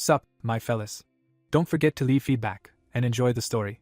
Sup, my fellas. Don't forget to leave feedback, and enjoy the story.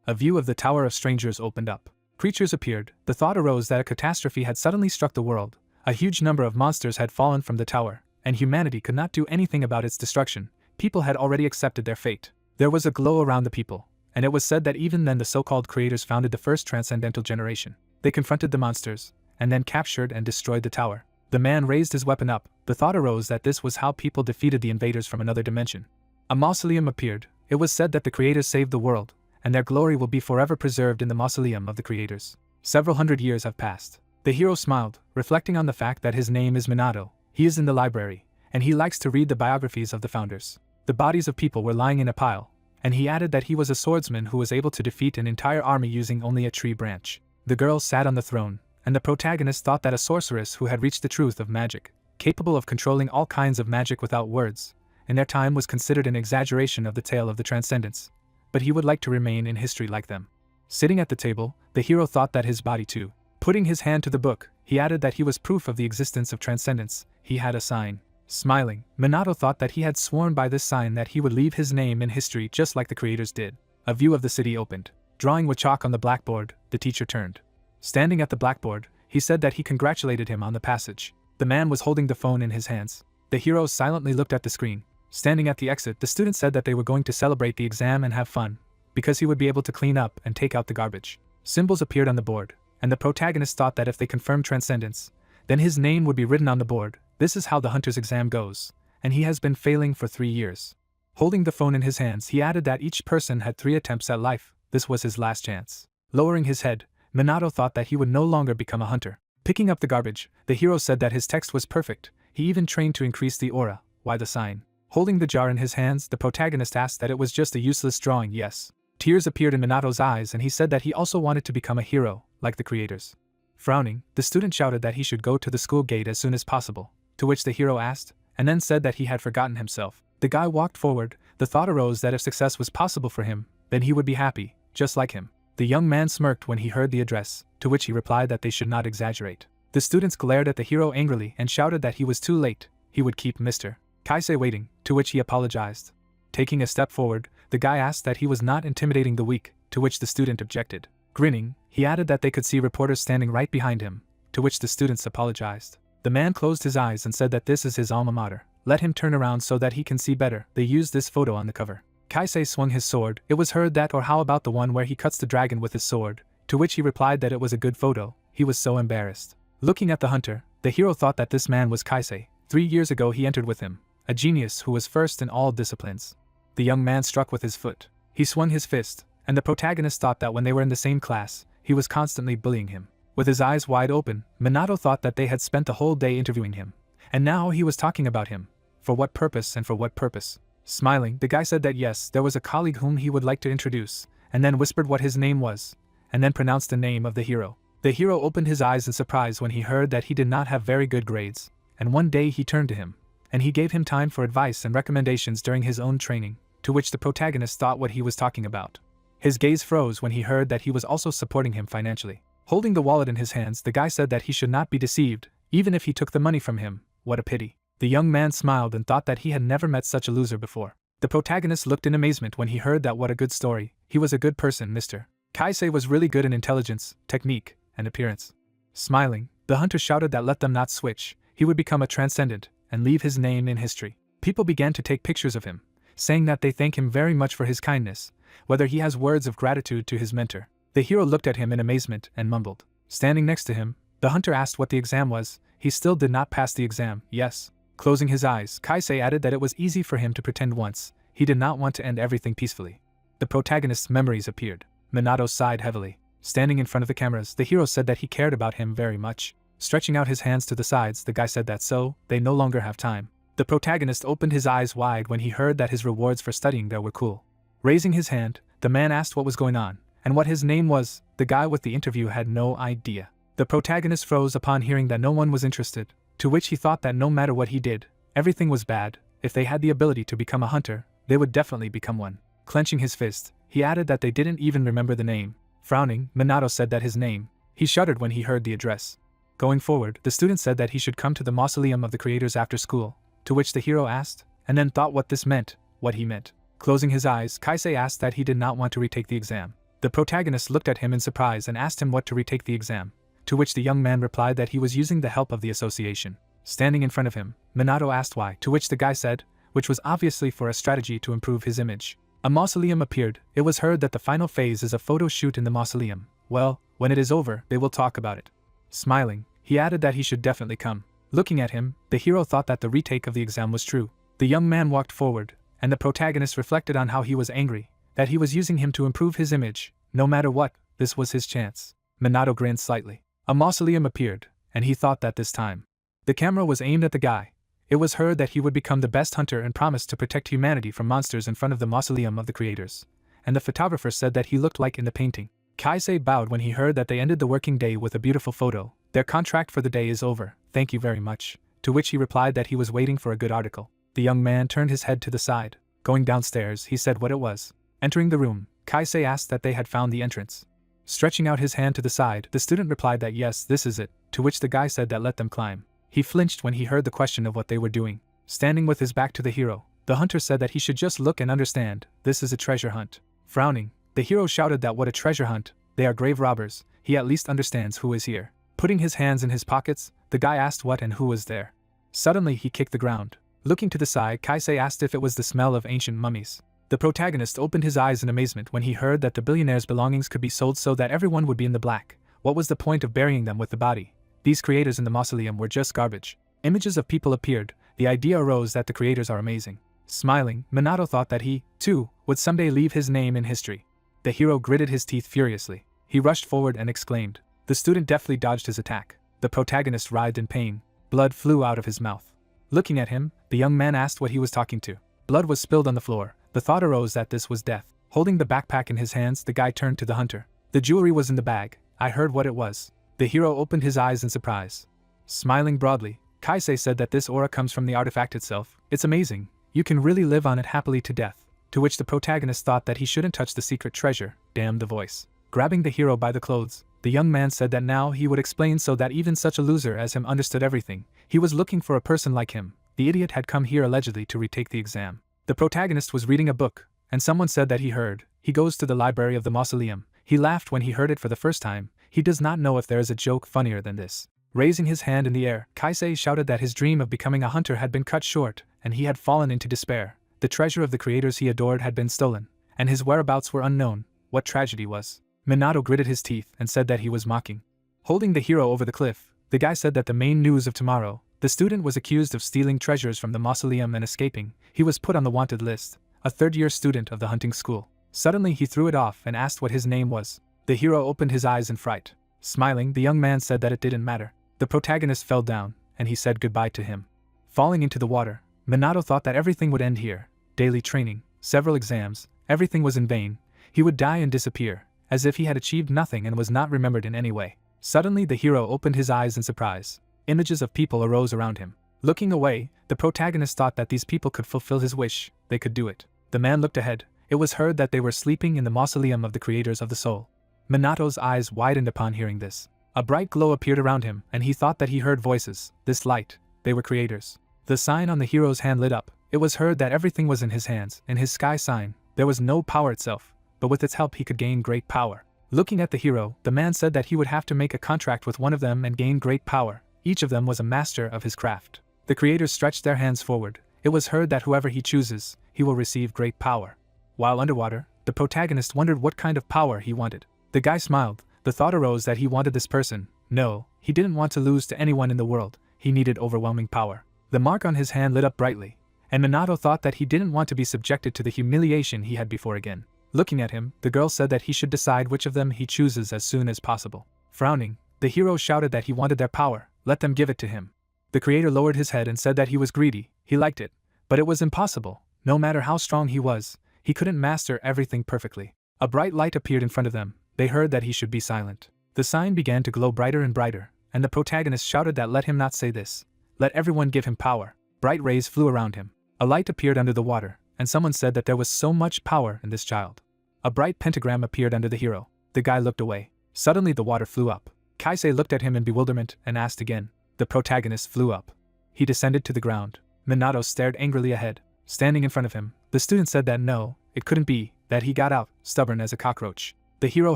A view of the Tower of Strangers opened up. Creatures appeared. The thought arose that a catastrophe had suddenly struck the world. A huge number of monsters had fallen from the tower, and humanity could not do anything about its destruction. People had already accepted their fate. There was a glow around the people, and it was said that even then the so-called creators founded the first transcendental generation. They confronted the monsters, and then captured and destroyed the tower. The man raised his weapon up. The thought arose that this was how people defeated the invaders from another dimension. A mausoleum appeared. It was said that the creators saved the world, and their glory will be forever preserved in the mausoleum of the creators. Several hundred years have passed. The hero smiled, reflecting on the fact that his name is Minato. He is in the library, and he likes to read the biographies of the founders. The bodies of people were lying in a pile, and he added that he was a swordsman who was able to defeat an entire army using only a tree branch. The girl sat on the throne, and the protagonist thought that a sorceress who had reached the truth of magic, capable of controlling all kinds of magic without words, in their time was considered an exaggeration of the tale of the Transcendents, but he would like to remain in history like them. Sitting at the table, the hero thought that his body too. Putting his hand to the book, he added that he was proof of the existence of transcendence. He had a sign. Smiling, Minato thought that he had sworn by this sign that he would leave his name in history just like the creators did. A view of the city opened. Drawing with chalk on the blackboard, the teacher turned. Standing at the blackboard, he said that he congratulated him on the passage. The man was holding the phone in his hands. The hero silently looked at the screen. Standing at the exit, the student said that they were going to celebrate the exam and have fun, because he would be able to clean up and take out the garbage. Symbols appeared on the board, and the protagonist thought that if they confirmed transcendence, then his name would be written on the board. This is how the hunter's exam goes, and he has been failing for 3 years. Holding the phone in his hands, he added that each person had 3 attempts at life. This was his last chance. Lowering his head, Minato thought that he would no longer become a hunter. Picking up the garbage, the hero said that his text was perfect. He even trained to increase the aura. Why the sign? Holding the jar in his hands, the protagonist asked that it was just a useless drawing. Yes. Tears appeared in Minato's eyes, and he said that he also wanted to become a hero, like the creators. Frowning, the student shouted that he should go to the school gate as soon as possible, to which the hero asked, and then said that he had forgotten himself. The guy walked forward. The thought arose that if success was possible for him, then he would be happy, just like him. The young man smirked when he heard the address, to which he replied that they should not exaggerate. The students glared at the hero angrily and shouted that he was too late. He would keep Mr. Kaisei waiting, to which he apologized. Taking a step forward, the guy asked that he was not intimidating the weak, to which the student objected. Grinning, he added that they could see reporters standing right behind him, to which the students apologized. The man closed his eyes and said that this is his alma mater. Let him turn around so that he can see better. They used this photo on the cover. Kaisei swung his sword. It was heard that, or how about the one where he cuts the dragon with his sword, to which he replied that it was a good photo. He was so embarrassed. Looking at the hunter, the hero thought that this man was Kaisei. 3 years ago he entered with him, a genius who was first in all disciplines. The young man struck with his foot. He swung his fist, and the protagonist thought that when they were in the same class, he was constantly bullying him. With his eyes wide open, Minato thought that they had spent the whole day interviewing him, and now he was talking about him. For what purpose and for what purpose? Smiling, the guy said that yes, there was a colleague whom he would like to introduce, and then whispered what his name was, and then pronounced the name of the hero. The hero opened his eyes in surprise when he heard that he did not have very good grades, and one day he turned to him, and he gave him time for advice and recommendations during his own training, to which the protagonist thought what he was talking about. His gaze froze when he heard that he was also supporting him financially. Holding the wallet in his hands, the guy said that he should not be deceived, even if he took the money from him. What a pity. The young man smiled and thought that he had never met such a loser before. The protagonist looked in amazement when he heard that. What a good story. He was a good person. Mr. Kaisei was really good in intelligence, technique, and appearance. Smiling, the hunter shouted that let them not switch. He would become a transcendent and leave his name in history. People began to take pictures of him, saying that they thank him very much for his kindness, whether he has words of gratitude to his mentor. The hero looked at him in amazement and mumbled. Standing next to him, the hunter asked what the exam was. He still did not pass the exam. Yes. Closing his eyes, Kaisei added that it was easy for him to pretend once. He did not want to end everything peacefully. The protagonist's memories appeared. Minato sighed heavily. Standing in front of the cameras, the hero said that he cared about him very much. Stretching out his hands to the sides, the guy said that so, they no longer have time. The protagonist opened his eyes wide when he heard that his rewards for studying there were cool. Raising his hand, the man asked what was going on, and what his name was. The guy with the interview had no idea. The protagonist froze upon hearing that no one was interested, to which he thought that no matter what he did, everything was bad. If they had the ability to become a hunter, they would definitely become one. Clenching his fist, he added that they didn't even remember the name. Frowning, Minato said that his name. He shuddered when he heard the address. Going forward, the student said that he should come to the mausoleum of the creators after school, to which the hero asked, and then thought what this meant, what he meant. Closing his eyes, Kaisei asked that he did not want to retake the exam. The protagonist looked at him in surprise and asked him what to retake the exam, to which the young man replied that he was using the help of the association. Standing in front of him, Minato asked why, to which the guy said, which was obviously for a strategy to improve his image. A mausoleum appeared. It was heard that the final phase is a photo shoot in the mausoleum. Well, when it is over, they will talk about it. Smiling, he added that he should definitely come. Looking at him, the hero thought that the retake of the exam was true. The young man walked forward, and the protagonist reflected on how he was angry, that he was using him to improve his image. No matter what, this was his chance. Minato grinned slightly. A mausoleum appeared, and he thought that this time the camera was aimed at the guy. It was heard that he would become the best hunter and promised to protect humanity from monsters in front of the mausoleum of the creators. And the photographer said that he looked like in the painting. Kaisei bowed when he heard that they ended the working day with a beautiful photo. Their contract for the day is over, thank you very much. To which he replied that he was waiting for a good article. The young man turned his head to the side. Going downstairs, he said what it was. Entering the room, Kaisei asked that they had found the entrance. Stretching out his hand to the side, the student replied that yes, this is it, to which the guy said that let them climb. He flinched when he heard the question of what they were doing. Standing with his back to the hero, the hunter said that he should just look and understand, this is a treasure hunt. Frowning, the hero shouted that what a treasure hunt, they are grave robbers, he at least understands who is here. Putting his hands in his pockets, the guy asked what and who was there. Suddenly he kicked the ground. Looking to the side, Kaisei asked if it was the smell of ancient mummies. The protagonist opened his eyes in amazement when he heard that the billionaire's belongings could be sold so that everyone would be in the black. What was the point of burying them with the body? These creators in the mausoleum were just garbage. Images of people appeared. The idea arose that the creators are amazing. Smiling, Minato thought that he, too, would someday leave his name in history. The hero gritted his teeth furiously. He rushed forward and exclaimed. The student deftly dodged his attack. The protagonist writhed in pain. Blood flew out of his mouth. Looking at him, the young man asked what he was talking to. Blood was spilled on the floor. The thought arose that this was death. Holding the backpack in his hands, the guy turned to the hunter. The jewelry was in the bag. I heard what it was. The hero opened his eyes in surprise. Smiling broadly, Kaisei said that this aura comes from the artifact itself. It's amazing. You can really live on it happily to death. To which the protagonist thought that he shouldn't touch the secret treasure. Damn the voice. Grabbing the hero by the clothes, the young man said that now he would explain so that even such a loser as him understood everything. He was looking for a person like him. The idiot had come here allegedly to retake the exam. The protagonist was reading a book, and someone said that he heard. He goes to the library of the mausoleum. He laughed when he heard it for the first time. He does not know if there is a joke funnier than this. Raising his hand in the air, Kaisei shouted that his dream of becoming a hunter had been cut short, and he had fallen into despair. The treasure of the creators he adored had been stolen, and his whereabouts were unknown. What tragedy was. Minato gritted his teeth and said that he was mocking. Holding the hero over the cliff, the guy said that the main news of tomorrow, the student was accused of stealing treasures from the mausoleum and escaping. He was put on the wanted list, a third-year student of the hunting school. Suddenly he threw it off and asked what his name was. The hero opened his eyes in fright. Smiling, the young man said that it didn't matter. The protagonist fell down, and he said goodbye to him. Falling into the water, Minato thought that everything would end here. Daily training, several exams, everything was in vain. He would die and disappear, as if he had achieved nothing and was not remembered in any way. Suddenly the hero opened his eyes in surprise. Images of people arose around him. Looking away, the protagonist thought that these people could fulfill his wish. They could do it. The man looked ahead. It was heard that they were sleeping in the mausoleum of the creators of the soul. Minato's eyes widened upon hearing this. A bright glow appeared around him, and he thought that he heard voices. This light, they were creators. The sign on the hero's hand lit up. It was heard that everything was in his hands. In his sky sign, there was no power itself, but with its help he could gain great power. Looking at the hero, the man said that he would have to make a contract with one of them and gain great power. Each of them was a master of his craft. The creators stretched their hands forward. It was heard that whoever he chooses, he will receive great power. While underwater, the protagonist wondered what kind of power he wanted. The guy smiled. The thought arose that he wanted this person. No, he didn't want to lose to anyone in the world. He needed overwhelming power. The mark on his hand lit up brightly, and Minato thought that he didn't want to be subjected to the humiliation he had before again. Looking at him, the girl said that he should decide which of them he chooses as soon as possible. Frowning, the hero shouted that he wanted their power. Let them give it to him. The creator lowered his head and said that he was greedy. He liked it, but it was impossible. No matter how strong he was, he couldn't master everything perfectly. A bright light appeared in front of them. They heard that he should be silent. The sign began to glow brighter and brighter, and the protagonist shouted that let him not say this. Let everyone give him power. Bright rays flew around him. A light appeared under the water, and someone said that there was so much power in this child. A bright pentagram appeared under the hero. The guy looked away. Suddenly the water flew up. Kaisei looked at him in bewilderment and asked again. The protagonist flew up. He descended to the ground. Minato stared angrily ahead. Standing in front of him, the student said that no, it couldn't be, that he got out, stubborn as a cockroach. The hero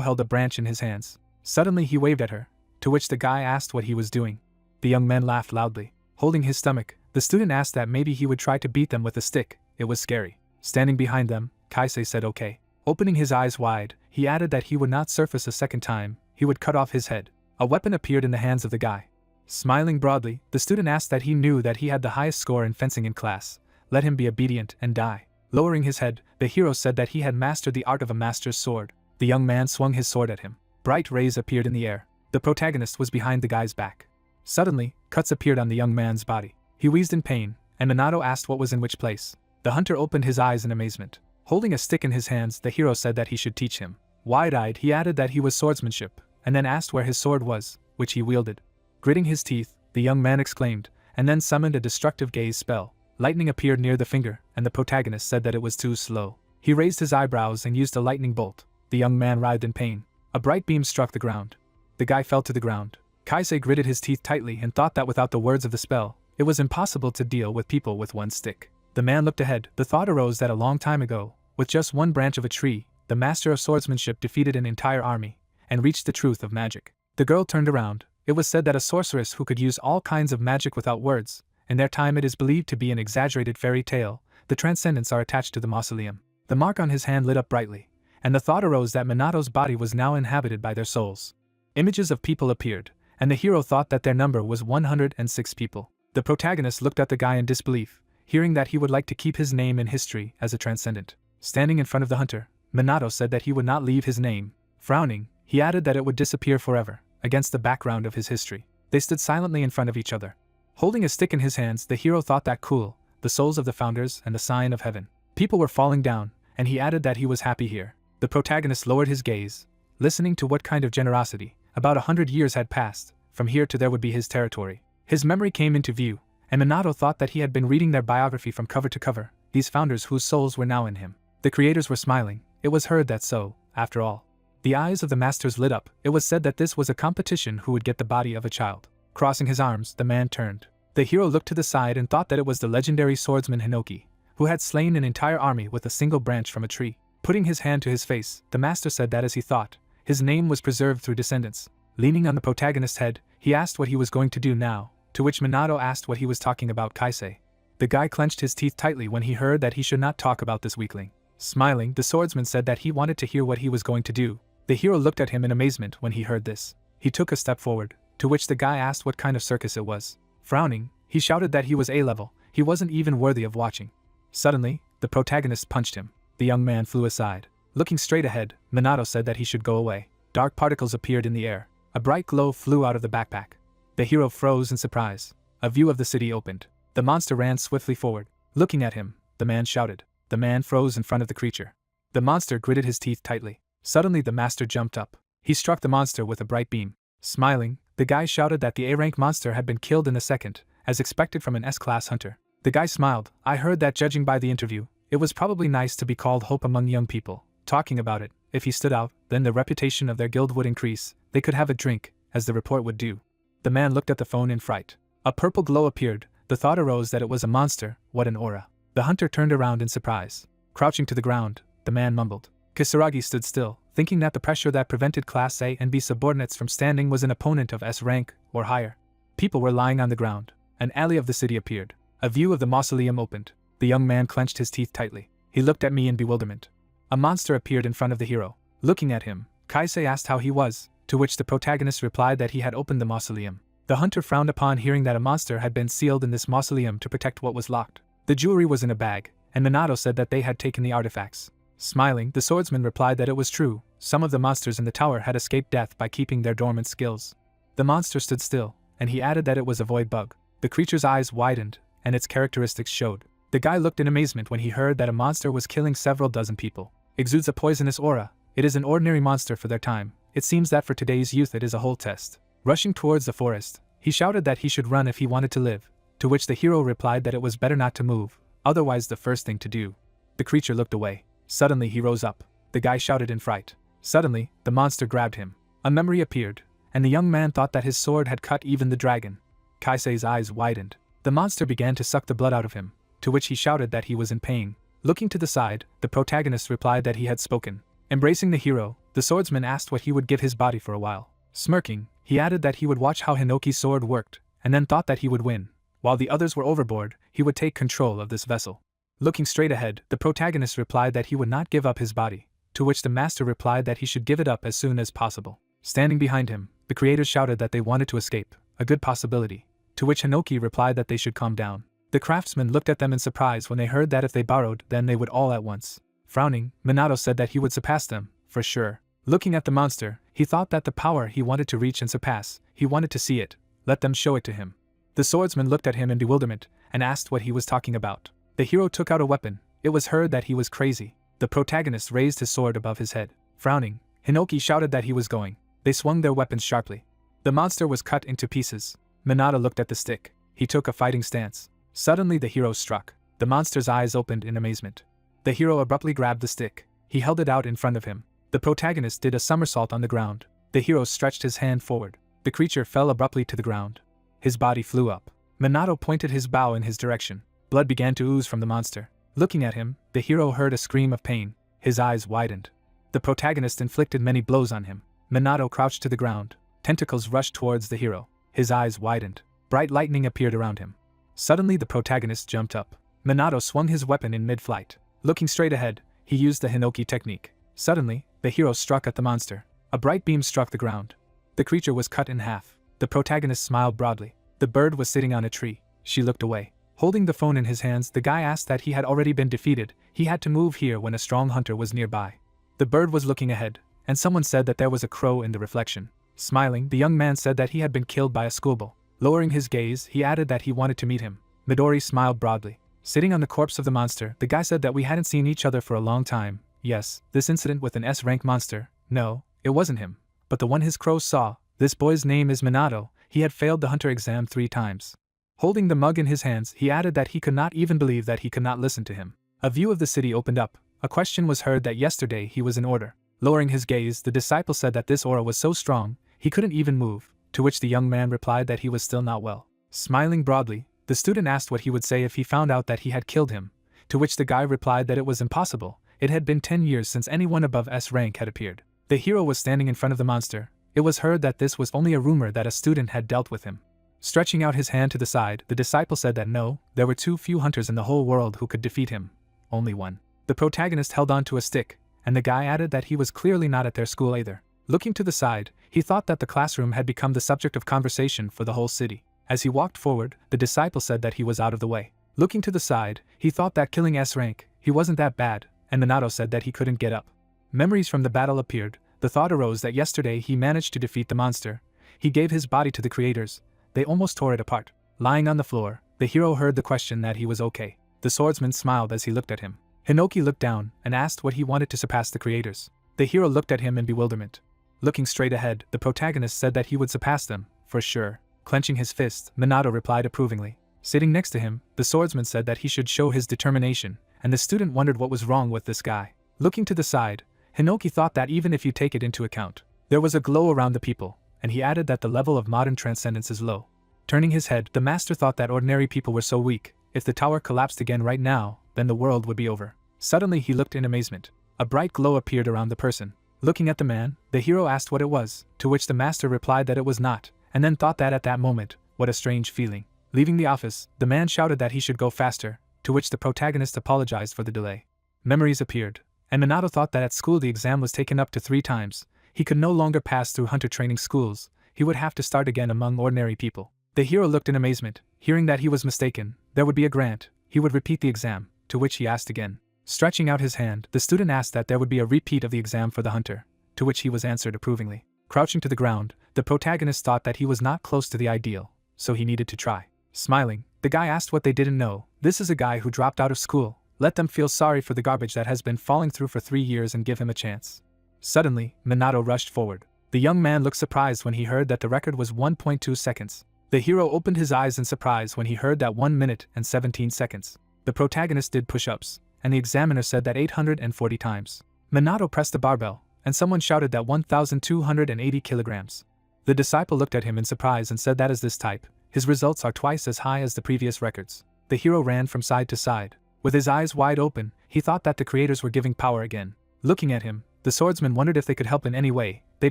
held a branch in his hands. Suddenly he waved at her, to which the guy asked what he was doing. The young man laughed loudly. Holding his stomach, the student asked that maybe he would try to beat them with a stick. It was scary. Standing behind them, Kaisei said okay. Opening his eyes wide, he added that he would not surface a second time, he would cut off his head. A weapon appeared in the hands of the guy. Smiling broadly, the student asked that he knew that he had the highest score in fencing in class. Let him be obedient and die. Lowering his head, the hero said that he had mastered the art of a master's sword. The young man swung his sword at him. Bright rays appeared in the air. The protagonist was behind the guy's back. Suddenly, cuts appeared on the young man's body. He wheezed in pain, and Minato asked what was in which place. The hunter opened his eyes in amazement. Holding a stick in his hands, the hero said that he should teach him. Wide-eyed, he added that he was swordsmanship, and then asked where his sword was, which he wielded. Gritting his teeth, the young man exclaimed, and then summoned a destructive gaze spell. Lightning appeared near the finger, and the protagonist said that it was too slow. He raised his eyebrows and used a lightning bolt. The young man writhed in pain. A bright beam struck the ground. The guy fell to the ground. Kaisei gritted his teeth tightly and thought that without the words of the spell, it was impossible to deal with people with one stick. The man looked ahead. The thought arose that a long time ago, with just one branch of a tree, the master of swordsmanship defeated an entire army, and reached the truth of magic. The girl turned around. It was said that a sorceress who could use all kinds of magic without words, in their time it is believed to be an exaggerated fairy tale, the Transcendents are attached to the mausoleum. The mark on his hand lit up brightly, and the thought arose that Minato's body was now inhabited by their souls. Images of people appeared, and the hero thought that their number was 106 people. The protagonist looked at the guy in disbelief, hearing that he would like to keep his name in history as a Transcendent. Standing in front of the hunter, Minato said that he would not leave his name. Frowning, he added that it would disappear forever, against the background of his history. They stood silently in front of each other. Holding a stick in his hands, the hero thought that cool, the souls of the founders and the sign of heaven. People were falling down, and he added that he was happy here. The protagonist lowered his gaze, listening to what kind of generosity. About 100 years had passed, from here to there would be his territory. His memory came into view, and Minato thought that he had been reading their biography from cover to cover, these founders whose souls were now in him. The creators were smiling. It was heard that so, after all. The eyes of the masters lit up. It was said that this was a competition who would get the body of a child. Crossing his arms, the man turned. The hero looked to the side and thought that it was the legendary swordsman Hinoki, who had slain an entire army with a single branch from a tree. Putting his hand to his face, the master said that as he thought, his name was preserved through descendants. Leaning on the protagonist's head, he asked what he was going to do now, to which Minato asked what he was talking about Kaisei. The guy clenched his teeth tightly when he heard that he should not talk about this weakling. Smiling, the swordsman said that he wanted to hear what he was going to do. The hero looked at him in amazement when he heard this. He took a step forward, to which the guy asked what kind of circus it was. Frowning, he shouted that he was A-level, he wasn't even worthy of watching. Suddenly, the protagonist punched him. The young man flew aside. Looking straight ahead, Minato said that he should go away. Dark particles appeared in the air. A bright glow flew out of the backpack. The hero froze in surprise. A view of the city opened. The monster ran swiftly forward. Looking at him, the man shouted. The man froze in front of the creature. The monster gritted his teeth tightly. Suddenly the master jumped up. He struck the monster with a bright beam. Smiling, the guy shouted that the A-rank monster had been killed in a second, as expected from an S-class hunter. The guy smiled. I heard that judging by the interview, it was probably nice to be called hope among young people. Talking about it, if he stood out, then the reputation of their guild would increase. They could have a drink, as the report would do. The man looked at the phone in fright. A purple glow appeared. The thought arose that it was a monster. What an aura. The hunter turned around in surprise. Crouching to the ground, the man mumbled. Kisaragi stood still, thinking that the pressure that prevented Class A and B subordinates from standing was an opponent of S rank, or higher. People were lying on the ground. An alley of the city appeared. A view of the mausoleum opened. The young man clenched his teeth tightly. He looked at me in bewilderment. A monster appeared in front of the hero. Looking at him, Kaisei asked how he was, to which the protagonist replied that he had opened the mausoleum. The hunter frowned upon hearing that a monster had been sealed in this mausoleum to protect what was locked. The jewelry was in a bag, and Minato said that they had taken the artifacts. Smiling, the swordsman replied that it was true. Some of the monsters in the tower had escaped death by keeping their dormant skills. The monster stood still, and he added that it was a void bug. The creature's eyes widened, and its characteristics showed. The guy looked in amazement when he heard that a monster was killing several dozen people. Exudes a poisonous aura. It is an ordinary monster for their time. It seems that for today's youth it is a whole test. Rushing towards the forest, he shouted that he should run if he wanted to live, to which the hero replied that it was better not to move, otherwise the first thing to do. The creature looked away. Suddenly he rose up. The guy shouted in fright. Suddenly, the monster grabbed him. A memory appeared, and the young man thought that his sword had cut even the dragon. Kaisei's eyes widened. The monster began to suck the blood out of him. to which he shouted that he was in pain. Looking to the side, the protagonist replied that he had spoken. Embracing the hero, the swordsman asked what he would give his body for a while. Smirking, he added that he would watch how Hinoki's sword worked, and then thought that he would win. While the others were overboard, he would take control of this vessel. Looking straight ahead, the protagonist replied that he would not give up his body, to which the master replied that he should give it up as soon as possible. Standing behind him, the creators shouted that they wanted to escape, a good possibility, to which Hinoki replied that they should calm down. The craftsman looked at them in surprise when they heard that if they borrowed, then they would all at once. Frowning, Minato said that he would surpass them, for sure. Looking at the monster, he thought that the power he wanted to reach and surpass, he wanted to see it. Let them show it to him. The swordsman looked at him in bewilderment, and asked what he was talking about. The hero took out a weapon. It was heard that he was crazy. The protagonist raised his sword above his head. Frowning, Hinoki shouted that he was going. They swung their weapons sharply. The monster was cut into pieces. Minato looked at the stick. He took a fighting stance. Suddenly the hero struck. The monster's eyes opened in amazement. The hero abruptly grabbed the stick. He held it out in front of him. The protagonist did a somersault on the ground. The hero stretched his hand forward. The creature fell abruptly to the ground. His body flew up. Minato pointed his bow in his direction. Blood began to ooze from the monster. Looking at him, the hero heard a scream of pain. His eyes widened. The protagonist inflicted many blows on him. Minato crouched to the ground. Tentacles rushed towards the hero. His eyes widened. Bright lightning appeared around him. Suddenly the protagonist jumped up. Minato swung his weapon in mid-flight. Looking straight ahead, he used the Hinoki technique. Suddenly, the hero struck at the monster. A bright beam struck the ground. The creature was cut in half. The protagonist smiled broadly. The bird was sitting on a tree. She looked away. Holding the phone in his hands, the guy asked that he had already been defeated. He had to move here when a strong hunter was nearby. The bird was looking ahead, and someone said that there was a crow in the reflection. Smiling, the young man said that he had been killed by a schoolboy. Lowering his gaze, he added that he wanted to meet him. Midori smiled broadly. Sitting on the corpse of the monster, the guy said that we hadn't seen each other for a long time. Yes, this incident with an S-rank monster. No, it wasn't him. But the one his crows saw. This boy's name is Minato. He had failed the hunter exam 3 times. Holding the mug in his hands, he added that he could not even believe that he could not listen to him. A view of the city opened up. A question was heard that yesterday he was in order. Lowering his gaze, the disciple said that this aura was so strong, he couldn't even move, to which the young man replied that he was still not well. Smiling broadly, the student asked what he would say if he found out that he had killed him, to which the guy replied that it was impossible. It had been 10 years since anyone above S rank had appeared. The hero was standing in front of the monster. It was heard that this was only a rumor that a student had dealt with him. Stretching out his hand to the side, the disciple said that no, there were too few hunters in the whole world who could defeat him. Only one. The protagonist held on to a stick, and the guy added that he was clearly not at their school either. Looking to the side, he thought that the classroom had become the subject of conversation for the whole city. As he walked forward, the disciple said that he was out of the way. Looking to the side, he thought that killing S rank, he wasn't that bad, and Minato said that he couldn't get up. Memories from the battle appeared. The thought arose that yesterday he managed to defeat the monster. He gave his body to the creators. They almost tore it apart. Lying on the floor, the hero heard the question that he was okay. The swordsman smiled as he looked at him. Hinoki looked down and asked what he wanted to surpass the creators. The hero looked at him in bewilderment. Looking straight ahead, the protagonist said that he would surpass them, for sure. Clenching his fist, Minato replied approvingly. Sitting next to him, the swordsman said that he should show his determination, and the student wondered what was wrong with this guy. Looking to the side, Hinoki thought that even if you take it into account, there was a glow around the people, and he added that the level of modern transcendence is low. Turning his head, the master thought that ordinary people were so weak. If the tower collapsed again right now, then the world would be over. Suddenly he looked in amazement. A bright glow appeared around the person. Looking at the man, the hero asked what it was, to which the master replied that it was not, and then thought that at that moment, what a strange feeling. Leaving the office, the man shouted that he should go faster, to which the protagonist apologized for the delay. Memories appeared, and Minato thought that at school the exam was taken up to 3 times. He could no longer pass through hunter training schools. He would have to start again among ordinary people. The hero looked in amazement. Hearing that he was mistaken, there would be a grant. He would repeat the exam, to which he asked again. Stretching out his hand, the student asked that there would be a repeat of the exam for the hunter, to which he was answered approvingly. Crouching to the ground, the protagonist thought that he was not close to the ideal, so he needed to try. Smiling, the guy asked what they didn't know. This is a guy who dropped out of school. Let them feel sorry for the garbage that has been falling through for 3 years and give him a chance. Suddenly, Minato rushed forward. The young man looked surprised when he heard that the record was 1.2 seconds. The hero opened his eyes in surprise when he heard that 1 minute and 17 seconds. The protagonist did push-ups, and the examiner said that 840 times. Minato pressed the barbell, and someone shouted that 1,280 kilograms. The disciple looked at him in surprise and said that as this type, his results are twice as high as the previous records. the hero ran from side to side. With his eyes wide open, he thought that the creators were giving power again. Looking at him, the swordsman wondered if they could help in any way. They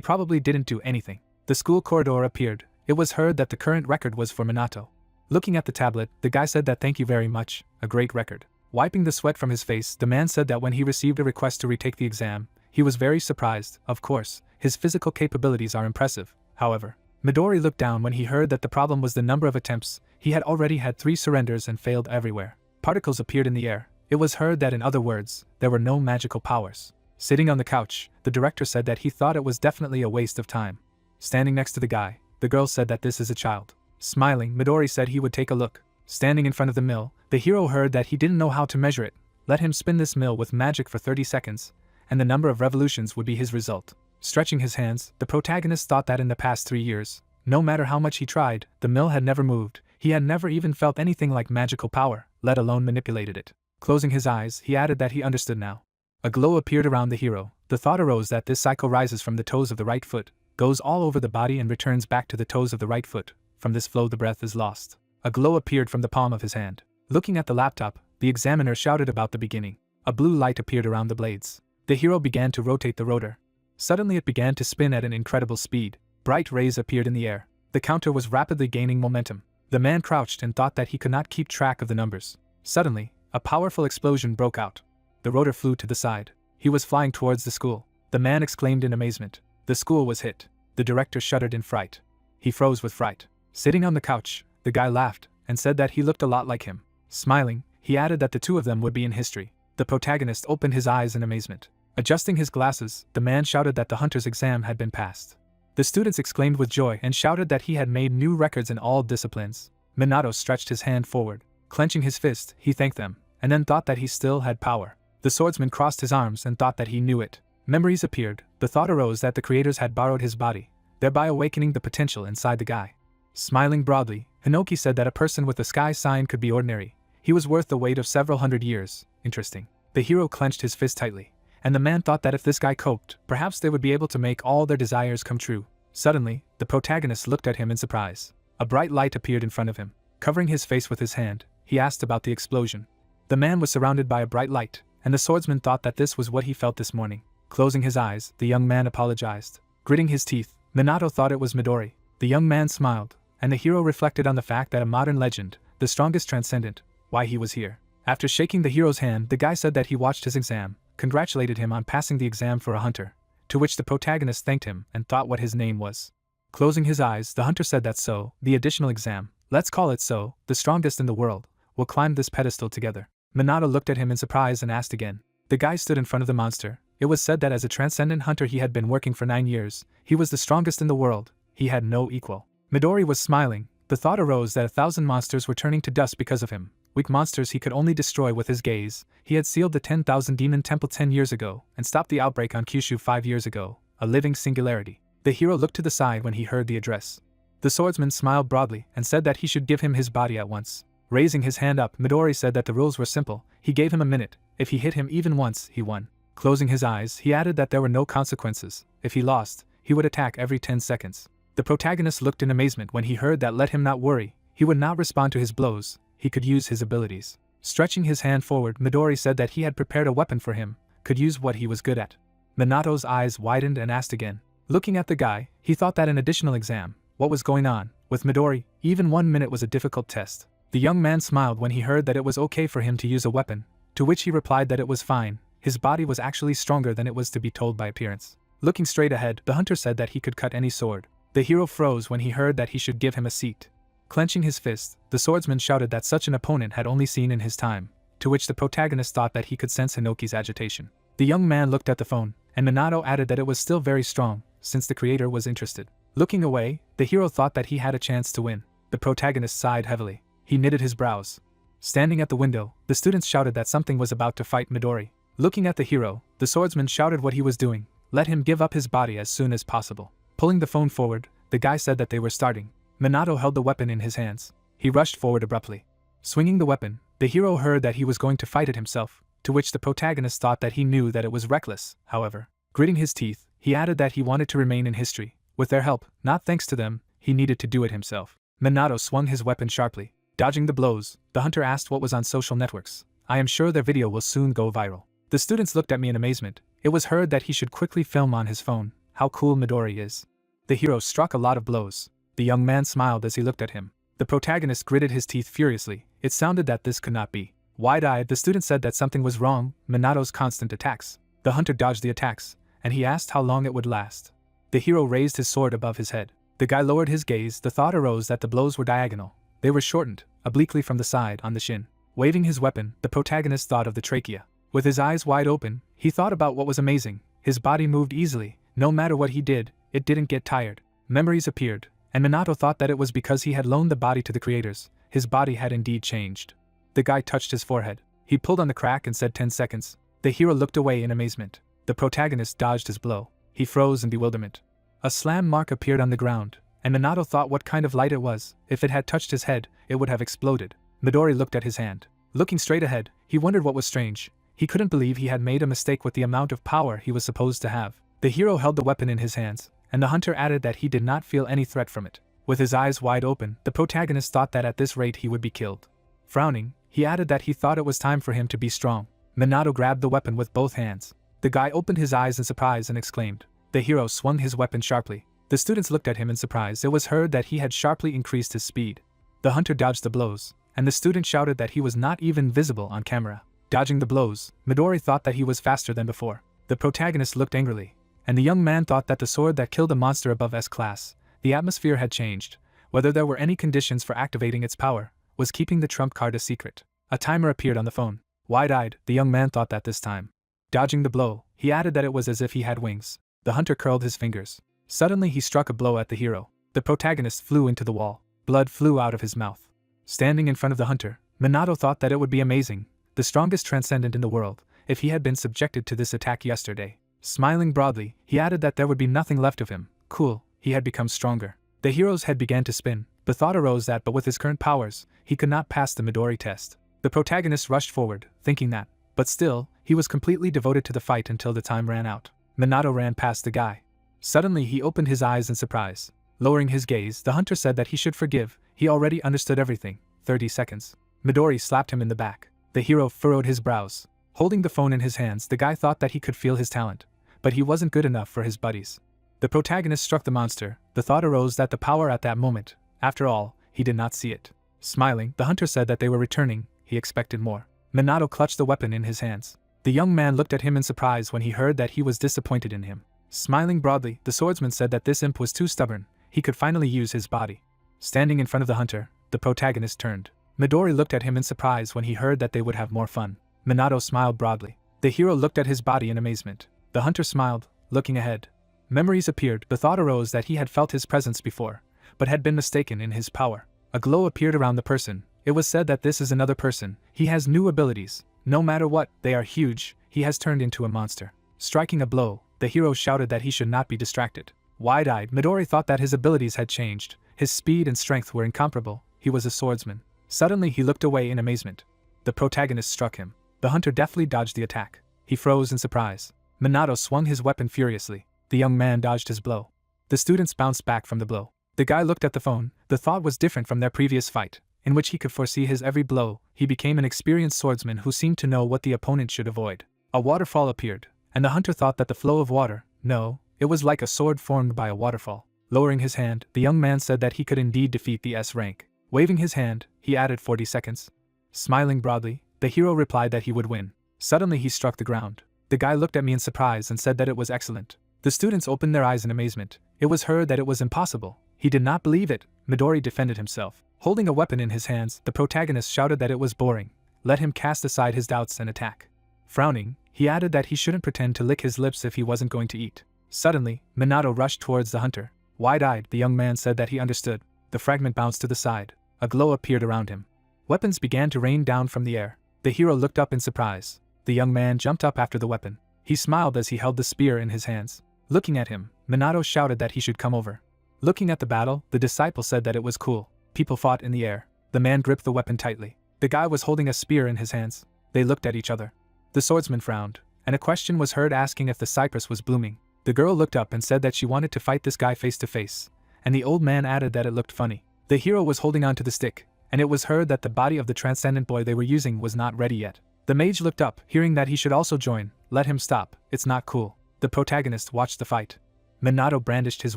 probably didn't do anything. The school corridor appeared. It was heard that the current record was for Minato. Looking at the tablet, the guy said that thank you very much, a great record. Wiping the sweat from his face, the man said that when he received a request to retake the exam, he was very surprised. Of course, his physical capabilities are impressive. However, Midori looked down when he heard that the problem was the number of attempts. He had already had 3 surrenders and failed everywhere. Particles appeared in the air. It was heard that, in other words, there were no magical powers. Sitting on the couch, the director said that he thought it was definitely a waste of time. Standing next to the guy, the girl said that this is a child. Smiling, Midori said he would take a look. Standing in front of the mill, the hero heard that he didn't know how to measure it. Let him spin this mill with magic for 30 seconds, and the number of revolutions would be his result. Stretching his hands, the protagonist thought that in the past 3 years, no matter how much he tried, the mill had never moved. He had never even felt anything like magical power, let alone manipulated it. Closing his eyes, he added that he understood now. A glow appeared around the hero. The thought arose that this cycle rises from the toes of the right foot, goes all over the body and returns back to the toes of the right foot. From this flow the breath is lost. A glow appeared from the palm of his hand. Looking at the laptop, the examiner shouted about the beginning. A blue light appeared around the blades. The hero began to rotate the rotor. Suddenly it began to spin at an incredible speed. Bright rays appeared in the air. The counter was rapidly gaining momentum. The man crouched and thought that he could not keep track of the numbers. Suddenly, a powerful explosion broke out. The rotor flew to the side. He was flying towards the school. The man exclaimed in amazement. The school was hit. The director shuddered in fright. He froze with fright. Sitting on the couch, the guy laughed and said that he looked a lot like him. Smiling, he added that the two of them would be in history. The protagonist opened his eyes in amazement. Adjusting his glasses, the man shouted that the hunter's exam had been passed. The students exclaimed with joy and shouted that he had made new records in all disciplines. Minato stretched his hand forward. Clenching his fist, he thanked them, and then thought that he still had power. The swordsman crossed his arms and thought that he knew it. Memories appeared. The thought arose that the creators had borrowed his body, thereby awakening the potential inside the guy. Smiling broadly, Hinoki said that a person with a sky sign could be ordinary. He was worth the weight of several hundred years. Interesting. The hero clenched his fist tightly, and the man thought that if this guy coped, perhaps they would be able to make all their desires come true. Suddenly, the protagonist looked at him in surprise. A bright light appeared in front of him. Covering his face with his hand, he asked about the explosion. The man was surrounded by a bright light, and the swordsman thought that this was what he felt this morning. Closing his eyes, the young man apologized. Gritting his teeth, Minato thought it was Midori. The young man smiled, and the hero reflected on the fact that a modern legend, the strongest Transcendent, why he was here. After shaking the hero's hand, the guy said that he watched his exam, congratulated him on passing the exam for a hunter, to which the protagonist thanked him and thought what his name was. Closing his eyes, the hunter said that so, the additional exam, let's call it so, the strongest in the world, will climb this pedestal together. Minato looked at him in surprise and asked again. The guy stood in front of the monster. It was said that as a transcendent hunter he had been working for 9 years. He was the strongest in the world. He had no equal. Midori was smiling. The thought arose that 1,000 monsters were turning to dust because of him. Weak monsters he could only destroy with his gaze. He had sealed the 10,000 Demon Temple 10 years ago, and stopped the outbreak on Kyushu 5 years ago, a living singularity. The hero looked to the side when he heard the address. The swordsman smiled broadly and said that he should give him his body at once. Raising his hand up, Midori said that the rules were simple. He gave him a minute. If he hit him even once, he won. Closing his eyes, he added that there were no consequences. If he lost, he would attack every 10 seconds. The protagonist looked in amazement when he heard that. Let him not worry. He would not respond to his blows. He could use his abilities. Stretching his hand forward, Midori said that he had prepared a weapon for him, could use what he was good at. Minato's eyes widened and asked again. Looking at the guy, he thought that an additional exam. What was going on? With Midori, even 1 minute was a difficult test. The young man smiled when he heard that it was okay for him to use a weapon, to which he replied that it was fine. His body was actually stronger than it was to be told by appearance. Looking straight ahead, the hunter said that he could cut any sword. The hero froze when he heard that he should give him a seat. Clenching his fist, the swordsman shouted that such an opponent had only seen in his time, to which the protagonist thought that he could sense Hinoki's agitation. The young man looked at the phone, and Minato added that it was still very strong, since the creator was interested. Looking away, the hero thought that he had a chance to win. The protagonist sighed heavily. He knitted his brows. Standing at the window, the students shouted that something was about to fight Midori. Looking at the hero, the swordsman shouted what he was doing. Let him give up his body as soon as possible. Pulling the phone forward, the guy said that they were starting. Minato held the weapon in his hands. He rushed forward abruptly. Swinging the weapon, the hero heard that he was going to fight it himself, to which the protagonist thought that he knew that it was reckless. However, gritting his teeth, he added that he wanted to remain in history. With their help, not thanks to them, he needed to do it himself. Minato swung his weapon sharply. Dodging the blows, the hunter asked what was on social networks. I am sure their video will soon go viral. The students looked at me in amazement. It was heard that he should quickly film on his phone. How cool Midori is. The hero struck a lot of blows. The young man smiled as he looked at him. The protagonist gritted his teeth furiously. It sounded that this could not be. Wide-eyed, the student said that something was wrong. Minato's constant attacks. The hunter dodged the attacks, and he asked how long it would last. The hero raised his sword above his head. The guy lowered his gaze. The thought arose that the blows were diagonal. They were shortened, obliquely from the side, on the shin. Waving his weapon, the protagonist thought of the trachea. With his eyes wide open, he thought about what was amazing. His body moved easily. No matter what he did, it didn't get tired. Memories appeared, and Minato thought that it was because he had loaned the body to the creators. His body had indeed changed. The guy touched his forehead. He pulled on the crack and said 10 seconds. The hero looked away in amazement. The protagonist dodged his blow. He froze in bewilderment. A slam mark appeared on the ground, and Minato thought what kind of light it was. If it had touched his head, it would have exploded. Midori looked at his hand. Looking straight ahead, he wondered what was strange. He couldn't believe he had made a mistake with the amount of power he was supposed to have. The hero held the weapon in his hands, and the hunter added that he did not feel any threat from it. With his eyes wide open, the protagonist thought that at this rate he would be killed. Frowning, he added that he thought it was time for him to be strong. Minato grabbed the weapon with both hands. The guy opened his eyes in surprise and exclaimed. The hero swung his weapon sharply. The students looked at him in surprise. It was heard that he had sharply increased his speed. The hunter dodged the blows, and the student shouted that he was not even visible on camera. Dodging the blows, Midori thought that he was faster than before. The protagonist looked angrily, and the young man thought that the sword that killed a monster above S-class, the atmosphere had changed. Whether there were any conditions for activating its power, was keeping the trump card a secret. A timer appeared on the phone. Wide-eyed, the young man thought that this time. Dodging the blow, he added that it was as if he had wings. The hunter curled his fingers. Suddenly he struck a blow at the hero. The protagonist flew into the wall. Blood flew out of his mouth. Standing in front of the hunter, Minato thought that it would be amazing, the strongest transcendent in the world, if he had been subjected to this attack yesterday. Smiling broadly, he added that there would be nothing left of him. Cool, he had become stronger. The hero's head began to spin. The thought arose that but with his current powers, he could not pass the Midori test. The protagonist rushed forward, thinking that, but still, he was completely devoted to the fight until the time ran out. Minato ran past the guy. Suddenly he opened his eyes in surprise. Lowering his gaze, the hunter said that he should forgive. He already understood everything. 30 seconds. Midori slapped him in the back. The hero furrowed his brows. Holding the phone in his hands, the guy thought that he could feel his talent, but he wasn't good enough for his buddies. The protagonist struck the monster. The thought arose that the power at that moment, after all, he did not see it. Smiling, the hunter said that they were returning. He expected more. Minato clutched the weapon in his hands. The young man looked at him in surprise when he heard that he was disappointed in him. Smiling broadly, the swordsman said that this imp was too stubborn. He could finally use his body. Standing in front of the hunter, the protagonist turned. Midori looked at him in surprise when he heard that they would have more fun. Minato smiled broadly. The hero looked at his body in amazement. The hunter smiled, looking ahead. Memories appeared. The thought arose that he had felt his presence before, but had been mistaken in his power. A glow appeared around the person. It was said that this is another person. He has new abilities. No matter what, they are huge. He has turned into a monster. Striking a blow, the hero shouted that he should not be distracted. Wide-eyed, Midori thought that his abilities had changed. His speed and strength were incomparable. He was a swordsman. Suddenly he looked away in amazement. The protagonist struck him. The hunter deftly dodged the attack. He froze in surprise. Minato swung his weapon furiously. The young man dodged his blow. The students bounced back from the blow. The guy looked at the phone. The thought was different from their previous fight, in which he could foresee his every blow. He became an experienced swordsman who seemed to know what the opponent should avoid. A waterfall appeared, and the hunter thought that the flow of water, no, it was like a sword formed by a waterfall. Lowering his hand, the young man said that he could indeed defeat the S rank. Waving his hand, he added 40 seconds. Smiling broadly, the hero replied that he would win. Suddenly he struck the ground. The guy looked at me in surprise and said that it was excellent. The students opened their eyes in amazement. It was heard that it was impossible. He did not believe it. Midori defended himself. Holding a weapon in his hands, the protagonist shouted that it was boring. Let him cast aside his doubts and attack. Frowning, he added that he shouldn't pretend to lick his lips if he wasn't going to eat. Suddenly, Minato rushed towards the hunter. Wide-eyed, the young man said that he understood. The fragment bounced to the side. A glow appeared around him. Weapons began to rain down from the air. The hero looked up in surprise. The young man jumped up after the weapon. He smiled as he held the spear in his hands. Looking at him, Minato shouted that he should come over. Looking at the battle, the disciple said that it was cool. People fought in the air. The man gripped the weapon tightly. The guy was holding a spear in his hands. They looked at each other. The swordsman frowned, and a question was heard asking if the cypress was blooming. The girl looked up and said that she wanted to fight this guy face to face, and the old man added that it looked funny. The hero was holding on to the stick, and it was heard that the body of the Transcendent boy they were using was not ready yet. The mage looked up, hearing that he should also join. Let him stop, it's not cool. The protagonist watched the fight. Minato brandished his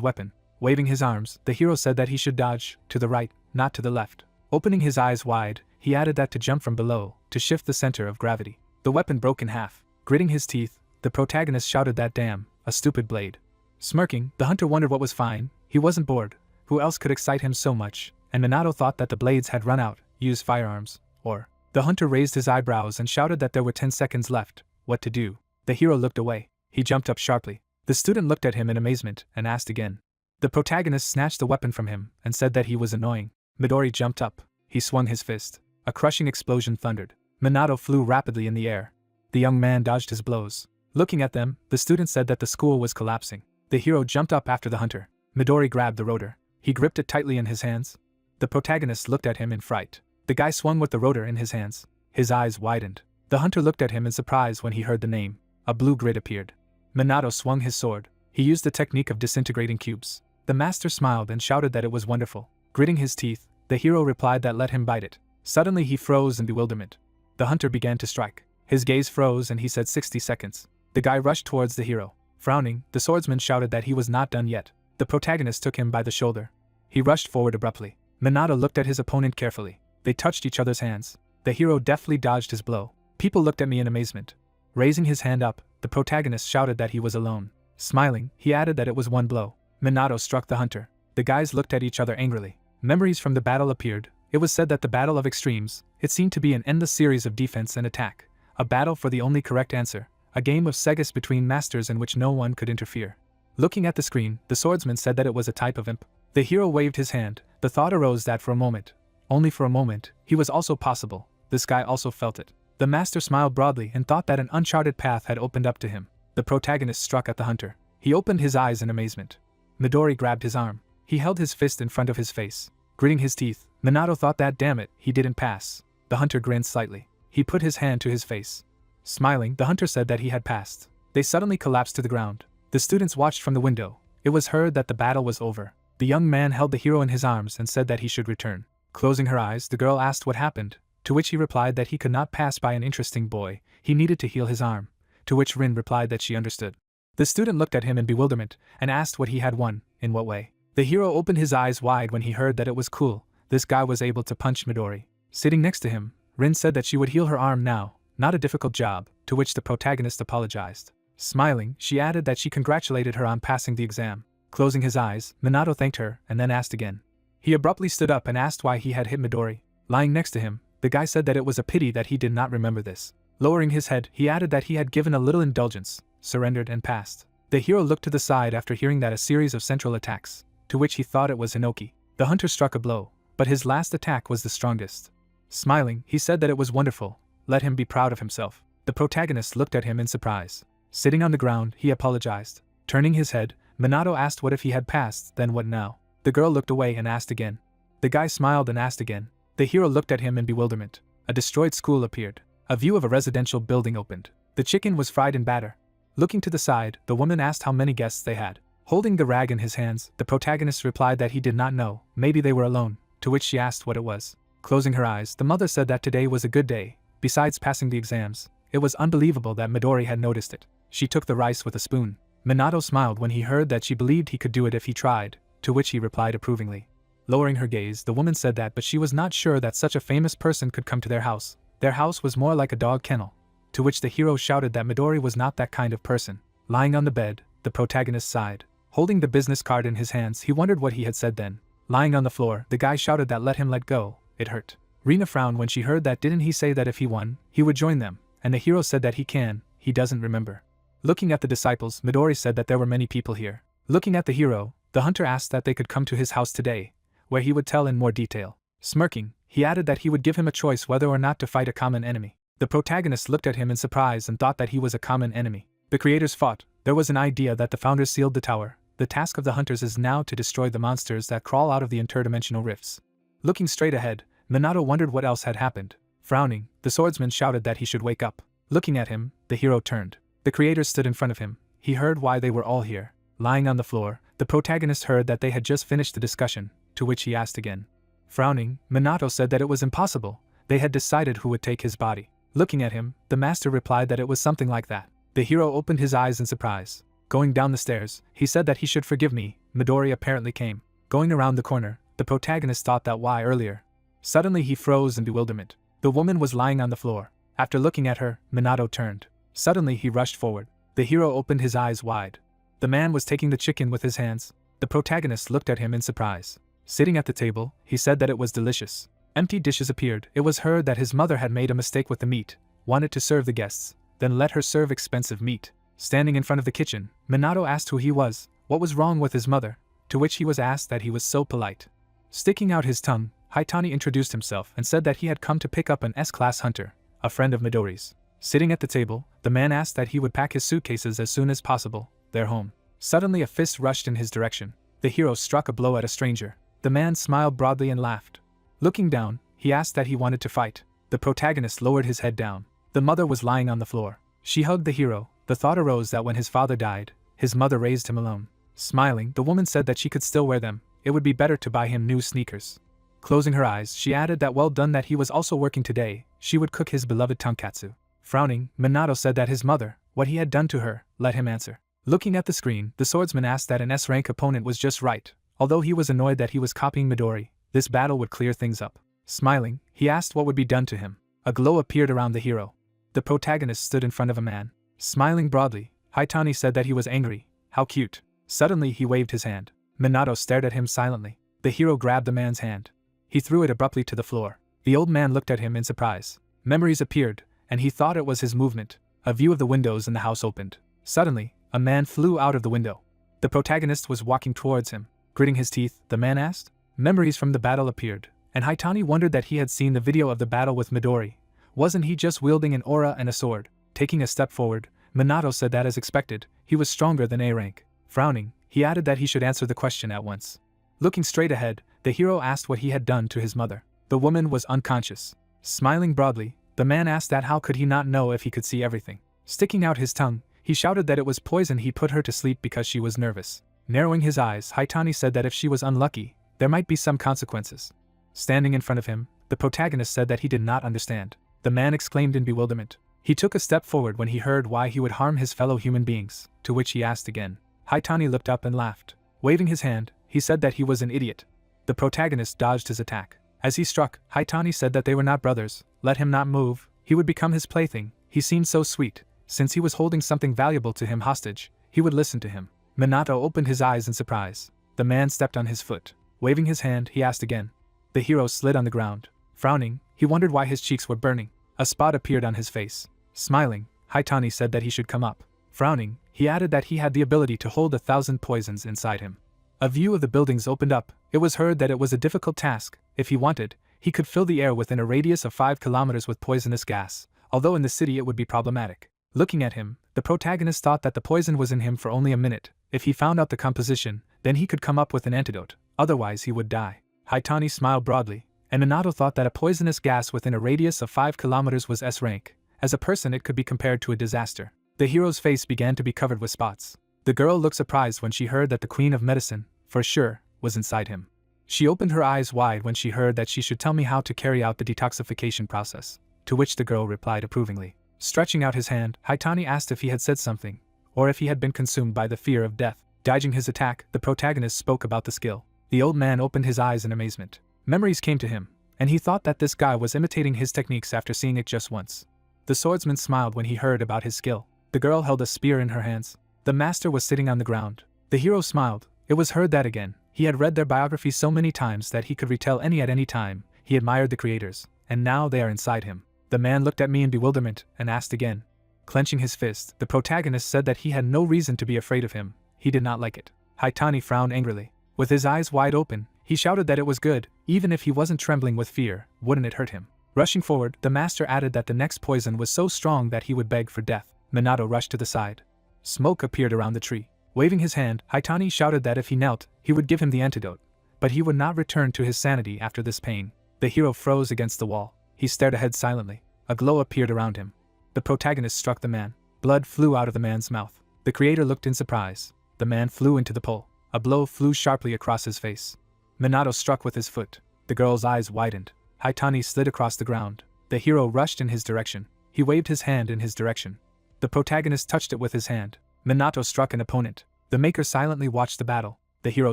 weapon. Waving his arms, the hero said that he should dodge, to the right, not to the left. Opening his eyes wide, he added that to jump from below, to shift the center of gravity. The weapon broke in half. Gritting his teeth, the protagonist shouted that damn, a stupid blade. Smirking, the hunter wondered what was fine. He wasn't bored. Who else could excite him so much? And Minato thought that the blades had run out. Use firearms. Or. The hunter raised his eyebrows and shouted that there were 10 seconds left. What to do? The hero looked away. He jumped up sharply. The student looked at him in amazement and asked again. The protagonist snatched the weapon from him and said that he was annoying. Midori jumped up. He swung his fist. A crushing explosion thundered. Minato flew rapidly in the air. The young man dodged his blows. Looking at them, the student said that the school was collapsing. The hero jumped up after the hunter. Midori grabbed the rotor. He gripped it tightly in his hands. The protagonist looked at him in fright. The guy swung with the rotor in his hands. His eyes widened. The hunter looked at him in surprise when he heard the name. A blue grid appeared. Minato swung his sword. He used the technique of disintegrating cubes. The master smiled and shouted that it was wonderful. Gritting his teeth, the hero replied that let him bite it. Suddenly he froze in bewilderment. The hunter began to strike. His gaze froze and he said 60 seconds. The guy rushed towards the hero. Frowning, the swordsman shouted that he was not done yet. The protagonist took him by the shoulder. He rushed forward abruptly. Minato looked at his opponent carefully. They touched each other's hands. The hero deftly dodged his blow. People looked at me in amazement. Raising his hand up, the protagonist shouted that he was alone. Smiling, he added that it was one blow. Minato struck the hunter. The guys looked at each other angrily. Memories from the battle appeared. It was said that the battle of extremes, it seemed to be an endless series of defense and attack. A battle for the only correct answer. A game of Segas between masters in which no one could interfere. Looking at the screen, the swordsman said that it was a type of imp. The hero waved his hand. The thought arose that for a moment, only for a moment, he was also possible. This guy also felt it. The master smiled broadly and thought that an uncharted path had opened up to him. The protagonist struck at the hunter. He opened his eyes in amazement. Midori grabbed his arm. He held his fist in front of his face. Gritting his teeth, Minato thought that damn it, he didn't pass. The hunter grinned slightly. He put his hand to his face. Smiling, the hunter said that he had passed. They suddenly collapsed to the ground. The students watched from the window. It was heard that the battle was over. The young man held the hero in his arms and said that he should return. Closing her eyes, the girl asked what happened, to which he replied that he could not pass by an interesting boy, he needed to heal his arm, to which Rin replied that she understood. The student looked at him in bewilderment and asked what he had won, in what way. The hero opened his eyes wide when he heard that it was cool, this guy was able to punch Midori. Sitting next to him, Rin said that she would heal her arm now, not a difficult job, to which the protagonist apologized. Smiling, she added that she congratulated her on passing the exam. Closing his eyes, Minato thanked her and then asked again. He abruptly stood up and asked why he had hit Midori. Lying next to him, the guy said that it was a pity that he did not remember this. Lowering his head, he added that he had given a little indulgence, surrendered and passed. The hero looked to the side after hearing that a series of central attacks, to which he thought it was Hinoki. The hunter struck a blow, but his last attack was the strongest. Smiling, he said that it was wonderful, let him be proud of himself. The protagonist looked at him in surprise. Sitting on the ground, he apologized. Turning his head, Minato asked what if he had passed, then what now? The girl looked away and asked again. The guy smiled and asked again. The hero looked at him in bewilderment. A destroyed school appeared. A view of a residential building opened. The chicken was fried in batter. Looking to the side, the woman asked how many guests they had. Holding the rag in his hands, the protagonist replied that he did not know, maybe they were alone, to which she asked what it was. Closing her eyes, the mother said that today was a good day, besides passing the exams. It was unbelievable that Midori had noticed it. She took the rice with a spoon. Minato smiled when he heard that she believed he could do it if he tried, to which he replied approvingly. Lowering her gaze, the woman said that but she was not sure that such a famous person could come to their house. Their house was more like a dog kennel. To which the hero shouted that Midori was not that kind of person. Lying on the bed, the protagonist sighed. Holding the business card in his hands, he wondered what he had said then. Lying on the floor, the guy shouted that let him let go, it hurt. Rina frowned when she heard that didn't he say that if he won, he would join them, and the hero said that he doesn't remember. Looking at the disciples, Midori said that there were many people here. Looking at the hero, the hunter asked that they could come to his house today, where he would tell in more detail. Smirking, he added that he would give him a choice whether or not to fight a common enemy. The protagonist looked at him in surprise and thought that he was a common enemy. The creators fought. There was an idea that the founders sealed the tower. The task of the hunters is now to destroy the monsters that crawl out of the interdimensional rifts. Looking straight ahead, Minato wondered what else had happened. Frowning, the swordsman shouted that he should wake up. Looking at him, the hero turned. The creators stood in front of him. He heard why they were all here. Lying on the floor, the protagonist heard that they had just finished the discussion, to which he asked again. Frowning, Minato said that it was impossible. They had decided who would take his body. Looking at him, the master replied that it was something like that. The hero opened his eyes in surprise. Going down the stairs, he said that he should forgive me. Midori apparently came. Going around the corner, the protagonist thought that why earlier. Suddenly he froze in bewilderment. The woman was lying on the floor. After looking at her, Minato turned. Suddenly he rushed forward. The hero opened his eyes wide. The man was taking the chicken with his hands. The protagonist looked at him in surprise. Sitting at the table, he said that it was delicious. Empty dishes appeared. It was heard that his mother had made a mistake with the meat, wanted to serve the guests, then let her serve expensive meat. Standing in front of the kitchen, Minato asked who he was, what was wrong with his mother, to which he was asked that he was so polite. Sticking out his tongue, Haitani introduced himself and said that he had come to pick up an S-class hunter, a friend of Midori's. Sitting at the table, the man asked that he would pack his suitcases as soon as possible, their home. Suddenly a fist rushed in his direction. The hero struck a blow at a stranger. The man smiled broadly and laughed. Looking down, he asked that he wanted to fight. The protagonist lowered his head down. The mother was lying on the floor. She hugged the hero. The thought arose that when his father died, his mother raised him alone. Smiling, the woman said that she could still wear them. It would be better to buy him new sneakers. Closing her eyes, she added that well done, that he was also working today. She would cook his beloved tonkatsu. Frowning, Minato said that his mother, what he had done to her, let him answer. Looking at the screen, the swordsman asked that an S-rank opponent was just right. Although he was annoyed that he was copying Midori, this battle would clear things up. Smiling, he asked what would be done to him. A glow appeared around the hero. The protagonist stood in front of a man. Smiling broadly, Haitani said that he was angry. How cute. Suddenly he waved his hand. Minato stared at him silently. The hero grabbed the man's hand. He threw it abruptly to the floor. The old man looked at him in surprise. Memories appeared, and he thought it was his movement. A view of the windows in the house opened. Suddenly, a man flew out of the window. The protagonist was walking towards him. Gritting his teeth, the man asked. Memories from the battle appeared, and Haitani wondered that he had seen the video of the battle with Midori. Wasn't he just wielding an aura and a sword? Taking a step forward, Minato said that as expected, he was stronger than A-rank. Frowning, he added that he should answer the question at once. Looking straight ahead, the hero asked what he had done to his mother. The woman was unconscious. Smiling broadly, the man asked that how could he not know if he could see everything. Sticking out his tongue, he shouted that it was poison. He put her to sleep because she was nervous. Narrowing his eyes, Haitani said that if she was unlucky, there might be some consequences. Standing in front of him, the protagonist said that he did not understand. The man exclaimed in bewilderment. He took a step forward when he heard why he would harm his fellow human beings, to which he asked again. Haitani looked up and laughed. Waving his hand, he said that he was an idiot. The protagonist dodged his attack. As he struck, Haitani said that they were not brothers. Let him not move, he would become his plaything. He seemed so sweet. Since he was holding something valuable to him hostage, he would listen to him. Minato opened his eyes in surprise. The man stepped on his foot. Waving his hand, he asked again. The hero slid on the ground. Frowning, he wondered why his cheeks were burning. A spot appeared on his face. Smiling, Haitani said that he should come up. Frowning, he added that he had the ability to hold 1,000 poisons inside him. A view of the buildings opened up. It was heard that it was a difficult task. If he wanted, he could fill the air within a radius of 5 kilometers with poisonous gas, although in the city it would be problematic. Looking at him, the protagonist thought that the poison was in him for only a minute. If he found out the composition, then he could come up with an antidote, otherwise he would die. Haitani smiled broadly, and Minato thought that a poisonous gas within a radius of 5 kilometers was S-rank. As a person it could be compared to a disaster. The hero's face began to be covered with spots. The girl looked surprised when she heard that the Queen of Medicine, for sure, was inside him. She opened her eyes wide when she heard that she should tell me how to carry out the detoxification process, to which the girl replied approvingly. Stretching out his hand, Haitani asked if he had said something, or if he had been consumed by the fear of death. Dodging his attack, the protagonist spoke about the skill. The old man opened his eyes in amazement. Memories came to him, and he thought that this guy was imitating his techniques after seeing it just once. The swordsman smiled when he heard about his skill. The girl held a spear in her hands. The master was sitting on the ground. The hero smiled. It was heard that again. He had read their biographies so many times that he could retell any at any time. He admired the creators, and now they are inside him. The man looked at me in bewilderment and asked again. Clenching his fist, the protagonist said that he had no reason to be afraid of him. He did not like it. Haitani frowned angrily. With his eyes wide open, he shouted that it was good. Even if he wasn't trembling with fear, wouldn't it hurt him? Rushing forward, the master added that the next poison was so strong that he would beg for death. Minato rushed to the side. Smoke appeared around the tree. Waving his hand, Haitani shouted that if he knelt, he would give him the antidote. But he would not return to his sanity after this pain. The hero froze against the wall. He stared ahead silently. A glow appeared around him. The protagonist struck the man. Blood flew out of the man's mouth. The creator looked in surprise. The man flew into the pole. A blow flew sharply across his face. Minato struck with his foot. The girl's eyes widened. Haitani slid across the ground. The hero rushed in his direction. He waved his hand in his direction. The protagonist touched it with his hand. Minato struck an opponent. The maker silently watched the battle. The hero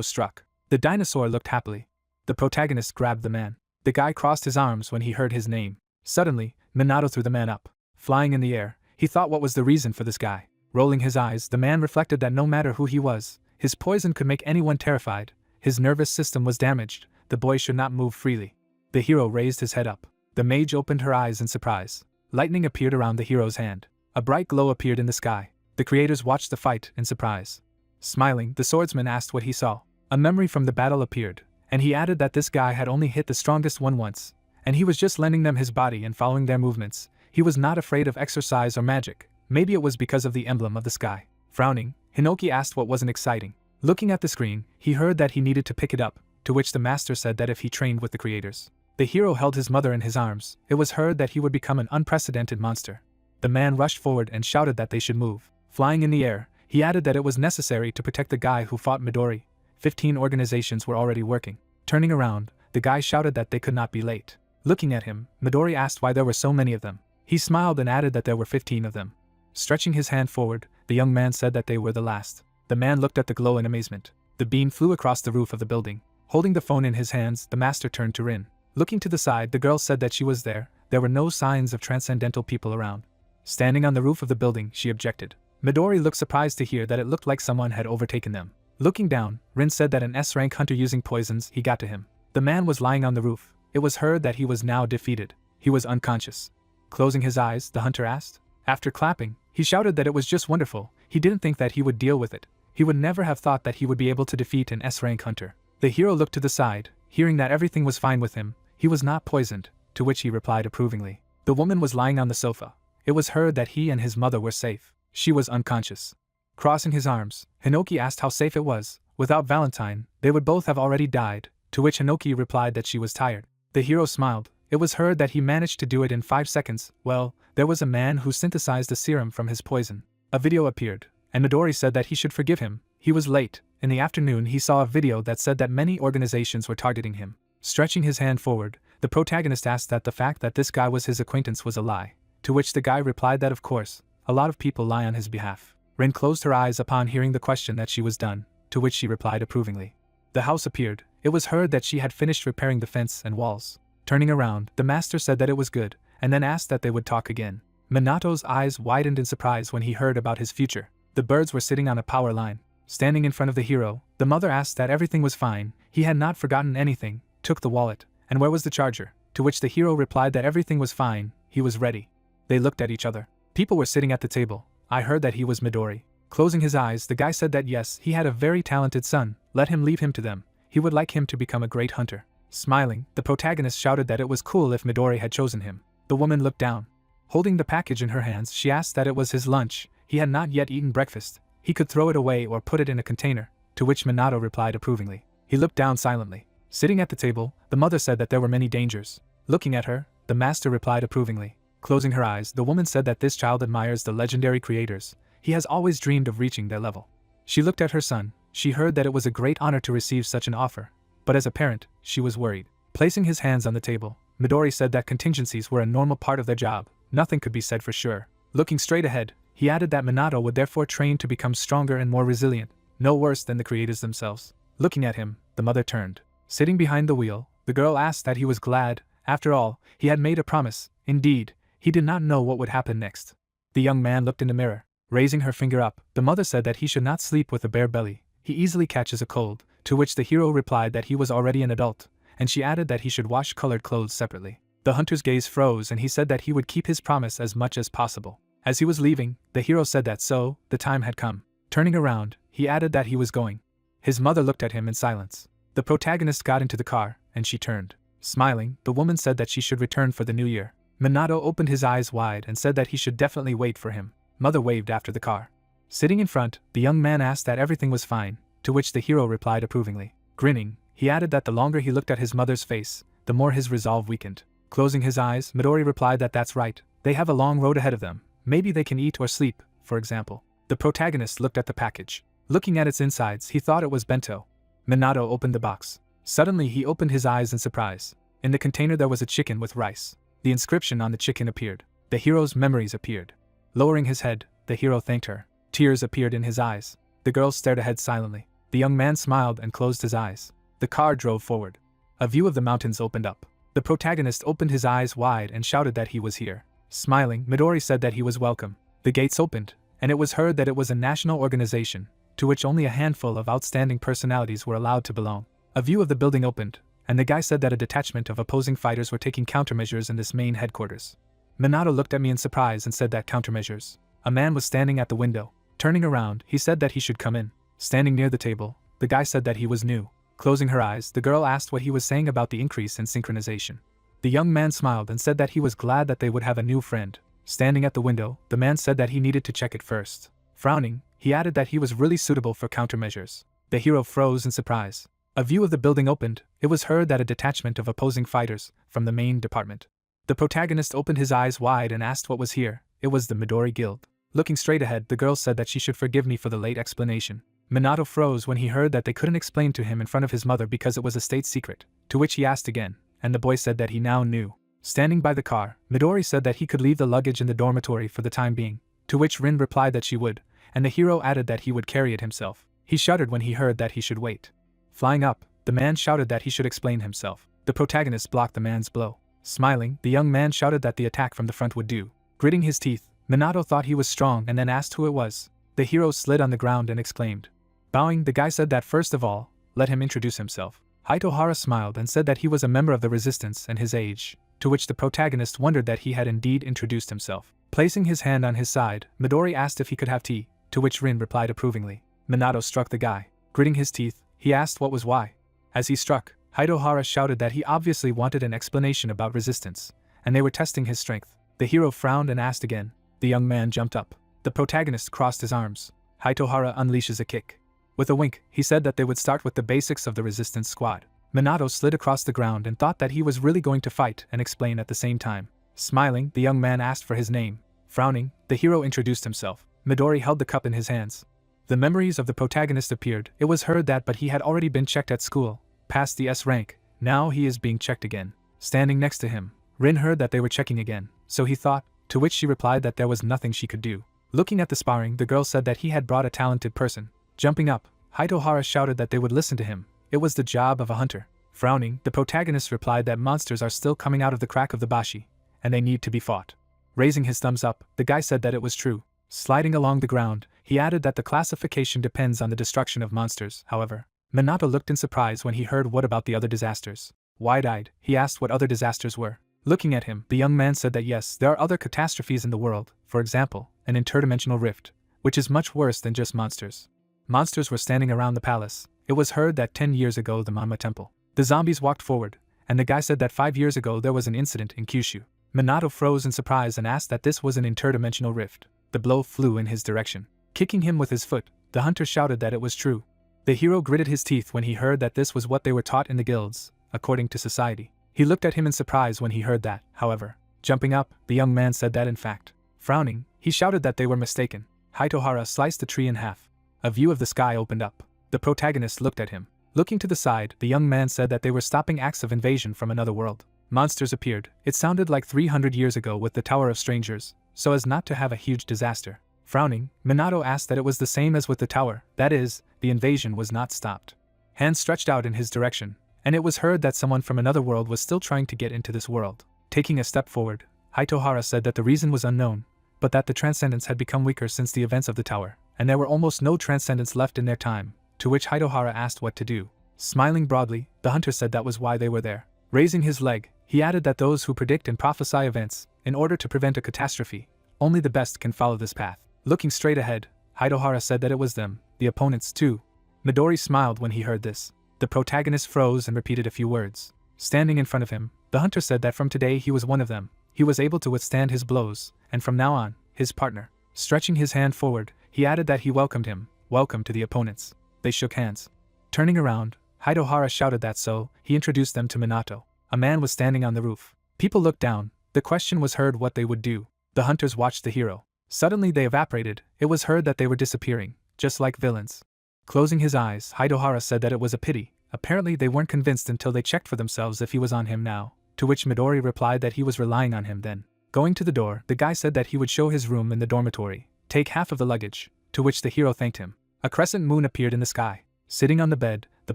struck. The dinosaur looked happily. The protagonist grabbed the man. The guy crossed his arms when he heard his name. Suddenly, Minato threw the man up. Flying in the air, he thought what was the reason for this guy. Rolling his eyes, the man reflected that no matter who he was, his poison could make anyone terrified. His nervous system was damaged. The boy should not move freely. The hero raised his head up. The mage opened her eyes in surprise. Lightning appeared around the hero's hand. A bright glow appeared in the sky. The creators watched the fight in surprise. Smiling, the swordsman asked what he saw. A memory from the battle appeared, and he added that this guy had only hit the strongest one once, and he was just lending them his body and following their movements. He was not afraid of exercise or magic. Maybe it was because of the emblem of the sky. Frowning, Hinoki asked what wasn't exciting. Looking at the screen, he heard that he needed to pick it up, to which the master said that if he trained with the creators. The hero held his mother in his arms. It was heard that he would become an unprecedented monster. The man rushed forward and shouted that they should move. Flying in the air, he added that it was necessary to protect the guy who fought Midori. 15 organizations were already working. Turning around, the guy shouted that they could not be late. Looking at him, Midori asked why there were so many of them. He smiled and added that there were 15 of them. Stretching his hand forward, the young man said that they were the last. The man looked at the glow in amazement. The beam flew across the roof of the building. Holding the phone in his hands, the master turned to Rin. Looking to the side, the girl said that she was there. There were no signs of transcendental people around. Standing on the roof of the building, she objected. Midori looked surprised to hear that it looked like someone had overtaken them. Looking down, Rin said that an S-rank hunter using poisons, he got to him. The man was lying on the roof. It was heard that he was now defeated. He was unconscious. Closing his eyes, the hunter asked. After clapping, he shouted that it was just wonderful. He didn't think that he would deal with it. He would never have thought that he would be able to defeat an S-rank hunter. The hero looked to the side, hearing that everything was fine with him. He was not poisoned, to which he replied approvingly. The woman was lying on the sofa. It was heard that he and his mother were safe. She was unconscious. Crossing his arms, Hinoki asked how safe it was. Without Valentine, they would both have already died, to which Hinoki replied that she was tired. The hero smiled. It was heard that he managed to do it in 5 seconds. Well, there was a man who synthesized a serum from his poison. A video appeared, and Midori said that he should forgive him. He was late. In the afternoon, he saw a video that said that many organizations were targeting him. Stretching his hand forward, the protagonist asked that the fact that this guy was his acquaintance was a lie, to which the guy replied that of course, a lot of people lie on his behalf. Rin closed her eyes upon hearing the question that she was done, to which she replied approvingly. The house appeared. It was heard that she had finished repairing the fence and walls. Turning around, the master said that it was good, and then asked that they would talk again. Minato's eyes widened in surprise when he heard about his future. The birds were sitting on a power line. Standing in front of the hero, the mother asked that everything was fine, he had not forgotten anything, took the wallet, and where was the charger, to which the hero replied that everything was fine, he was ready. They looked at each other. People were sitting at the table. I heard that he was Midori. Closing his eyes, the guy said that yes, he had a very talented son, let him leave him to them. He would like him to become a great hunter. Smiling, the protagonist shouted that it was cool if Midori had chosen him. The woman looked down. Holding the package in her hands, she asked that it was his lunch. He had not yet eaten breakfast. He could throw it away or put it in a container, to which Minato replied approvingly. He looked down silently. Sitting at the table, the mother said that there were many dangers. Looking at her, the master replied approvingly. Closing her eyes, the woman said that this child admires the legendary creators. He has always dreamed of reaching their level. She looked at her son. She heard that it was a great honor to receive such an offer. But as a parent, she was worried. Placing his hands on the table, Midori said that contingencies were a normal part of their job. Nothing could be said for sure. Looking straight ahead, he added that Minato would therefore train to become stronger and more resilient, no worse than the creators themselves. Looking at him, the mother turned. Sitting behind the wheel, the girl asked that he was glad. After all, he had made a promise. Indeed, he did not know what would happen next. The young man looked in the mirror. Raising her finger up, the mother said that he should not sleep with a bare belly. He easily catches a cold, to which the hero replied that he was already an adult, and she added that he should wash colored clothes separately. The hunter's gaze froze and he said that he would keep his promise as much as possible. As he was leaving, the hero said that so, the time had come. Turning around, he added that he was going. His mother looked at him in silence. The protagonist got into the car, and she turned. Smiling, the woman said that she should return for the new year. Minato opened his eyes wide and said that he should definitely wait for him. Mother waved after the car. Sitting in front, the young man asked that everything was fine, to which the hero replied approvingly. Grinning, he added that the longer he looked at his mother's face, the more his resolve weakened. Closing his eyes, Midori replied that that's right, they have a long road ahead of them. Maybe they can eat or sleep, for example. The protagonist looked at the package. Looking at its insides, he thought it was bento. Minato opened the box. Suddenly he opened his eyes in surprise. In the container there was a chicken with rice. The inscription on the chicken appeared. The hero's memories appeared. Lowering his head, the hero thanked her. Tears appeared in his eyes. The girl stared ahead silently. The young man smiled and closed his eyes. The car drove forward. A view of the mountains opened up. The protagonist opened his eyes wide and shouted that he was here. Smiling, Midori said that he was welcome. The gates opened, and it was heard that it was a national organization, to which only a handful of outstanding personalities were allowed to belong. A view of the building opened, and the guy said that a detachment of opposing fighters were taking countermeasures in this main headquarters. Minato looked at me in surprise and said that countermeasures. A man was standing at the window. Turning around, he said that he should come in. Standing near the table, the guy said that he was new. Closing her eyes, the girl asked what he was saying about the increase in synchronization. The young man smiled and said that he was glad that they would have a new friend. Standing at the window, the man said that he needed to check it first. Frowning, he added that he was really suitable for countermeasures. The hero froze in surprise. A view of the building opened. It was heard that a detachment of opposing fighters from the main department. The protagonist opened his eyes wide and asked what was here. It was the Midori Guild. Looking straight ahead, the girl said that she should forgive me for the late explanation. Minato froze when he heard that they couldn't explain to him in front of his mother because it was a state secret, to which he asked again, and the boy said that he now knew. Standing by the car, Midori said that he could leave the luggage in the dormitory for the time being, to which Rin replied that she would, and the hero added that he would carry it himself. He shuddered when he heard that he should wait. Flying up, the man shouted that he should explain himself. The protagonist blocked the man's blow. Smiling, the young man shouted that the attack from the front would do. Gritting his teeth, Minato thought he was strong and then asked who it was. The hero slid on the ground and exclaimed. Bowing, the guy said that first of all, let him introduce himself. Hitohara smiled and said that he was a member of the resistance and his age, to which the protagonist wondered that he had indeed introduced himself. Placing his hand on his side, Midori asked if he could have tea, to which Rin replied approvingly. Minato struck the guy. Gritting his teeth, he asked what was why. As he struck, Hitohara shouted that he obviously wanted an explanation about resistance, and they were testing his strength. The hero frowned and asked again. The young man jumped up. The protagonist crossed his arms. Hitohara unleashes a kick. With a wink, he said that they would start with the basics of the resistance squad. Minato slid across the ground and thought that he was really going to fight and explain at the same time. Smiling, the young man asked for his name. Frowning, the hero introduced himself. Midori held the cup in his hands. The memories of the protagonist appeared. It was heard that but he had already been checked at school, passed the S rank. Now he is being checked again. Standing next to him, Rin heard that they were checking again, so he thought, to which she replied that there was nothing she could do. Looking at the sparring, the girl said that he had brought a talented person. Jumping up, Hitohara shouted that they would listen to him. It was the job of a hunter. Frowning, the protagonist replied that monsters are still coming out of the crack of the bashi, and they need to be fought. Raising his thumbs up, the guy said that it was true. Sliding along the ground, he added that the classification depends on the destruction of monsters, however. Minato looked in surprise when he heard what about the other disasters. Wide-eyed, he asked what other disasters were. Looking at him, the young man said that yes, there are other catastrophes in the world, for example, an interdimensional rift, which is much worse than just monsters. Monsters were standing around the palace. It was heard that 10 years ago the Manhwa temple. The zombies walked forward, and the guy said that 5 years ago there was an incident in Kyushu. Minato froze in surprise and asked that this was an interdimensional rift. The blow flew in his direction. Kicking him with his foot, the hunter shouted that it was true. The hero gritted his teeth when he heard that this was what they were taught in the guilds, according to society. He looked at him in surprise when he heard that, however. Jumping up, the young man said that in fact. Frowning, he shouted that they were mistaken. Hitohara sliced the tree in half. A view of the sky opened up. The protagonist looked at him. Looking to the side, the young man said that they were stopping acts of invasion from another world. Monsters appeared. It sounded like 300 years ago with the Tower of Strangers, so as not to have a huge disaster. Frowning, Minato asked that it was the same as with the tower, that is, the invasion was not stopped. Hands stretched out in his direction, and it was heard that someone from another world was still trying to get into this world. Taking a step forward, Hitohara said that the reason was unknown, but that the Transcendents had become weaker since the events of the tower, and there were almost no Transcendents left in their time, to which Hitohara asked what to do. Smiling broadly, the hunter said that was why they were there. Raising his leg, he added that those who predict and prophesy events, in order to prevent a catastrophe, only the best can follow this path. Looking straight ahead, Hitohara said that it was them, the opponents too. Midori smiled when he heard this. The protagonist froze and repeated a few words. Standing in front of him, the hunter said that from today he was one of them. He was able to withstand his blows, and from now on, his partner. Stretching his hand forward, he added that he welcomed him. Welcome to the opponents. They shook hands. Turning around, Hitohara shouted that so, he introduced them to Minato. A man was standing on the roof. People looked down. The question was heard what they would do. The hunters watched the hero. Suddenly they evaporated. It was heard that they were disappearing, just like villains. Closing his eyes, Hitohara said that it was a pity. Apparently they weren't convinced until they checked for themselves if he was on him now, to which Midori replied that he was relying on him then. Going to the door, the guy said that he would show his room in the dormitory, take half of the luggage, to which the hero thanked him. A crescent moon appeared in the sky. Sitting on the bed, the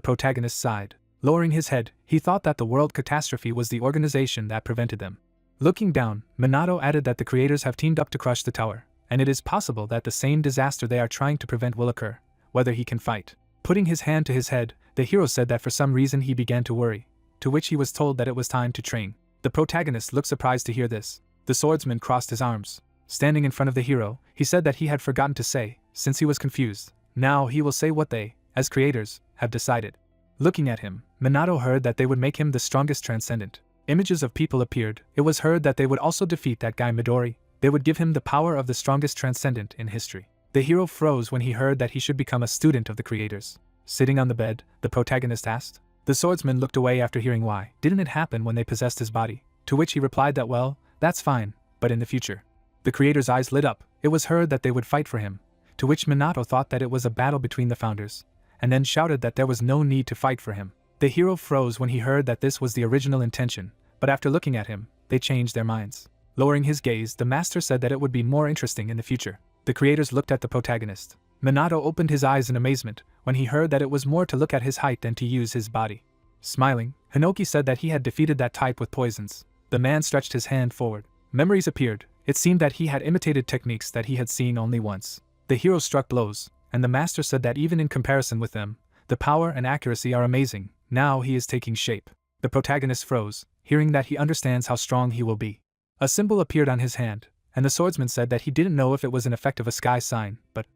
protagonist sighed. Lowering his head, he thought that the world catastrophe was the organization that prevented them. Looking down, Minato added that the creators have teamed up to crush the tower, and it is possible that the same disaster they are trying to prevent will occur, whether he can fight. Putting his hand to his head, the hero said that for some reason he began to worry, to which he was told that it was time to train. The protagonist looked surprised to hear this. The swordsman crossed his arms. Standing in front of the hero, he said that he had forgotten to say, since he was confused. Now he will say what they, as creators, have decided. Looking at him, Minato heard that they would make him the strongest Transcendent. Images of people appeared. It was heard that they would also defeat that guy Midori. They would give him the power of the strongest Transcendent in history. The hero froze when he heard that he should become a student of the creators. Sitting on the bed, the protagonist asked. The swordsman looked away after hearing why. Didn't it happen when they possessed his body? To which he replied that well, that's fine, but in the future. The creator's eyes lit up. It was heard that they would fight for him, to which Minato thought that it was a battle between the founders, and then shouted that there was no need to fight for him. The hero froze when he heard that this was the original intention, but after looking at him, they changed their minds. Lowering his gaze, the master said that it would be more interesting in the future. The creators looked at the protagonist. Minato opened his eyes in amazement when he heard that it was more to look at his height than to use his body. Smiling, Hinoki said that he had defeated that type with poisons. The man stretched his hand forward. Memories appeared. It seemed that he had imitated techniques that he had seen only once. The hero struck blows, and the master said that even in comparison with them, the power and accuracy are amazing. Now he is taking shape. The protagonist froze, hearing that he understands how strong he will be. A symbol appeared on his hand, and the swordsman said that he didn't know if it was an effect of a sky sign, but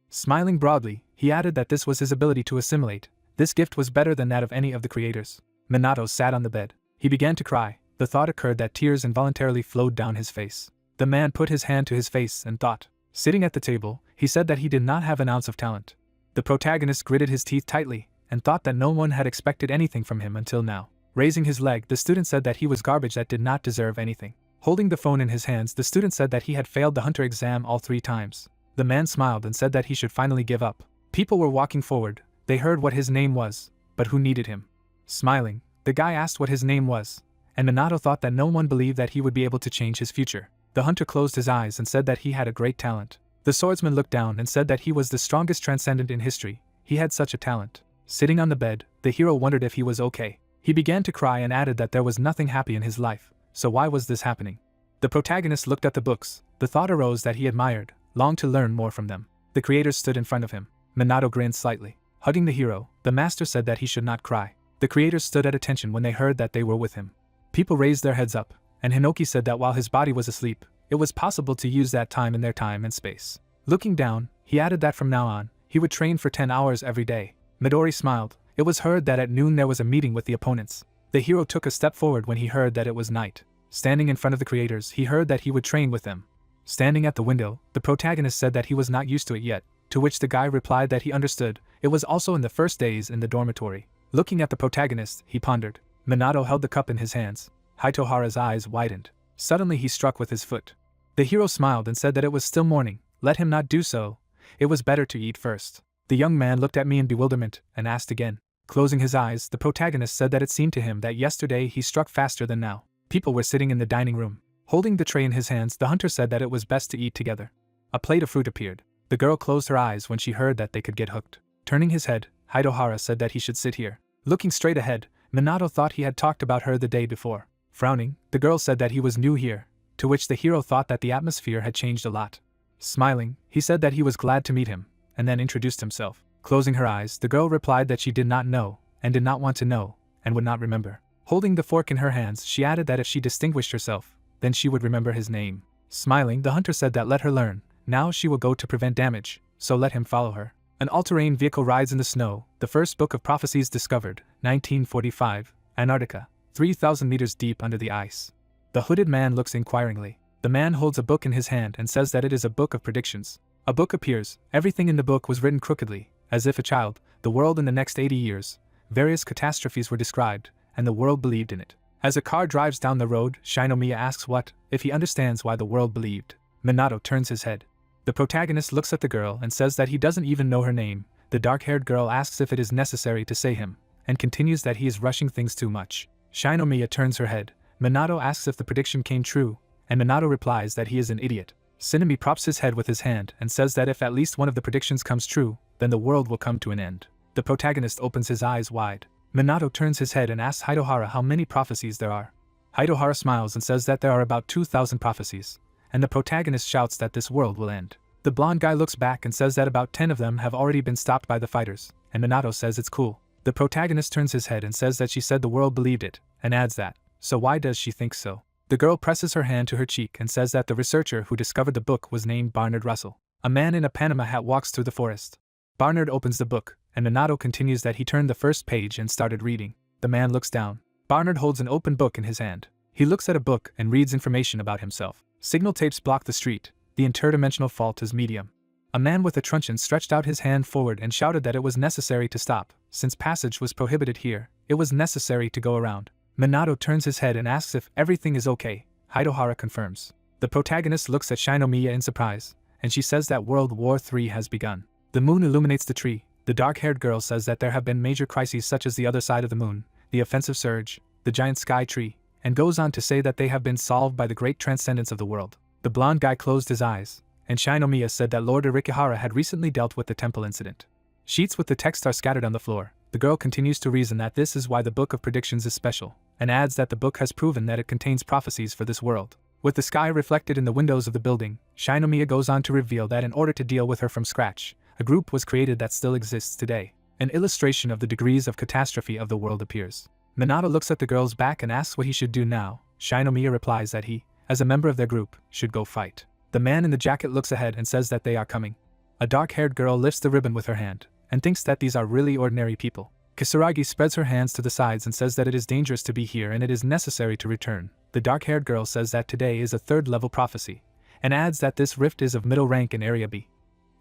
smiling broadly, he added that this was his ability to assimilate. This gift was better than that of any of the creators. Minato sat on the bed. He began to cry. The thought occurred that tears involuntarily flowed down his face. The man put his hand to his face and thought. Sitting at the table, he said that he did not have an ounce of talent. The protagonist gritted his teeth tightly, and thought that no one had expected anything from him until now. Raising his leg, the student said that he was garbage that did not deserve anything. Holding the phone in his hands, the student said that he had failed the hunter exam all 3 times. The man smiled and said that he should finally give up. People were walking forward. They heard what his name was, but who needed him? Smiling, the guy asked what his name was, and Minato thought that no one believed that he would be able to change his future. The hunter closed his eyes and said that he had a great talent. The swordsman looked down and said that he was the strongest Transcendent in history. He had such a talent. Sitting on the bed, the hero wondered if he was okay. He began to cry and added that there was nothing happy in his life, so why was this happening? The protagonist looked at the books. The thought arose that he admired, longed to learn more from them. The creators stood in front of him. Minato grinned slightly. Hugging the hero, the master said that he should not cry. The creators stood at attention when they heard that they were with him. People raised their heads up, and Hinoki said that while his body was asleep, it was possible to use that time in their time and space. Looking down, he added that from now on, he would train for 10 hours every day. Midori smiled. It was heard that at noon there was a meeting with the opponents. The hero took a step forward when he heard that it was night. Standing in front of the creators, he heard that he would train with them. Standing at the window, the protagonist said that he was not used to it yet, to which the guy replied that he understood. It was also in the first days in the dormitory. Looking at the protagonist, he pondered. Minato held the cup in his hands. Haitohara's eyes widened. Suddenly he struck with his foot. The hero smiled and said that it was still morning. Let him not do so. It was better to eat first. The young man looked at me in bewilderment and asked again. Closing his eyes, the protagonist said that it seemed to him that yesterday he struck faster than now. People were sitting in the dining room. Holding the tray in his hands, the hunter said that it was best to eat together. A plate of fruit appeared. The girl closed her eyes when she heard that they could get hooked. Turning his head, Haitohara said that he should sit here. Looking straight ahead, Minato thought he had talked about her the day before. Frowning, the girl said that he was new here, to which the hero thought that the atmosphere had changed a lot. Smiling, he said that he was glad to meet him, and then introduced himself. Closing her eyes, the girl replied that she did not know, and did not want to know, and would not remember. Holding the fork in her hands, she added that if she distinguished herself, then she would remember his name. Smiling, the hunter said that let her learn. Now she will go to prevent damage, so let him follow her. An all-terrain vehicle rides in the snow. The first book of prophecies discovered, 1945, Antarctica, 3,000 meters deep under the ice. The hooded man looks inquiringly. The man holds a book in his hand and says that it is a book of predictions. A book appears. Everything in the book was written crookedly, as if a child. The world in the next 80 years. Various catastrophes were described, and the world believed in it. As a car drives down the road, Shinomiya asks what, if he understands why the world believed. Minato turns his head. The protagonist looks at the girl and says that he doesn't even know her name. The dark-haired girl asks if it is necessary to say him, and continues that he is rushing things too much. Shinomiya turns her head. Minato asks if the prediction came true, and Minato replies that he is an idiot. Shinomiya props his head with his hand and says that if at least one of the predictions comes true, then the world will come to an end. The protagonist opens his eyes wide. Minato turns his head and asks Hitohara how many prophecies there are. Hitohara smiles and says that there are about 2,000 prophecies, and the protagonist shouts that this world will end. The blonde guy looks back and says that about 10 of them have already been stopped by the fighters, and Minato says it's cool. The protagonist turns his head and says that she said the world believed it, and adds that, so why does she think so? The girl presses her hand to her cheek and says that the researcher who discovered the book was named Barnard Russell. A man in a Panama hat walks through the forest. Barnard opens the book, and Minato continues that he turned the first page and started reading. The man looks down. Barnard holds an open book in his hand. He looks at a book and reads information about himself. Signal tapes block the street. The interdimensional fault is medium. A man with a truncheon stretched out his hand forward and shouted that it was necessary to stop. Since passage was prohibited here, it was necessary to go around. Minato turns his head and asks if everything is okay. Hitohara confirms. The protagonist looks at Shinomiya in surprise, and she says that World War III has begun. The moon illuminates the tree. The dark-haired girl says that there have been major crises such as the other side of the moon, the offensive surge, the giant sky tree, and goes on to say that they have been solved by the great transcendence of the world. The blonde guy closed his eyes, and Shinomiya said that Lord Irikihara had recently dealt with the temple incident. Sheets with the text are scattered on the floor. The girl continues to reason that this is why the Book of Predictions is special, and adds that the book has proven that it contains prophecies for this world. With the sky reflected in the windows of the building, Shinomiya goes on to reveal that in order to deal with her from scratch, a group was created that still exists today. An illustration of the degrees of catastrophe of the world appears. Minato looks at the girl's back and asks what he should do now. Shinomiya replies that he, as a member of their group, should go fight. The man in the jacket looks ahead and says that they are coming. A dark-haired girl lifts the ribbon with her hand, and thinks that these are really ordinary people. Kisaragi spreads her hands to the sides and says that it is dangerous to be here and it is necessary to return. The dark-haired girl says that today is a third-level prophecy, and adds that this rift is of middle rank in Area B.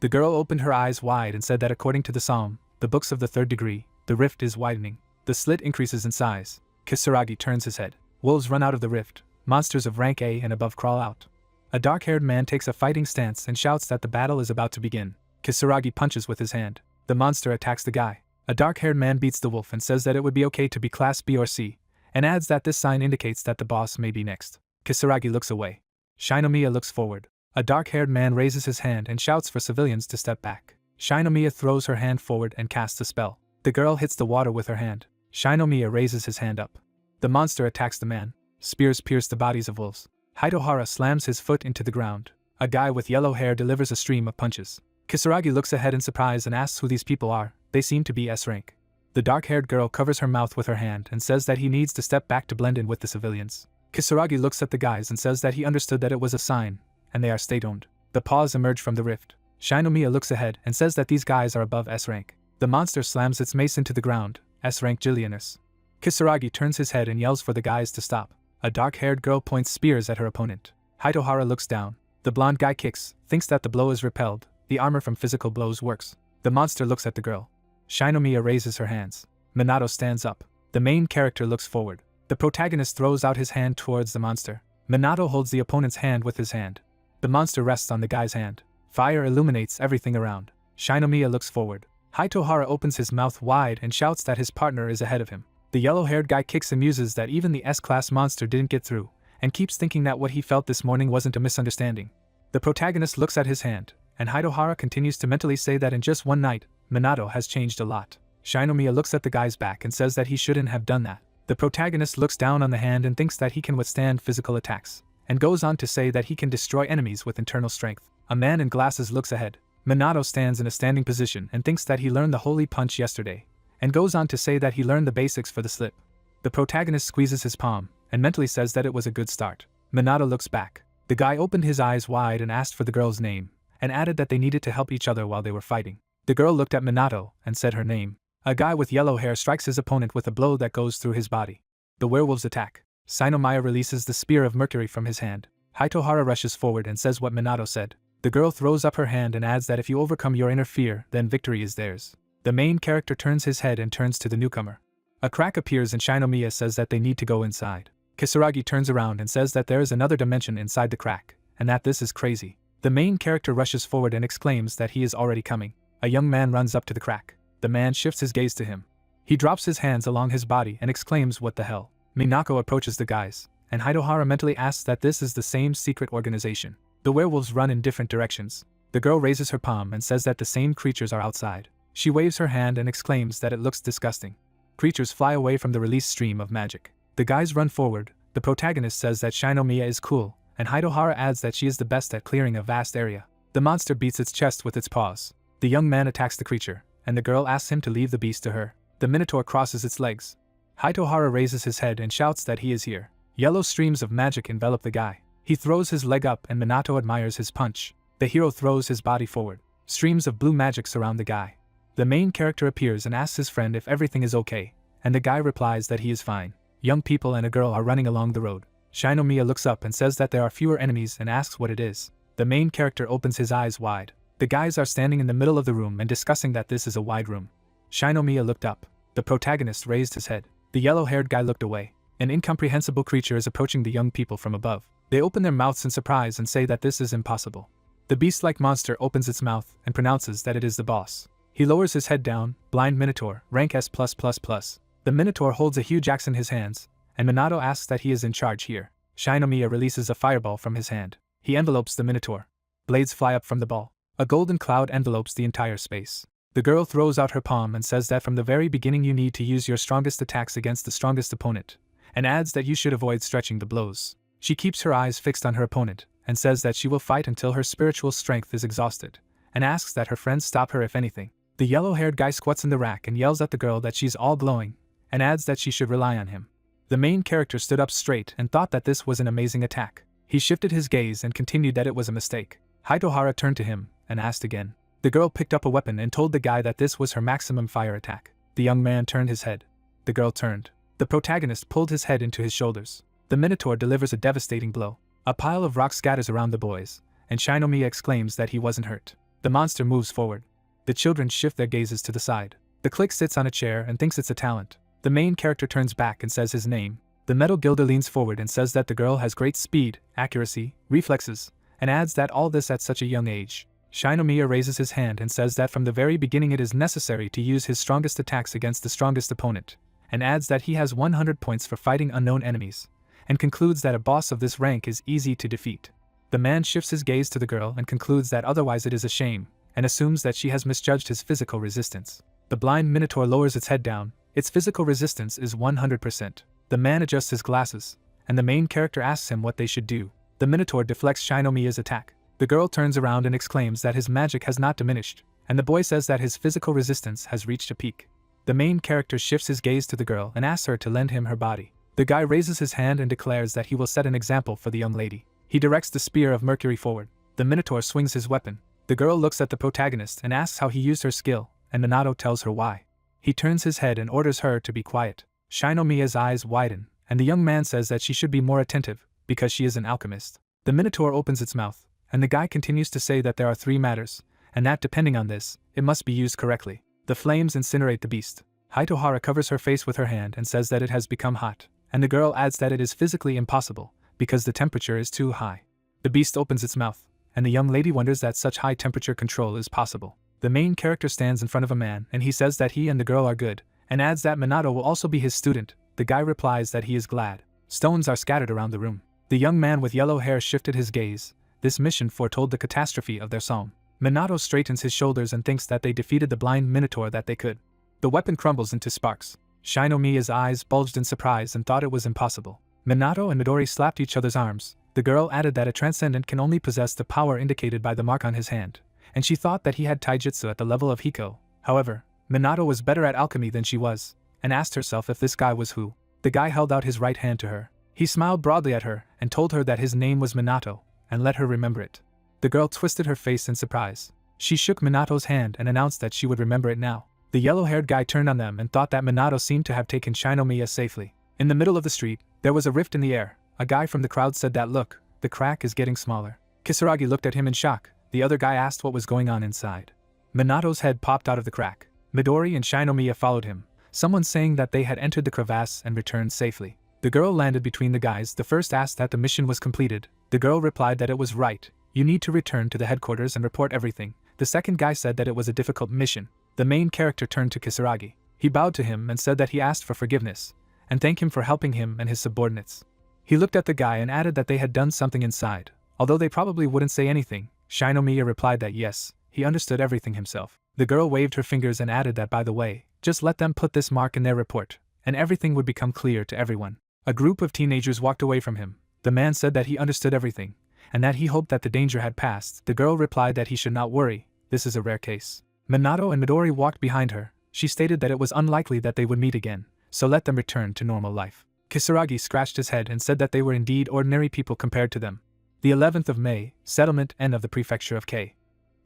The girl opened her eyes wide and said that according to the psalm, the books of the third degree, the rift is widening. The slit increases in size. Kisaragi turns his head. Wolves run out of the rift. Monsters of rank A and above crawl out. A dark-haired man takes a fighting stance and shouts that the battle is about to begin. Kisaragi punches with his hand. The monster attacks the guy. A dark-haired man beats the wolf and says that it would be okay to be class B or C, and adds that this sign indicates that the boss may be next. Kisaragi looks away. Shinomiya looks forward. A dark-haired man raises his hand and shouts for civilians to step back. Shinomiya throws her hand forward and casts a spell. The girl hits the water with her hand. Shinomiya raises his hand up. The monster attacks the man. Spears pierce the bodies of wolves. Hitohara slams his foot into the ground. A guy with yellow hair delivers a stream of punches. Kisaragi looks ahead in surprise and asks who these people are. They seem to be S rank. The dark-haired girl covers her mouth with her hand and says that he needs to step back to blend in with the civilians. Kisaragi looks at the guys and says that he understood that it was a sign, and they are state-owned. The paws emerge from the rift. Shinomiya looks ahead and says that these guys are above S rank. The monster slams its mace into the ground. S rank Gillianus. Kisaragi turns his head and yells for the guys to stop. A dark-haired girl points spears at her opponent. Hitohara looks down. The blonde guy kicks, thinks that the blow is repelled. The armor from physical blows works. The monster looks at the girl. Shinomiya raises her hands. Minato stands up. The main character looks forward. The protagonist throws out his hand towards the monster. Minato holds the opponent's hand with his hand. The monster rests on the guy's hand. Fire illuminates everything around. Shinomiya looks forward. Hitohara opens his mouth wide and shouts that his partner is ahead of him. The yellow-haired guy kicks and muses that even the S-class monster didn't get through, and keeps thinking that what he felt this morning wasn't a misunderstanding. The protagonist looks at his hand, and Hitohara continues to mentally say that in just one night, Minato has changed a lot. Shinomiya looks at the guy's back and says that he shouldn't have done that. The protagonist looks down on the hand and thinks that he can withstand physical attacks, and goes on to say that he can destroy enemies with internal strength. A man in glasses looks ahead. Minato stands in a standing position and thinks that he learned the holy punch yesterday, and goes on to say that he learned the basics for the slip. The protagonist squeezes his palm, and mentally says that it was a good start. Minato looks back. The guy opened his eyes wide and asked for the girl's name, and added that they needed to help each other while they were fighting. The girl looked at Minato and said her name. A guy with yellow hair strikes his opponent with a blow that goes through his body. The werewolves attack. Shinomiya releases the spear of Mercury from his hand. Hitohara rushes forward and says what Minato said. The girl throws up her hand and adds that if you overcome your inner fear, then victory is theirs. The main character turns his head and turns to the newcomer. A crack appears and Shinomiya says that they need to go inside. Kisaragi turns around and says that there is another dimension inside the crack, and that this is crazy. The main character rushes forward and exclaims that he is already coming. A young man runs up to the crack. The man shifts his gaze to him. He drops his hands along his body and exclaims, "What the hell?" Minako approaches the guys, and Hidohara mentally asks that this is the same secret organization. The werewolves run in different directions. The girl raises her palm and says that the same creatures are outside. She waves her hand and exclaims that it looks disgusting. Creatures fly away from the released stream of magic. The guys run forward. The protagonist says that Shinomiya is cool, and Hidohara adds that she is the best at clearing a vast area. The monster beats its chest with its paws. The young man attacks the creature, and the girl asks him to leave the beast to her. The minotaur crosses its legs. Hidohara raises his head and shouts that he is here. Yellow streams of magic envelop the guy. He throws his leg up and Minato admires his punch. The hero throws his body forward. Streams of blue magic surround the guy. The main character appears and asks his friend if everything is okay, and the guy replies that he is fine. Young people and a girl are running along the road. Shinomiya looks up and says that there are fewer enemies and asks what it is. The main character opens his eyes wide. The guys are standing in the middle of the room and discussing that this is a wide room. Shinomiya looked up. The protagonist raised his head. The yellow-haired guy looked away. An incomprehensible creature is approaching the young people from above. They open their mouths in surprise and say that this is impossible. The beast-like monster opens its mouth and pronounces that it is the boss. He lowers his head down. Blind Minotaur, rank S+++. The Minotaur holds a huge axe in his hands, and Minato asks that he is in charge here. Shinomiya releases a fireball from his hand. He envelopes the Minotaur. Blades fly up from the ball. A golden cloud envelopes the entire space. The girl throws out her palm and says that from the very beginning you need to use your strongest attacks against the strongest opponent, and adds that you should avoid stretching the blows. She keeps her eyes fixed on her opponent, and says that she will fight until her spiritual strength is exhausted, and asks that her friends stop her if anything. The yellow-haired guy squats in the rack and yells at the girl that she's all glowing, and adds that she should rely on him. The main character stood up straight and thought that this was an amazing attack. He shifted his gaze and continued that it was a mistake. Hidohara turned to him and asked again. The girl picked up a weapon and told the guy that this was her maximum fire attack. The young man turned his head. The girl turned. The protagonist pulled his head into his shoulders. The Minotaur delivers a devastating blow. A pile of rocks scatters around the boys, and Shinomiya exclaims that he wasn't hurt. The monster moves forward. The children shift their gazes to the side. The clique sits on a chair and thinks it's a talent. The main character turns back and says his name. The metal gilder leans forward and says that the girl has great speed, accuracy, reflexes, and adds that all this at such a young age. Shinomiya raises his hand and says that from the very beginning it is necessary to use his strongest attacks against the strongest opponent, and adds that he has 100 points for fighting unknown enemies, and concludes that a boss of this rank is easy to defeat. The man shifts his gaze to the girl and concludes that otherwise it is a shame, and assumes that she has misjudged his physical resistance. The blind Minotaur lowers its head down. Its physical resistance is 100%. The man adjusts his glasses, and the main character asks him what they should do. The Minotaur deflects Shinomiya's attack. The girl turns around and exclaims that his magic has not diminished, and the boy says that his physical resistance has reached a peak. The main character shifts his gaze to the girl and asks her to lend him her body. The guy raises his hand and declares that he will set an example for the young lady. He directs the spear of Mercury forward. The Minotaur swings his weapon. The girl looks at the protagonist and asks how he used her skill, and Minato tells her why. He turns his head and orders her to be quiet. Shinomiya's eyes widen, and the young man says that she should be more attentive, because she is an alchemist. The Minotaur opens its mouth, and the guy continues to say that there are 3 matters, and that depending on this, it must be used correctly. The flames incinerate the beast. Hidohara covers her face with her hand and says that it has become hot, and the girl adds that it is physically impossible, because the temperature is too high. The beast opens its mouth, and the young lady wonders that such high temperature control is possible. The main character stands in front of a man and he says that he and the girl are good, and adds that Minato will also be his student. The guy replies that he is glad. Stones are scattered around the room. The young man with yellow hair shifted his gaze. This mission foretold the catastrophe of their psalm. Minato straightens his shoulders and thinks that they defeated the blind Minotaur that they could. The weapon crumbles into sparks. Shinomiya's eyes bulged in surprise and thought it was impossible. Minato and Midori slapped each other's arms. The girl added that a Transcendent can only possess the power indicated by the mark on his hand, and she thought that he had taijutsu at the level of Hiko. However, Minato was better at alchemy than she was, and asked herself if this guy was who. The guy held out his right hand to her. He smiled broadly at her and told her that his name was Minato, and let her remember it. The girl twisted her face in surprise. She shook Minato's hand and announced that she would remember it now. The yellow-haired guy turned on them and thought that Minato seemed to have taken Shinomiya safely. In the middle of the street, there was a rift in the air. A guy from the crowd said that look, the crack is getting smaller. Kisaragi looked at him in shock. The other guy asked what was going on inside. Minato's head popped out of the crack. Midori and Shinomiya followed him, someone saying that they had entered the crevasse and returned safely. The girl landed between the guys. The first asked that the mission was completed. The girl replied that it was right. You need to return to the headquarters and report everything. The second guy said that it was a difficult mission. The main character turned to Kisaragi. He bowed to him and said that he asked for forgiveness, and thanked him for helping him and his subordinates. He looked at the guy and added that they had done something inside, although they probably wouldn't say anything. Shinomiya replied that yes, he understood everything himself. The girl waved her fingers and added that by the way, just let them put this mark in their report, and everything would become clear to everyone. A group of teenagers walked away from him. The man said that he understood everything, and that he hoped that the danger had passed. The girl replied that he should not worry, this is a rare case. Minato and Midori walked behind her. She stated that it was unlikely that they would meet again, so let them return to normal life. Kisaragi scratched his head and said that they were indeed ordinary people compared to them. The 11th of May, settlement N of the prefecture of K.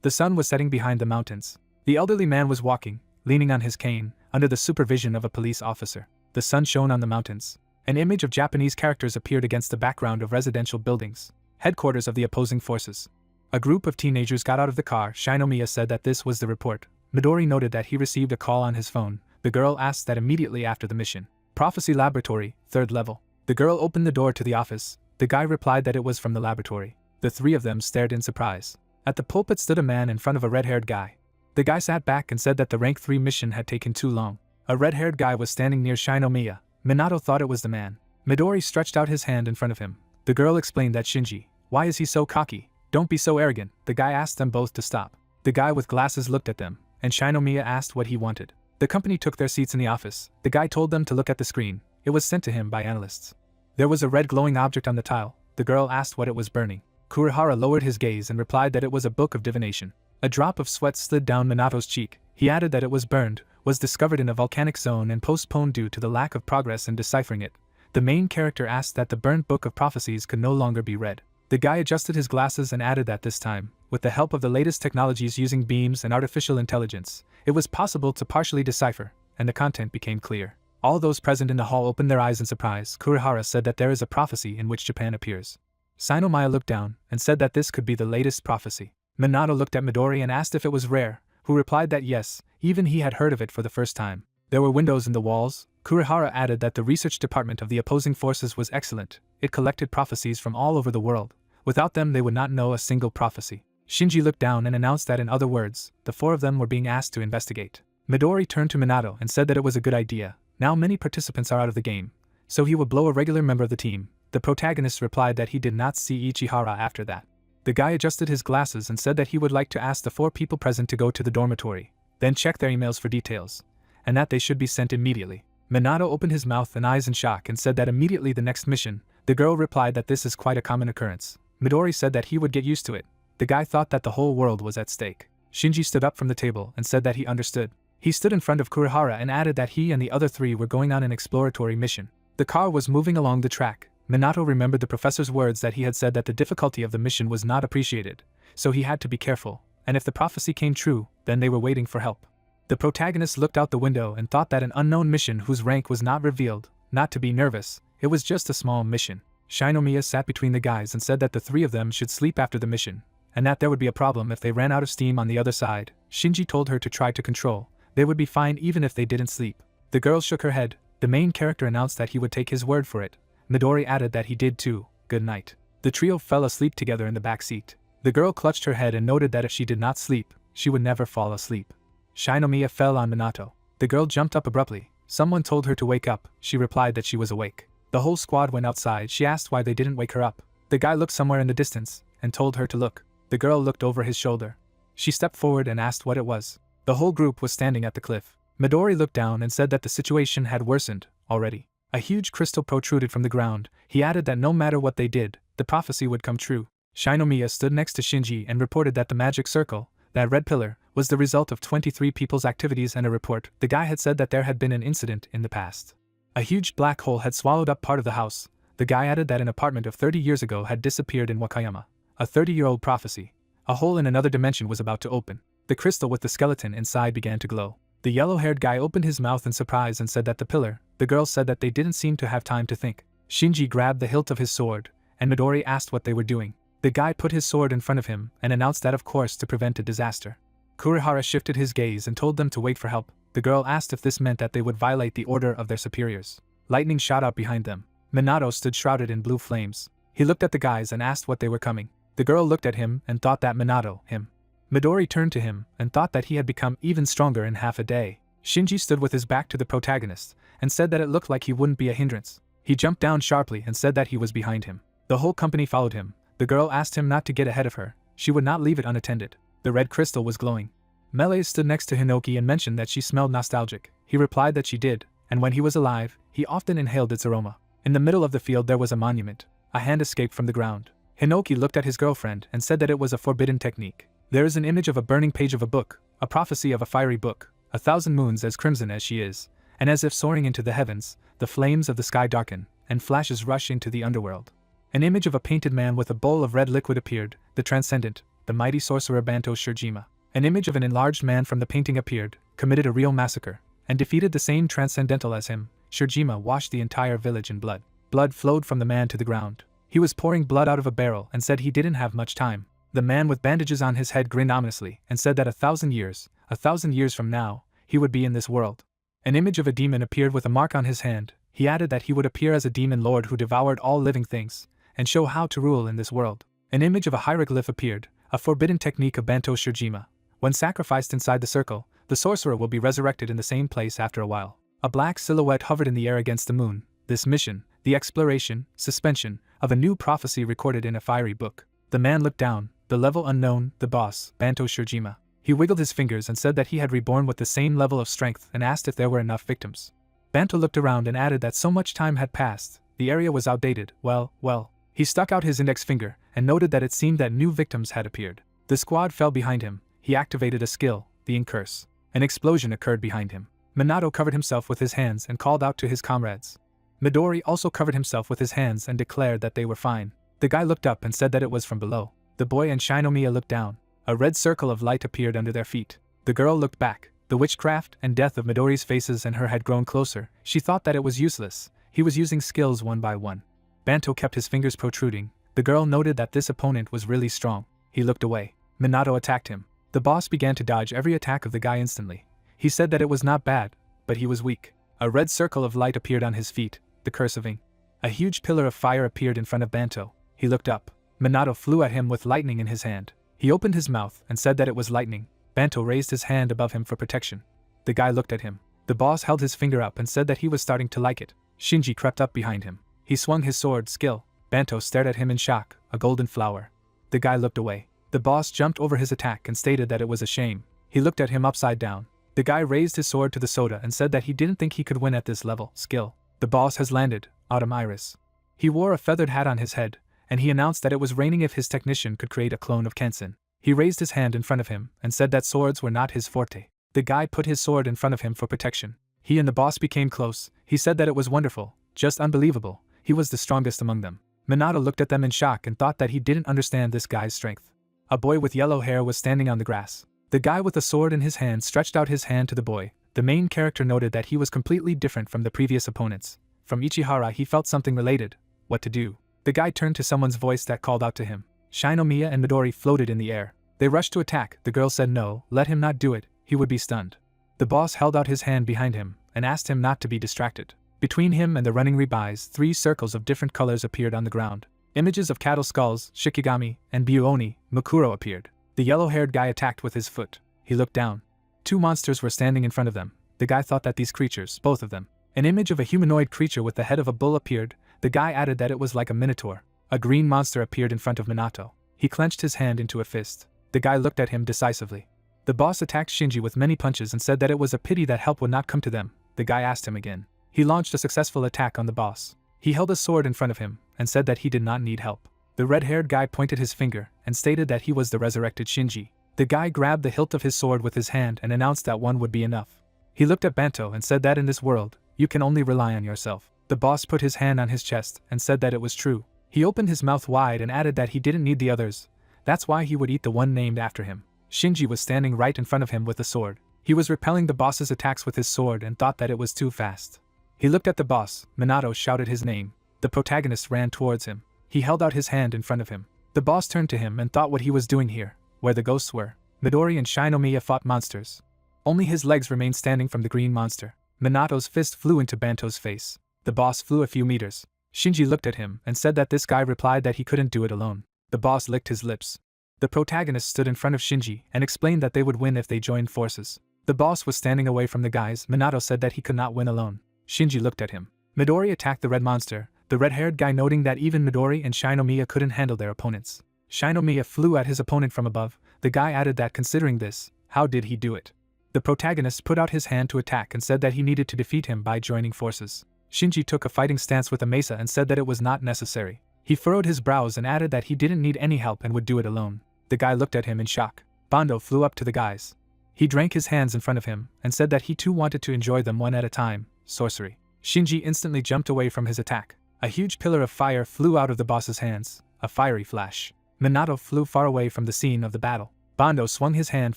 The sun was setting behind the mountains. The elderly man was walking, leaning on his cane, under the supervision of a police officer. The sun shone on the mountains. An image of Japanese characters appeared against the background of residential buildings, headquarters of the opposing forces. A group of teenagers got out of the car. Shinomiya said that this was the report. Midori noted that he received a call on his phone. The girl asked that immediately after the mission. Prophecy Laboratory, 3rd level. The girl opened the door to the office. The guy replied that it was from the laboratory. The three of them stared in surprise. At the pulpit stood a man in front of a red-haired guy. The guy sat back and said that the rank 3 mission had taken too long. A red-haired guy was standing near Shinomiya. Minato thought it was the man. Midori stretched out his hand in front of him. The girl explained that Shinji, why is he so cocky? Don't be so arrogant. The guy asked them both to stop. The guy with glasses looked at them, and Shinomiya asked what he wanted. The company took their seats in the office. The guy told them to look at the screen. It was sent to him by analysts. There was a red glowing object on the tile. The girl asked what it was burning. Kurihara lowered his gaze and replied that it was a book of divination. A drop of sweat slid down Minato's cheek. He added that it was burned, was discovered in a volcanic zone and postponed due to the lack of progress in deciphering it. The main character asked that the burnt book of prophecies could no longer be read. The guy adjusted his glasses and added that this time, with the help of the latest technologies using beams and artificial intelligence, it was possible to partially decipher, and the content became clear. All those present in the hall opened their eyes in surprise. Kurihara said that there is a prophecy in which Japan appears. Shinomiya looked down and said that this could be the latest prophecy. Minato looked at Midori and asked if it was rare, who replied that yes, even he had heard of it for the first time. There were windows in the walls. Kurihara added that the research department of the opposing forces was excellent. It collected prophecies from all over the world. Without them they would not know a single prophecy. Shinji looked down and announced that in other words, the 4 of them were being asked to investigate. Midori turned to Minato and said that it was a good idea. Now many participants are out of the game, so he would blow a regular member of the team. The protagonist replied that he did not see Ichihara after that. The guy adjusted his glasses and said that he would like to ask the 4 people present to go to the dormitory, then check their emails for details, and that they should be sent immediately. Minato opened his mouth and eyes in shock and said that immediately the next mission. The girl replied that this is quite a common occurrence. Midori said that he would get used to it. The guy thought that the whole world was at stake. Shinji stood up from the table and said that he understood. He stood in front of Kurihara and added that he and the other 3 were going on an exploratory mission. The car was moving along the track. Minato remembered the professor's words that he had said that the difficulty of the mission was not appreciated, so he had to be careful, and if the prophecy came true, then they were waiting for help. The protagonist looked out the window and thought that an unknown mission whose rank was not revealed, not to be nervous, it was just a small mission. Shinomiya sat between the guys and said that the 3 of them should sleep after the mission, and that there would be a problem if they ran out of steam on the other side. Shinji told her to try to control. They would be fine even if they didn't sleep. The girl shook her head. The main character announced that he would take his word for it. Midori added that he did too. Good night. The trio fell asleep together in the back seat. The girl clutched her head and noted that if she did not sleep, she would never fall asleep. Shinomiya fell on Minato. The girl jumped up abruptly. Someone told her to wake up. She replied that she was awake. The whole squad went outside. She asked why they didn't wake her up. The guy looked somewhere in the distance and told her to look. The girl looked over his shoulder. She stepped forward and asked what it was. The whole group was standing at the cliff. Midori looked down and said that the situation had worsened already. A huge crystal protruded from the ground. He added that no matter what they did, the prophecy would come true. Shinomiya stood next to Shinji and reported that the magic circle, that red pillar, was the result of 23 people's activities and a report. The guy had said that there had been an incident in the past. A huge black hole had swallowed up part of the house. The guy added that an apartment of 30 years ago had disappeared in Wakayama. A 30-year-old prophecy. A hole in another dimension was about to open. The crystal with the skeleton inside began to glow. The yellow-haired guy opened his mouth in surprise and said that the pillar. The girl said that they didn't seem to have time to think. Shinji grabbed the hilt of his sword, and Midori asked what they were doing. The guy put his sword in front of him and announced that of course to prevent a disaster. Kurihara shifted his gaze and told them to wait for help. The girl asked if this meant that they would violate the order of their superiors. Lightning shot out behind them. Minato stood shrouded in blue flames. He looked at the guys and asked what they were coming. The girl looked at him and thought that Minato, him. Midori turned to him and thought that he had become even stronger in half a day. Shinji stood with his back to the protagonist, and said that it looked like he wouldn't be a hindrance. He jumped down sharply and said that he was behind him. The whole company followed him. The girl asked him not to get ahead of her, she would not leave it unattended. The red crystal was glowing. Melee stood next to Hinoki and mentioned that she smelled nostalgic. He replied that she did, and when he was alive, he often inhaled its aroma. In the middle of the field there was a monument. A hand escaped from the ground. Hinoki looked at his girlfriend and said that it was a forbidden technique. There is an image of a burning page of a book, a prophecy of a fiery book, 1,000 moons as crimson as she is, and as if soaring into the heavens, the flames of the sky darken, and flashes rush into the underworld. An image of a painted man with a bowl of red liquid appeared, the Transcendent, the mighty sorcerer Banto Shirjima. An image of an enlarged man from the painting appeared, committed a real massacre, and defeated the same Transcendental as him. Shirjima washed the entire village in blood. Blood flowed from the man to the ground. He was pouring blood out of a barrel and said he didn't have much time. The man with bandages on his head grinned ominously and said that 1,000 years from now, he would be in this world. An image of a demon appeared with a mark on his hand. He added that he would appear as a demon lord who devoured all living things, and show how to rule in this world. An image of a hieroglyph appeared, a forbidden technique of Banto Shirjima. When sacrificed inside the circle, the sorcerer will be resurrected in the same place after a while. A black silhouette hovered in the air against the moon. This mission, the exploration, suspension, of a new prophecy recorded in a fiery book. The man looked down, the level unknown, the boss, Banto Shirjima. He wiggled his fingers and said that he had reborn with the same level of strength and asked if there were enough victims. Banto looked around and added that so much time had passed, the area was outdated. Well. He stuck out his index finger and noted that it seemed that new victims had appeared. The squad fell behind him. He activated a skill, the Ink Curse. An explosion occurred behind him. Minato covered himself with his hands and called out to his comrades. Midori also covered himself with his hands and declared that they were fine. The guy looked up and said that it was from below. The boy and Shinomiya looked down. A red circle of light appeared under their feet. The girl looked back. The witchcraft and death of Midori's faces and her had grown closer. She thought that it was useless. He was using skills one by one. Banto kept his fingers protruding. The girl noted that this opponent was really strong. He looked away. Minato attacked him. The boss began to dodge every attack of the guy instantly. He said that it was not bad, but he was weak. A red circle of light appeared on his feet, the curse of Ing. A huge pillar of fire appeared in front of Banto. He looked up. Minato flew at him with lightning in his hand. He opened his mouth and said that it was lightning. Banto raised his hand above him for protection. The guy looked at him. The boss held his finger up and said that he was starting to like it. Shinji crept up behind him. He swung his sword, skill. Banto stared at him in shock, a golden flower. The guy looked away. The boss jumped over his attack and stated that it was a shame. He looked at him upside down. The guy raised his sword to the soda and said that he didn't think he could win at this level, skill. The boss has landed, Autumn Iris. He wore a feathered hat on his head, and he announced that it was raining if his technician could create a clone of Kensen. He raised his hand in front of him and said that swords were not his forte. The guy put his sword in front of him for protection. He and the boss became close. He said that it was wonderful, just unbelievable. He was the strongest among them. Minato looked at them in shock and thought that he didn't understand this guy's strength. A boy with yellow hair was standing on the grass. The guy with a sword in his hand stretched out his hand to the boy. The main character noted that he was completely different from the previous opponents. From Ichihara he felt something related. What to do? The guy turned to someone's voice that called out to him. Shinomiya and Midori floated in the air. They rushed to attack. The girl said no, let him not do it, he would be stunned. The boss held out his hand behind him and asked him not to be distracted. Between him and the running rebis, 3 circles of different colors appeared on the ground. Images of cattle skulls, Shikigami, and Byuoni, Mukuro appeared. The yellow-haired guy attacked with his foot. He looked down. 2 monsters were standing in front of them. The guy thought that these creatures, both of them. An image of a humanoid creature with the head of a bull appeared. The guy added that it was like a minotaur. A green monster appeared in front of Minato. He clenched his hand into a fist. The guy looked at him decisively. The boss attacked Shinji with many punches and said that it was a pity that help would not come to them. The guy asked him again. He launched a successful attack on the boss. He held a sword in front of him and said that he did not need help. The red-haired guy pointed his finger and stated that he was the resurrected Shinji. The guy grabbed the hilt of his sword with his hand and announced that one would be enough. He looked at Banto and said that in this world, you can only rely on yourself. The boss put his hand on his chest and said that it was true. He opened his mouth wide and added that he didn't need the others. That's why he would eat the one named after him. Shinji was standing right in front of him with a sword. He was repelling the boss's attacks with his sword and thought that it was too fast. He looked at the boss. Minato shouted his name. The protagonist ran towards him. He held out his hand in front of him. The boss turned to him and thought what he was doing here, where the ghosts were. Midori and Shinomiya fought monsters. Only his legs remained standing from the green monster. Minato's fist flew into Banto's face. The boss flew a few meters. Shinji looked at him and said that this guy replied that he couldn't do it alone. The boss licked his lips. The protagonist stood in front of Shinji and explained that they would win if they joined forces. The boss was standing away from the guys. Minato said that he could not win alone. Shinji looked at him. Midori attacked the red monster, the red-haired guy noting that even Midori and Shinomiya couldn't handle their opponents. Shinomiya flew at his opponent from above. The guy added that considering this, how did he do it? The protagonist put out his hand to attack and said that he needed to defeat him by joining forces. Shinji took a fighting stance with a mesa and said that it was not necessary. He furrowed his brows and added that he didn't need any help and would do it alone. The guy looked at him in shock. Bando flew up to the guys. He drank his hands in front of him and said that he too wanted to enjoy them one at a time. Sorcery. Shinji instantly jumped away from his attack. A huge pillar of fire flew out of the boss's hands, a fiery flash. Minato flew far away from the scene of the battle. Bando swung his hand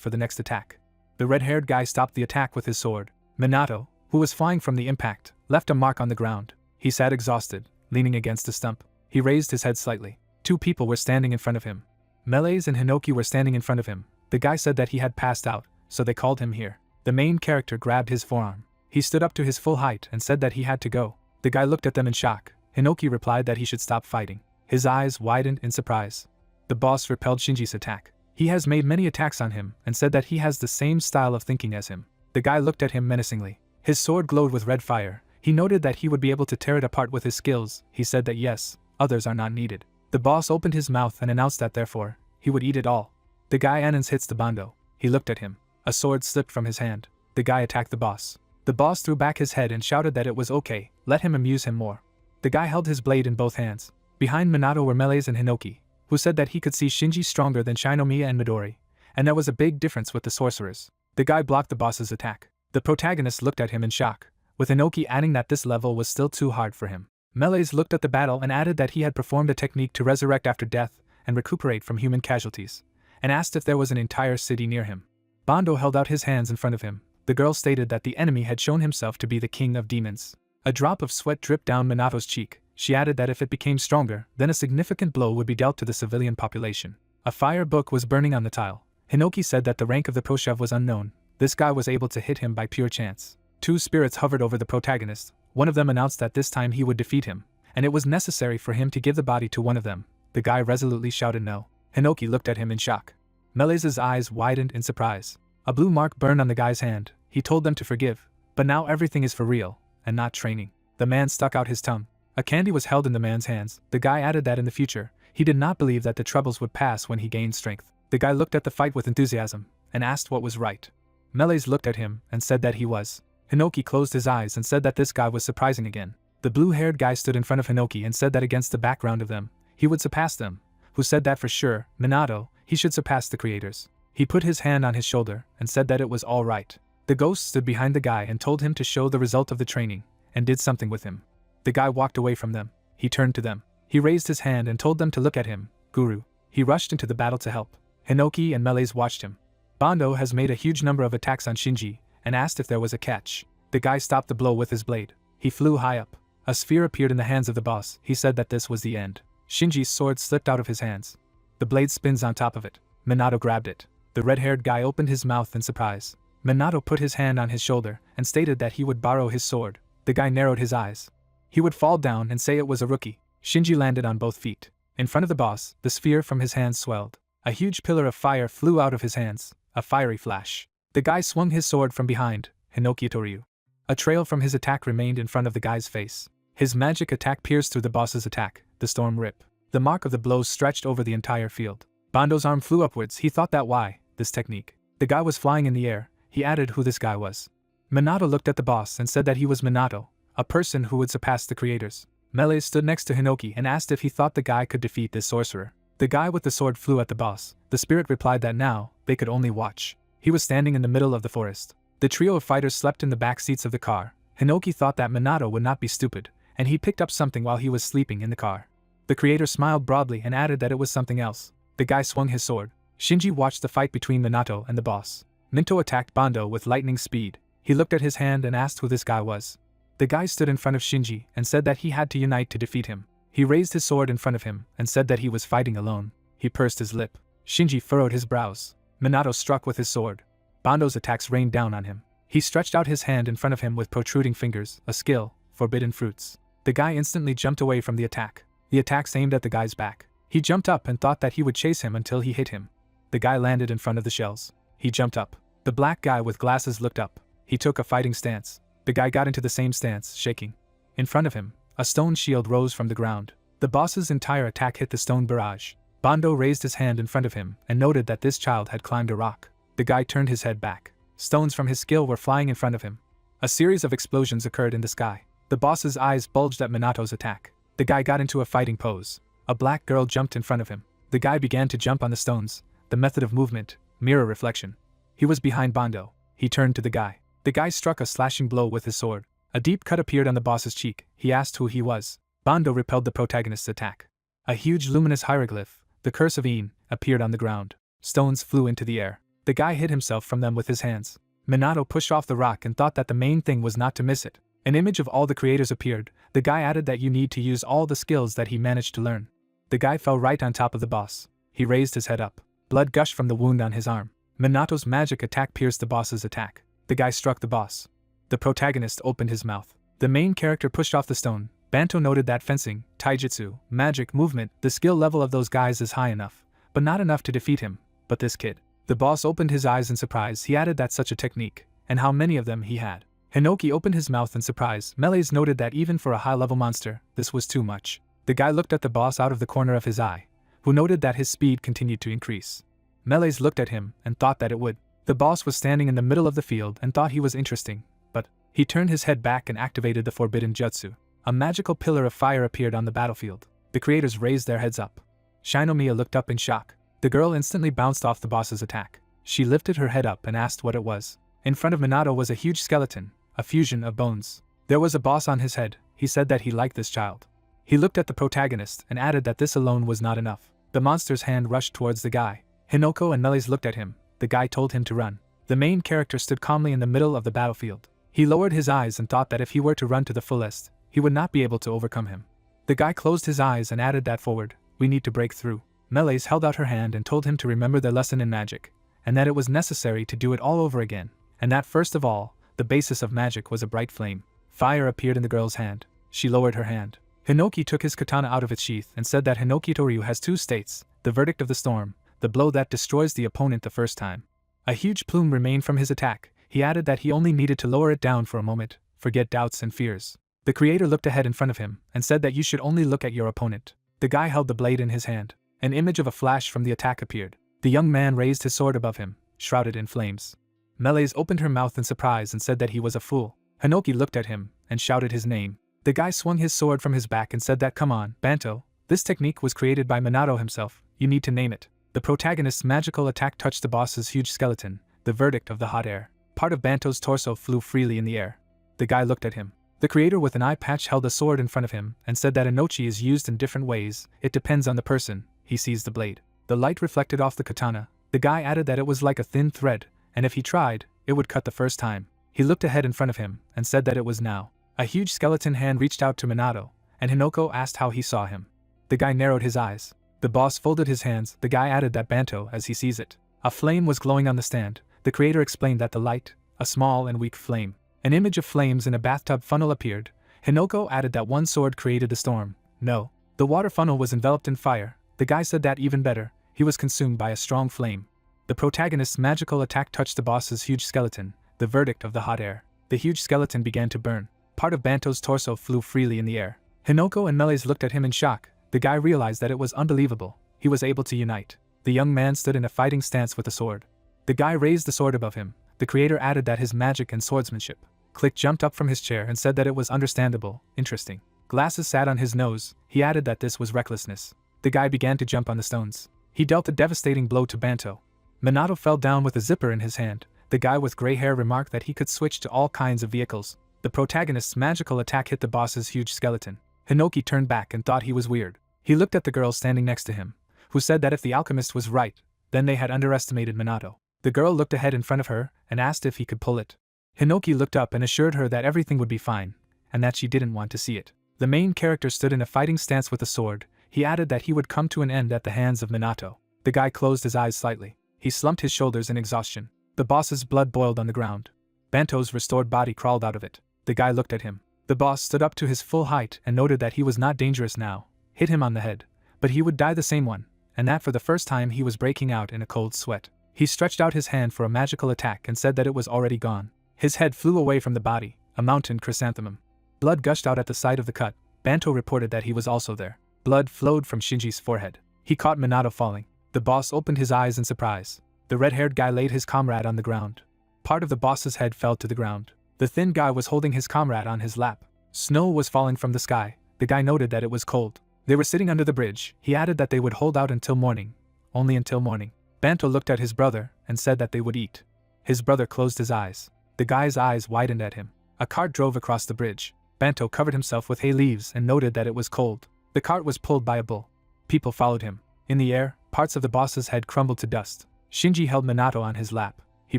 for the next attack. The red-haired guy stopped the attack with his sword. Minato, who was flying from the impact, left a mark on the ground. He sat exhausted, leaning against a stump. He raised his head slightly. Two people were standing in front of him. Melees and Hinoki were standing in front of him. The guy said that he had passed out, so they called him here. The main character grabbed his forearm. He stood up to his full height and said that he had to go. The guy looked at them in shock. Hinoki replied that he should stop fighting. His eyes widened in surprise. The boss repelled Shinji's attack. He has made many attacks on him and said that he has the same style of thinking as him. The guy looked at him menacingly. His sword glowed with red fire. He noted that he would be able to tear it apart with his skills. He said that yes, others are not needed. The boss opened his mouth and announced that therefore, he would eat it all. The guy Anons hits the Bando. He looked at him. A sword slipped from his hand. The guy attacked the boss. The boss threw back his head and shouted that it was okay, let him amuse him more. The guy held his blade in both hands. Behind Minato were Melees and Hinoki, who said that he could see Shinji stronger than Shinomiya and Midori, and there was a big difference with the sorcerers. The guy blocked the boss's attack. The protagonist looked at him in shock, with Hinoki adding that this level was still too hard for him. Melees looked at the battle and added that he had performed a technique to resurrect after death and recuperate from human casualties, and asked if there was an entire city near him. Bando held out his hands in front of him. The girl stated that the enemy had shown himself to be the king of demons. A drop of sweat dripped down Minato's cheek. She added that if it became stronger, then a significant blow would be dealt to the civilian population. A fire book was burning on the tile. Hinoki said that the rank of the Proshev was unknown. This guy was able to hit him by pure chance. Two spirits hovered over the protagonist. One of them announced that this time he would defeat him, and it was necessary for him to give the body to one of them. The guy resolutely shouted no. Hinoki looked at him in shock. Melees's eyes widened in surprise. A blue mark burned on the guy's hand. He told them to forgive, but now everything is for real, and not training. The man stuck out his tongue. A candy was held in the man's hands. The guy added that in the future, he did not believe that the troubles would pass when he gained strength. The guy looked at the fight with enthusiasm, and asked what was right. Melees looked at him, and said that he was. Hinoki closed his eyes and said that this guy was surprising again. The blue-haired guy stood in front of Hinoki and said that against the background of them, he would surpass them. Who said that for sure, Minato, he should surpass the creators. He put his hand on his shoulder, and said that it was all right. The ghost stood behind the guy and told him to show the result of the training, and did something with him. The guy walked away from them. He turned to them. He raised his hand and told them to look at him, Guru. He rushed into the battle to help. Hinoki and Melees watched him. Bando has made a huge number of attacks on Shinji, and asked if there was a catch. The guy stopped the blow with his blade. He flew high up. A sphere appeared in the hands of the boss. He said that this was the end. Shinji's sword slipped out of his hands. The blade spins on top of it. Minato grabbed it. The red-haired guy opened his mouth in surprise. Minato put his hand on his shoulder and stated that he would borrow his sword. The guy narrowed his eyes. He would fall down and say it was a rookie. Shinji landed on both feet. In front of the boss, the sphere from his hands swelled. A huge pillar of fire flew out of his hands, a fiery flash. The guy swung his sword from behind, Hinoki Toryu. A trail from his attack remained in front of the guy's face. His magic attack pierced through the boss's attack, the storm rip. The mark of the blows stretched over the entire field. Bando's arm flew upwards. He thought that why, this technique. The guy was flying in the air. He added who this guy was. Minato looked at the boss and said that he was Minato, a person who would surpass the creators. Melees stood next to Hinoki and asked if he thought the guy could defeat this sorcerer. The guy with the sword flew at the boss. The spirit replied that now, they could only watch. He was standing in the middle of the forest. The trio of fighters slept in the back seats of the car. Hinoki thought that Minato would not be stupid, and he picked up something while he was sleeping in the car. The creator smiled broadly and added that it was something else. The guy swung his sword. Shinji watched the fight between Minato and the boss. Minto attacked Bando with lightning speed. He looked at his hand and asked who this guy was. The guy stood in front of Shinji and said that he had to unite to defeat him. He raised his sword in front of him and said that he was fighting alone. He pursed his lip. Shinji furrowed his brows. Minato struck with his sword. Bando's attacks rained down on him. He stretched out his hand in front of him with protruding fingers, a skill, forbidden fruits. The guy instantly jumped away from the attack. The attacks aimed at the guy's back. He jumped up and thought that he would chase him until he hit him. The guy landed in front of the shells. He jumped up. The black guy with glasses looked up. He took a fighting stance. The guy got into the same stance, shaking. In front of him, a stone shield rose from the ground. The boss's entire attack hit the stone barrage. Bando raised his hand in front of him and noted that this child had climbed a rock. The guy turned his head back. Stones from his skill were flying in front of him. A series of explosions occurred in the sky. The boss's eyes bulged at Minato's attack. The guy got into a fighting pose. A black girl jumped in front of him. The guy began to jump on the stones. The method of movement, mirror reflection. He was behind Bando. He turned to the guy. The guy struck a slashing blow with his sword. A deep cut appeared on the boss's cheek. He asked who he was. Bando repelled the protagonist's attack. A huge luminous hieroglyph, the curse of Een, appeared on the ground. Stones flew into the air. The guy hid himself from them with his hands. Minato pushed off the rock and thought that the main thing was not to miss it. An image of all the creators appeared. The guy added that you need to use all the skills that he managed to learn. The guy fell right on top of the boss. He raised his head up. Blood gushed from the wound on his arm. Minato's magic attack pierced the boss's attack. The guy struck the boss. The protagonist opened his mouth. The main character pushed off the stone. Banto noted that fencing, taijutsu, magic, movement, the skill level of those guys is high enough, but not enough to defeat him. But this kid. The boss opened his eyes in surprise. He added that such a technique, and how many of them he had. Hinoki opened his mouth in surprise. Melees noted that even for a high-level monster, this was too much. The guy looked at the boss out of the corner of his eye, who noted that his speed continued to increase. Melees looked at him and thought that it would. The boss was standing in the middle of the field and thought he was interesting, but he turned his head back and activated the forbidden jutsu. A magical pillar of fire appeared on the battlefield. The creators raised their heads up. Shinomiya looked up in shock. The girl instantly bounced off the boss's attack. She lifted her head up and asked what it was. In front of Minato was a huge skeleton, a fusion of bones. There was a boss on his head. He said that he liked this child. He looked at the protagonist and added that this alone was not enough. The monster's hand rushed towards the guy. Hinoko and Melees looked at him. The guy told him to run. The main character stood calmly in the middle of the battlefield. He lowered his eyes and thought that if he were to run to the fullest, he would not be able to overcome him. The guy closed his eyes and added that forward, we need to break through. Melees held out her hand and told him to remember their lesson in magic, and that it was necessary to do it all over again, and that first of all, the basis of magic was a bright flame. Fire appeared in the girl's hand. She lowered her hand. Hinoki took his katana out of its sheath and said that Hinoki Toryu has two states, the verdict of the storm, the blow that destroys the opponent the first time. A huge plume remained from his attack. He added that he only needed to lower it down for a moment, forget doubts and fears. The creator looked ahead in front of him and said that you should only look at your opponent. The guy held the blade in his hand. An image of a flash from the attack appeared. The young man raised his sword above him, shrouded in flames. Melees opened her mouth in surprise and said that he was a fool. Hinoki looked at him and shouted his name. The guy swung his sword from his back and said that come on, Banto, this technique was created by Minato himself, you need to name it. The protagonist's magical attack touched the boss's huge skeleton, the verdict of the hot air. Part of Banto's torso flew freely in the air. The guy looked at him. The creator with an eye patch held a sword in front of him and said that inochi is used in different ways, it depends on the person. He seized the blade. The light reflected off the katana. The guy added that it was like a thin thread, and if he tried, it would cut the first time. He looked ahead in front of him and said that it was now. A huge skeleton hand reached out to Minato, and Hinoko asked how he saw him. The guy narrowed his eyes. The boss folded his hands. The guy added that Banto as he sees it. A flame was glowing on the stand. The creator explained that the light, a small and weak flame. An image of flames in a bathtub funnel appeared. Hinoko added that one sword created the storm. No. The water funnel was enveloped in fire. The guy said that even better, he was consumed by a strong flame. The protagonist's magical attack touched the boss's huge skeleton, the verdict of the hot air. The huge skeleton began to burn. Part of Banto's torso flew freely in the air. Hinoko and Melees looked at him in shock. The guy realized that it was unbelievable. He was able to unite. The young man stood in a fighting stance with a sword. The guy raised the sword above him. The creator added that his magic and swordsmanship. Click jumped up from his chair and said that it was understandable, interesting. Glasses sat on his nose. He added that this was recklessness. The guy began to jump on the stones. He dealt a devastating blow to Banto. Minato fell down with a zipper in his hand. The guy with gray hair remarked that he could switch to all kinds of vehicles. The protagonist's magical attack hit the boss's huge skeleton. Hinoki turned back and thought he was weird. He looked at the girl standing next to him, who said that if the alchemist was right, then they had underestimated Minato. The girl looked ahead in front of her and asked if he could pull it. Hinoki looked up and assured her that everything would be fine, and that she didn't want to see it. The main character stood in a fighting stance with a sword. He added that he would come to an end at the hands of Minato. The guy closed his eyes slightly. He slumped his shoulders in exhaustion. The boss's blood boiled on the ground. Banto's restored body crawled out of it. The guy looked at him. The boss stood up to his full height and noted that he was not dangerous now. Hit him on the head. But he would die the same one, and that for the first time he was breaking out in a cold sweat. He stretched out his hand for a magical attack and said that it was already gone. His head flew away from the body, a mountain chrysanthemum. Blood gushed out at the side of the cut. Banto reported that he was also there. Blood flowed from Shinji's forehead. He caught Minato falling. The boss opened his eyes in surprise. The red-haired guy laid his comrade on the ground. Part of the boss's head fell to the ground. The thin guy was holding his comrade on his lap. Snow was falling from the sky. The guy noted that it was cold. They were sitting under the bridge. He added that they would hold out until morning. Only until morning. Banto looked at his brother and said that they would eat. His brother closed his eyes. The guy's eyes widened at him. A cart drove across the bridge. Banto covered himself with hay leaves and noted that it was cold. The cart was pulled by a bull. People followed him. In the air, parts of the boss's head crumbled to dust. Shinji held Minato on his lap. He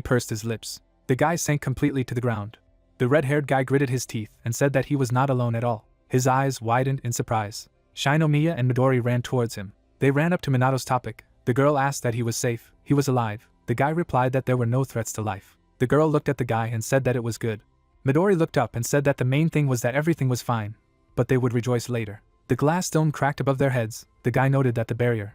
pursed his lips. The guy sank completely to the ground. The red-haired guy gritted his teeth and said that he was not alone at all. His eyes widened in surprise. Shinomiya and Midori ran towards him. They ran up to Minato's topic. The girl asked that he was safe, he was alive. The guy replied that there were no threats to life. The girl looked at the guy and said that it was good. Midori looked up and said that the main thing was that everything was fine, but they would rejoice later. The glass dome cracked above their heads. The guy noted that the barrier,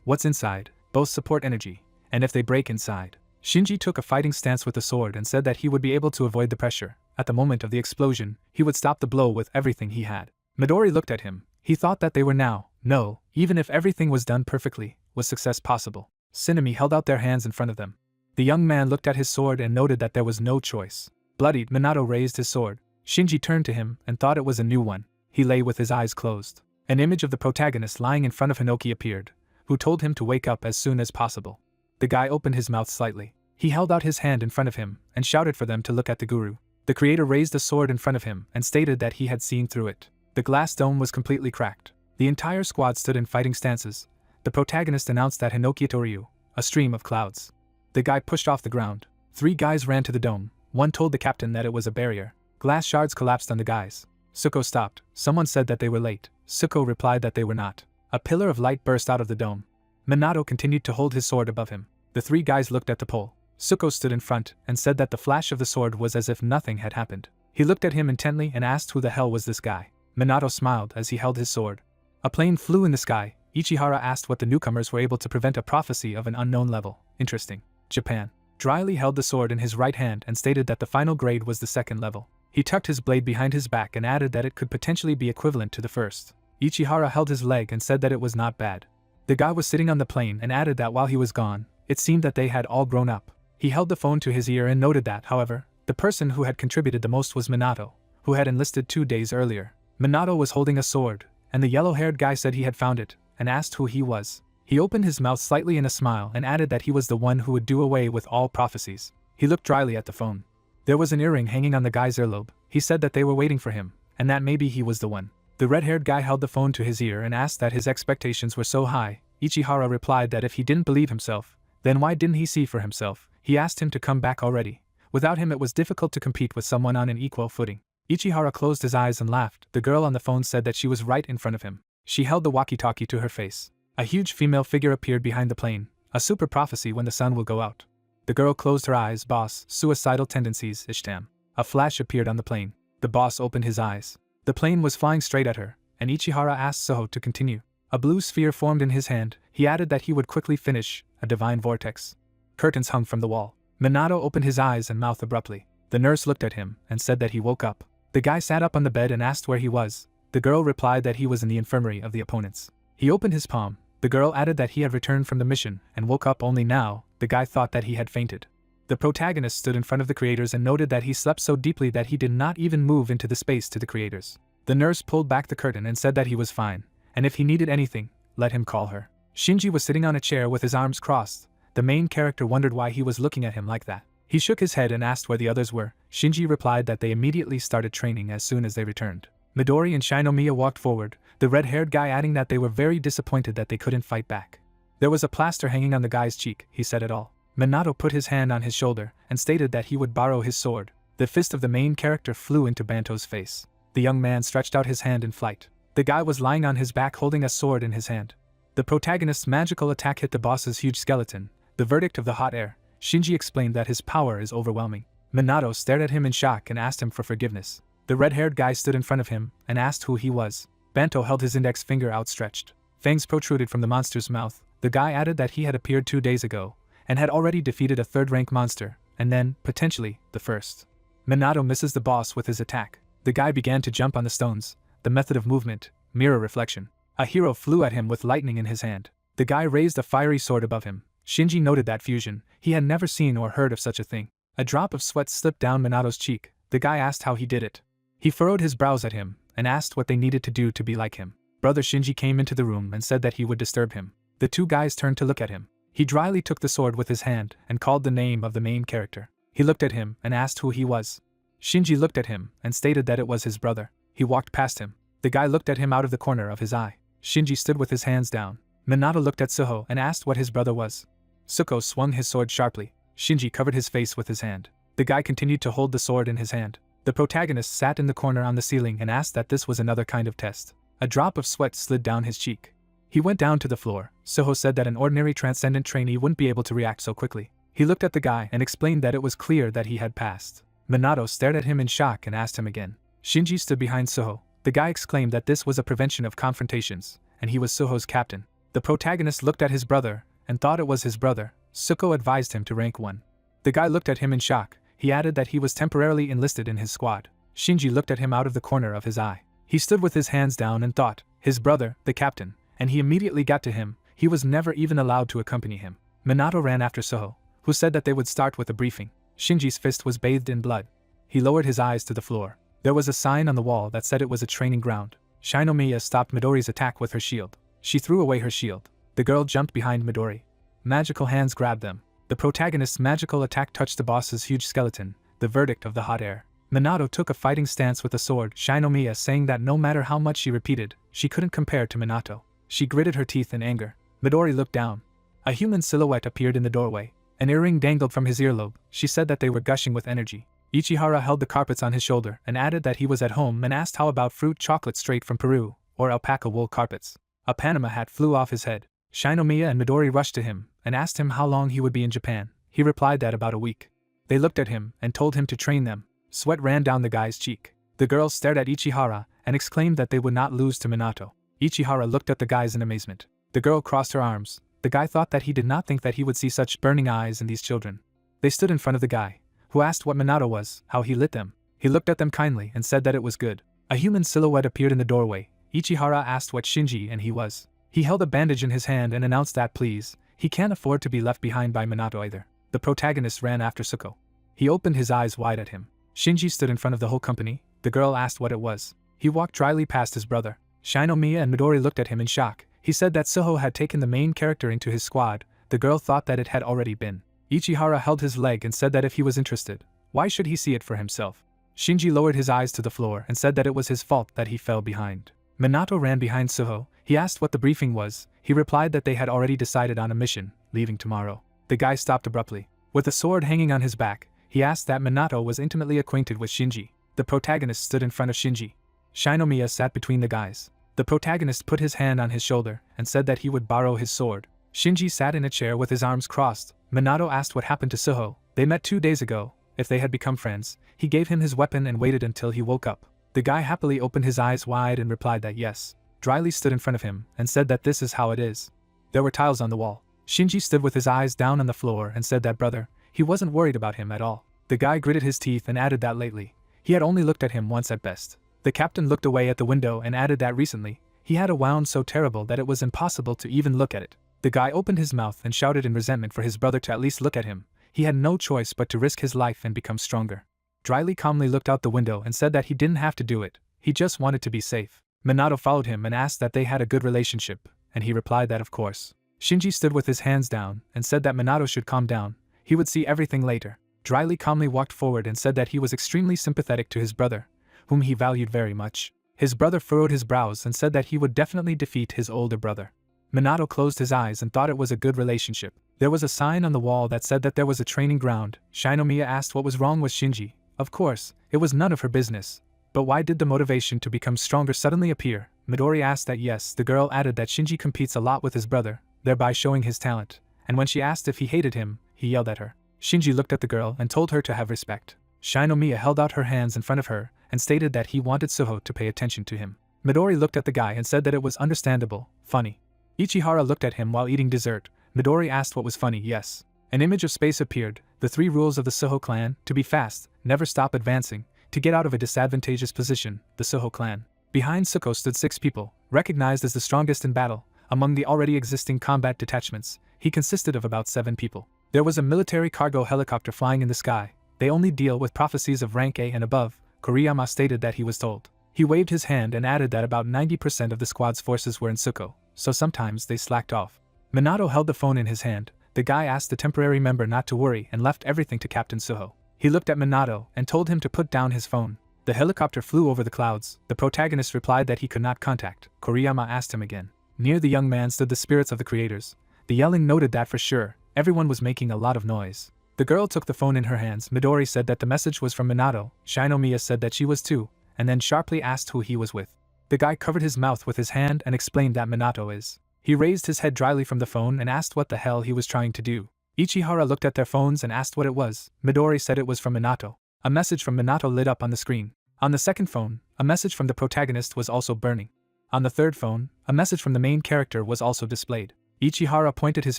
what's inside, both support energy, and if they break inside. Shinji took a fighting stance with the sword and said that he would be able to avoid the pressure. At the moment of the explosion, he would stop the blow with everything he had. Midori looked at him. He thought that they were now, no, even if everything was done perfectly, was success possible. Tsunemi held out their hands in front of them. The young man looked at his sword and noted that there was no choice. Bloodied, Minato raised his sword. Shinji turned to him and thought it was a new one. He lay with his eyes closed. An image of the protagonist lying in front of Hinoki appeared, who told him to wake up as soon as possible. The guy opened his mouth slightly. He held out his hand in front of him and shouted for them to look at the guru. The creator raised a sword in front of him and stated that he had seen through it. The glass dome was completely cracked. The entire squad stood in fighting stances. The protagonist announced that Hinoki Toryu, a stream of clouds. The guy pushed off the ground. 3 guys ran to the dome. One told the captain that it was a barrier. Glass shards collapsed on the guys. Suko stopped. Someone said that they were late. Suko replied that they were not. A pillar of light burst out of the dome. Minato continued to hold his sword above him. The 3 guys looked at the pole. Suko stood in front and said that the flash of the sword was as if nothing had happened. He looked at him intently and asked who the hell was this guy. Minato smiled as he held his sword. A plane flew in the sky. Ichihara asked what the newcomers were able to prevent a prophecy of an unknown level. Interesting. Japan. Dryly held the sword in his right hand and stated that the final grade was the 2nd level. He tucked his blade behind his back and added that it could potentially be equivalent to the 1st. Ichihara held his leg and said that it was not bad. The guy was sitting on the plane and added that while he was gone, it seemed that they had all grown up. He held the phone to his ear and noted that, however, the person who had contributed the most was Minato, who had enlisted 2 days earlier. Minato was holding a sword, and the yellow-haired guy said he had found it, and asked who he was. He opened his mouth slightly in a smile and added that he was the one who would do away with all prophecies. He looked dryly at the phone. There was an earring hanging on the guy's earlobe. He said that they were waiting for him, and that maybe he was the one. The red-haired guy held the phone to his ear and asked that his expectations were so high. Ichihara replied that if he didn't believe himself, then why didn't he see for himself? He asked him to come back already. Without him it was difficult to compete with someone on an equal footing. Ichihara closed his eyes and laughed. The girl on the phone said that she was right in front of him. She held the walkie-talkie to her face. A huge female figure appeared behind the plane. A super prophecy when the sun will go out. The girl closed her eyes. Boss, suicidal tendencies, Ishtam. A flash appeared on the plane. The boss opened his eyes. The plane was flying straight at her, and Ichihara asked Soho to continue. A blue sphere formed in his hand. He added that he would quickly finish, a divine vortex. Curtains hung from the wall. Minato opened his eyes and mouth abruptly. The nurse looked at him and said that he woke up. The guy sat up on the bed and asked where he was. The girl replied that he was in the infirmary of the opponents. He opened his palm. The girl added that he had returned from the mission and woke up only now. The guy thought that he had fainted. The protagonist stood in front of the creators and noted that he slept so deeply that he did not even move into the space to the creators. The nurse pulled back the curtain and said that he was fine, and if he needed anything, let him call her. Shinji was sitting on a chair with his arms crossed. The main character wondered why he was looking at him like that. He shook his head and asked where the others were. Shinji replied that they immediately started training as soon as they returned. Midori and Shinomiya walked forward, the red-haired guy adding that they were very disappointed that they couldn't fight back. There was a plaster hanging on the guy's cheek, he said it all. Minato put his hand on his shoulder and stated that he would borrow his sword. The fist of the main character flew into Banto's face. The young man stretched out his hand in flight. The guy was lying on his back holding a sword in his hand. The protagonist's magical attack hit the boss's huge skeleton. The verdict of the hot air. Shinji explained that his power is overwhelming. Minato stared at him in shock and asked him for forgiveness. The red-haired guy stood in front of him and asked who he was. Banto held his index finger outstretched. Fangs protruded from the monster's mouth. The guy added that he had appeared 2 days ago, and had already defeated a third-rank monster, and then, potentially, the first. Minato misses the boss with his attack. The guy began to jump on the stones, the method of movement, mirror reflection. A hero flew at him with lightning in his hand. The guy raised a fiery sword above him. Shinji noted that fusion. He had never seen or heard of such a thing. A drop of sweat slipped down Minato's cheek. The guy asked how he did it. He furrowed his brows at him, and asked what they needed to do to be like him. Brother Shinji came into the room and said that he would disturb him. The two guys turned to look at him. He dryly took the sword with his hand and called the name of the main character. He looked at him and asked who he was. Shinji looked at him and stated that it was his brother. He walked past him. The guy looked at him out of the corner of his eye. Shinji stood with his hands down. Minato looked at Suho and asked what his brother was. Suko swung his sword sharply. Shinji covered his face with his hand. The guy continued to hold the sword in his hand. The protagonist sat in the corner on the ceiling and asked that this was another kind of test. A drop of sweat slid down his cheek. He went down to the floor. Suho said that an ordinary Transcendent trainee wouldn't be able to react so quickly. He looked at the guy and explained that it was clear that he had passed. Minato stared at him in shock and asked him again. Shinji stood behind Suho. The guy exclaimed that this was a prevention of confrontations, and he was Suho's captain. The protagonist looked at his brother and thought it was his brother. Suko advised him to rank 1. The guy looked at him in shock. He added that he was temporarily enlisted in his squad. Shinji looked at him out of the corner of his eye. He stood with his hands down and thought, his brother, the captain, and he immediately got to him. He was never even allowed to accompany him. Minato ran after Suho, who said that they would start with a briefing. Shinji's fist was bathed in blood. He lowered his eyes to the floor. There was a sign on the wall that said it was a training ground. Shinomiya stopped Midori's attack with her shield. She threw away her shield. The girl jumped behind Midori. Magical hands grabbed them. The protagonist's magical attack touched the boss's huge skeleton, the verdict of the hot air. Minato took a fighting stance with a sword, Shinomiya saying that no matter how much she repeated, she couldn't compare to Minato. She gritted her teeth in anger. Midori looked down. A human silhouette appeared in the doorway. An earring dangled from his earlobe. She said that they were gushing with energy. Ichihara held the carpets on his shoulder and added that he was at home and asked how about fruit chocolate straight from Peru, or alpaca wool carpets. A Panama hat flew off his head. Shinomiya and Midori rushed to him and asked him how long he would be in Japan. He replied that about a week. They looked at him and told him to train them. Sweat ran down the guy's cheek. The girls stared at Ichihara and exclaimed that they would not lose to Minato. Ichihara looked at the guys in amazement. The girl crossed her arms. The guy thought that he did not think that he would see such burning eyes in these children. They stood in front of the guy, who asked what Minato was, how he lit them. He looked at them kindly and said that it was good. A human silhouette appeared in the doorway. Ichihara asked what Shinji and he was. He held a bandage in his hand and announced that please, he can't afford to be left behind by Minato either. The protagonist ran after Suko. He opened his eyes wide at him. Shinji stood in front of the whole company. The girl asked what it was. He walked dryly past his brother. Shinomiya and Midori looked at him in shock. He said that Suho had taken the main character into his squad. The girl thought that it had already been. Ichihara held his leg and said that if he was interested, why should he see it for himself? Shinji lowered his eyes to the floor and said that it was his fault that he fell behind. Minato ran behind Suho. He asked what the briefing was. He replied that they had already decided on a mission, leaving tomorrow. The guy stopped abruptly. With a sword hanging on his back, he asked that Minato was intimately acquainted with Shinji. The protagonist stood in front of Shinji. Shinomiya sat between the guys. The protagonist put his hand on his shoulder and said that he would borrow his sword. Shinji sat in a chair with his arms crossed. Minato asked what happened to Suho. They met 2 days ago. If they had become friends, he gave him his weapon and waited until he woke up. The guy happily opened his eyes wide and replied that yes. Dryly stood in front of him and said that this is how it is. There were tiles on the wall. Shinji stood with his eyes down on the floor and said that brother, he wasn't worried about him at all. The guy gritted his teeth and added that lately, he had only looked at him once at best. The captain looked away at the window and added that recently, he had a wound so terrible that it was impossible to even look at it. The guy opened his mouth and shouted in resentment for his brother to at least look at him. He had no choice but to risk his life and become stronger. Dryly calmly looked out the window and said that he didn't have to do it, he just wanted to be safe. Minato followed him and asked that they had a good relationship, and he replied that of course. Shinji stood with his hands down and said that Minato should calm down, he would see everything later. Dryly calmly walked forward and said that he was extremely sympathetic to his brother, whom he valued very much. His brother furrowed his brows and said that he would definitely defeat his older brother. Minato closed his eyes and thought it was a good relationship. There was a sign on the wall that said that there was a training ground. Shinomiya asked what was wrong with Shinji. Of course, it was none of her business. But why did the motivation to become stronger suddenly appear? Midori asked that yes. The girl added that Shinji competes a lot with his brother, thereby showing his talent. And when she asked if he hated him, he yelled at her. Shinji looked at the girl and told her to have respect. Shinomiya held out her hands in front of her and stated that he wanted Suho to pay attention to him. Midori looked at the guy and said that it was understandable, funny. Ichihara looked at him while eating dessert. Midori asked what was funny. Yes. An image of space appeared, the 3 rules of the Suho clan: to be fast, never stop advancing, to get out of a disadvantageous position, the Suho clan. Behind Suko stood 6 people, recognized as the strongest in battle. Among the already existing combat detachments, he consisted of about 7 people. There was a military cargo helicopter flying in the sky. They only deal with prophecies of rank A and above, Kuriyama stated that he was told. He waved his hand and added that about 90% of the squad's forces were in Suko, so sometimes they slacked off. Minato held the phone in his hand. The guy asked the temporary member not to worry and left everything to Captain Suho. He looked at Minato and told him to put down his phone. The helicopter flew over the clouds. The protagonist replied that he could not contact. Kuriyama asked him again. Near the young man stood the spirits of the creators. The yelling noted that for sure, everyone was making a lot of noise. The girl took the phone in her hands. Midori said that the message was from Minato. Shinomiya said that she was too, and then sharply asked who he was with. The guy covered his mouth with his hand and explained that Minato is. He raised his head dryly from the phone and asked what the hell he was trying to do. Ichihara looked at their phones and asked what it was. Midori said it was from Minato. A message from Minato lit up on the screen. On the second phone, a message from the protagonist was also burning. On the third phone, a message from the main character was also displayed. Ichihara pointed his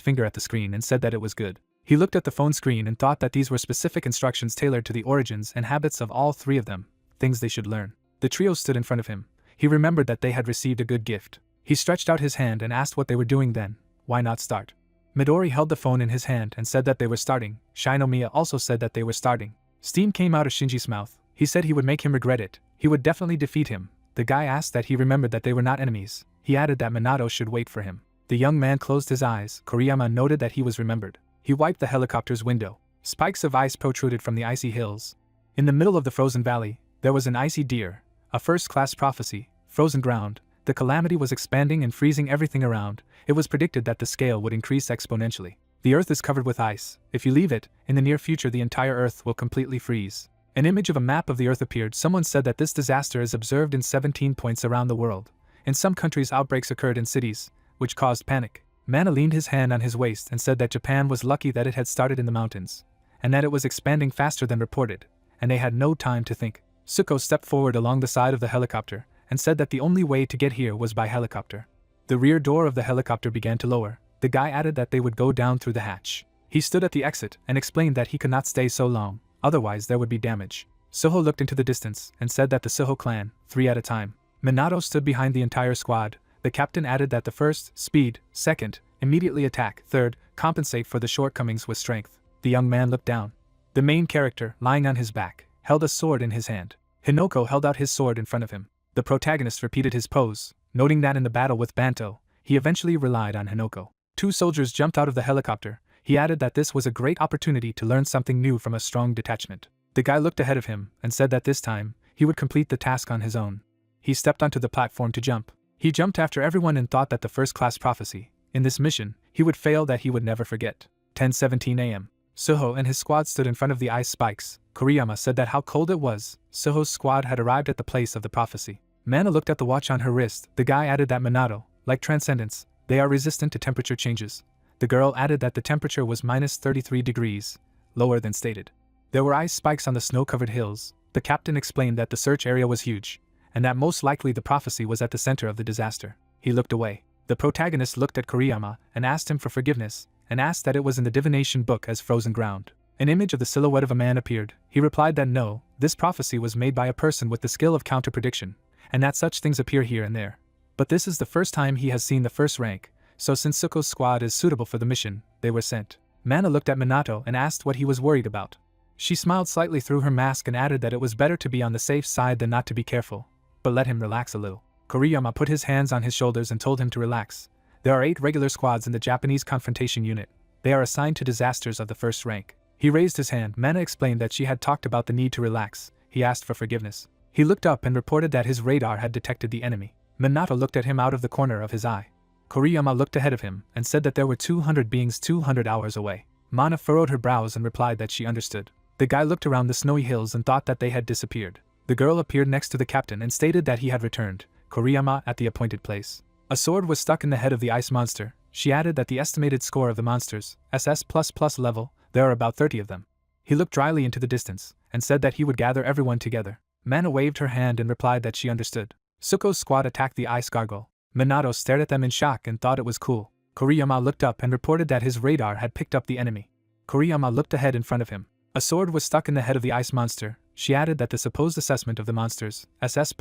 finger at the screen and said that it was good. He looked at the phone screen and thought that these were specific instructions tailored to the origins and habits of all 3 of them, things they should learn. The trio stood in front of him. He remembered that they had received a good gift. He stretched out his hand and asked what they were doing then. Why not start? Midori held the phone in his hand and said that they were starting. Shinomiya also said that they were starting. Steam came out of Shinji's mouth. He said he would make him regret it. He would definitely defeat him. The guy asked that he remembered that they were not enemies. He added that Minato should wait for him. The young man closed his eyes. Kuriyama noted that he was remembered. He wiped the helicopter's window. Spikes of ice protruded from the icy hills. In the middle of the frozen valley, there was an icy deer, a first-class prophecy, frozen ground. The calamity was expanding and freezing everything around. It was predicted that the scale would increase exponentially. The earth is covered with ice. If you leave it, in the near future the entire earth will completely freeze. An image of a map of the earth appeared. Someone said that this disaster is observed in 17 points around the world. In some countries outbreaks occurred in cities, which caused panic. Mana leaned his hand on his waist and said that Japan was lucky that it had started in the mountains, and that it was expanding faster than reported, and they had no time to think. Suko stepped forward along the side of the helicopter, and said that the only way to get here was by helicopter. The rear door of the helicopter began to lower. The guy added that they would go down through the hatch. He stood at the exit and explained that he could not stay so long, otherwise there would be damage. Suho looked into the distance and said that the Suho clan, 3 at a time. Minato stood behind the entire squad. The captain added that the first, speed; second, immediately attack; third, compensate for the shortcomings with strength. The young man looked down. The main character, lying on his back, held a sword in his hand. Hinoko held out his sword in front of him. The protagonist repeated his pose, noting that in the battle with Banto, he eventually relied on Hinoko. 2 soldiers jumped out of the helicopter. He added that this was a great opportunity to learn something new from a strong detachment. The guy looked ahead of him and said that this time, he would complete the task on his own. He stepped onto the platform to jump. He jumped after everyone and thought that the first-class prophecy, in this mission, he would fail that he would never forget. 10:17 a.m. Suho and his squad stood in front of the ice spikes. Kuriyama said that how cold it was. Suho's squad had arrived at the place of the prophecy. Mana looked at the watch on her wrist. The guy added that Minato, like Transcendence, they are resistant to temperature changes. The girl added that the temperature was minus 33 degrees, lower than stated. There were ice spikes on the snow-covered hills. The captain explained that the search area was huge, and that most likely the prophecy was at the center of the disaster. He looked away. The protagonist looked at Kuriyama and asked him for forgiveness, and asked that it was in the divination book as frozen ground. An image of the silhouette of a man appeared. He replied that no, this prophecy was made by a person with the skill of counter-prediction, and that such things appear here and there. But this is the first time he has seen the first rank, so since Suko's squad is suitable for the mission, they were sent. Mana looked at Minato and asked what he was worried about. She smiled slightly through her mask and added that it was better to be on the safe side than not to be careful, but let him relax a little. Kuriyama put his hands on his shoulders and told him to relax. There are 8 regular squads in the Japanese confrontation unit. They are assigned to disasters of the first rank. He raised his hand. Mana explained that she had talked about the need to relax. He asked for forgiveness. He looked up and reported that his radar had detected the enemy. Minato looked at him out of the corner of his eye. Kuriyama looked ahead of him and said that there were 200 beings 200 hours away. Mana furrowed her brows and replied that she understood. The guy looked around the snowy hills and thought that they had disappeared. The girl appeared next to the captain and stated that he had returned. Kuriyama at the appointed place. A sword was stuck in the head of the ice monster. She added that the estimated score of the monsters, SS++ level, there are about 30 of them. He looked dryly into the distance, and said that he would gather everyone together. Mana waved her hand and replied that she understood. Suko's squad attacked the ice gargoyle. Minato stared at them in shock and thought it was cool. Kuriyama looked up and reported that his radar had picked up the enemy. Koriyama looked ahead in front of him. A sword was stuck in the head of the ice monster. She added that the supposed assessment of the monsters, SS++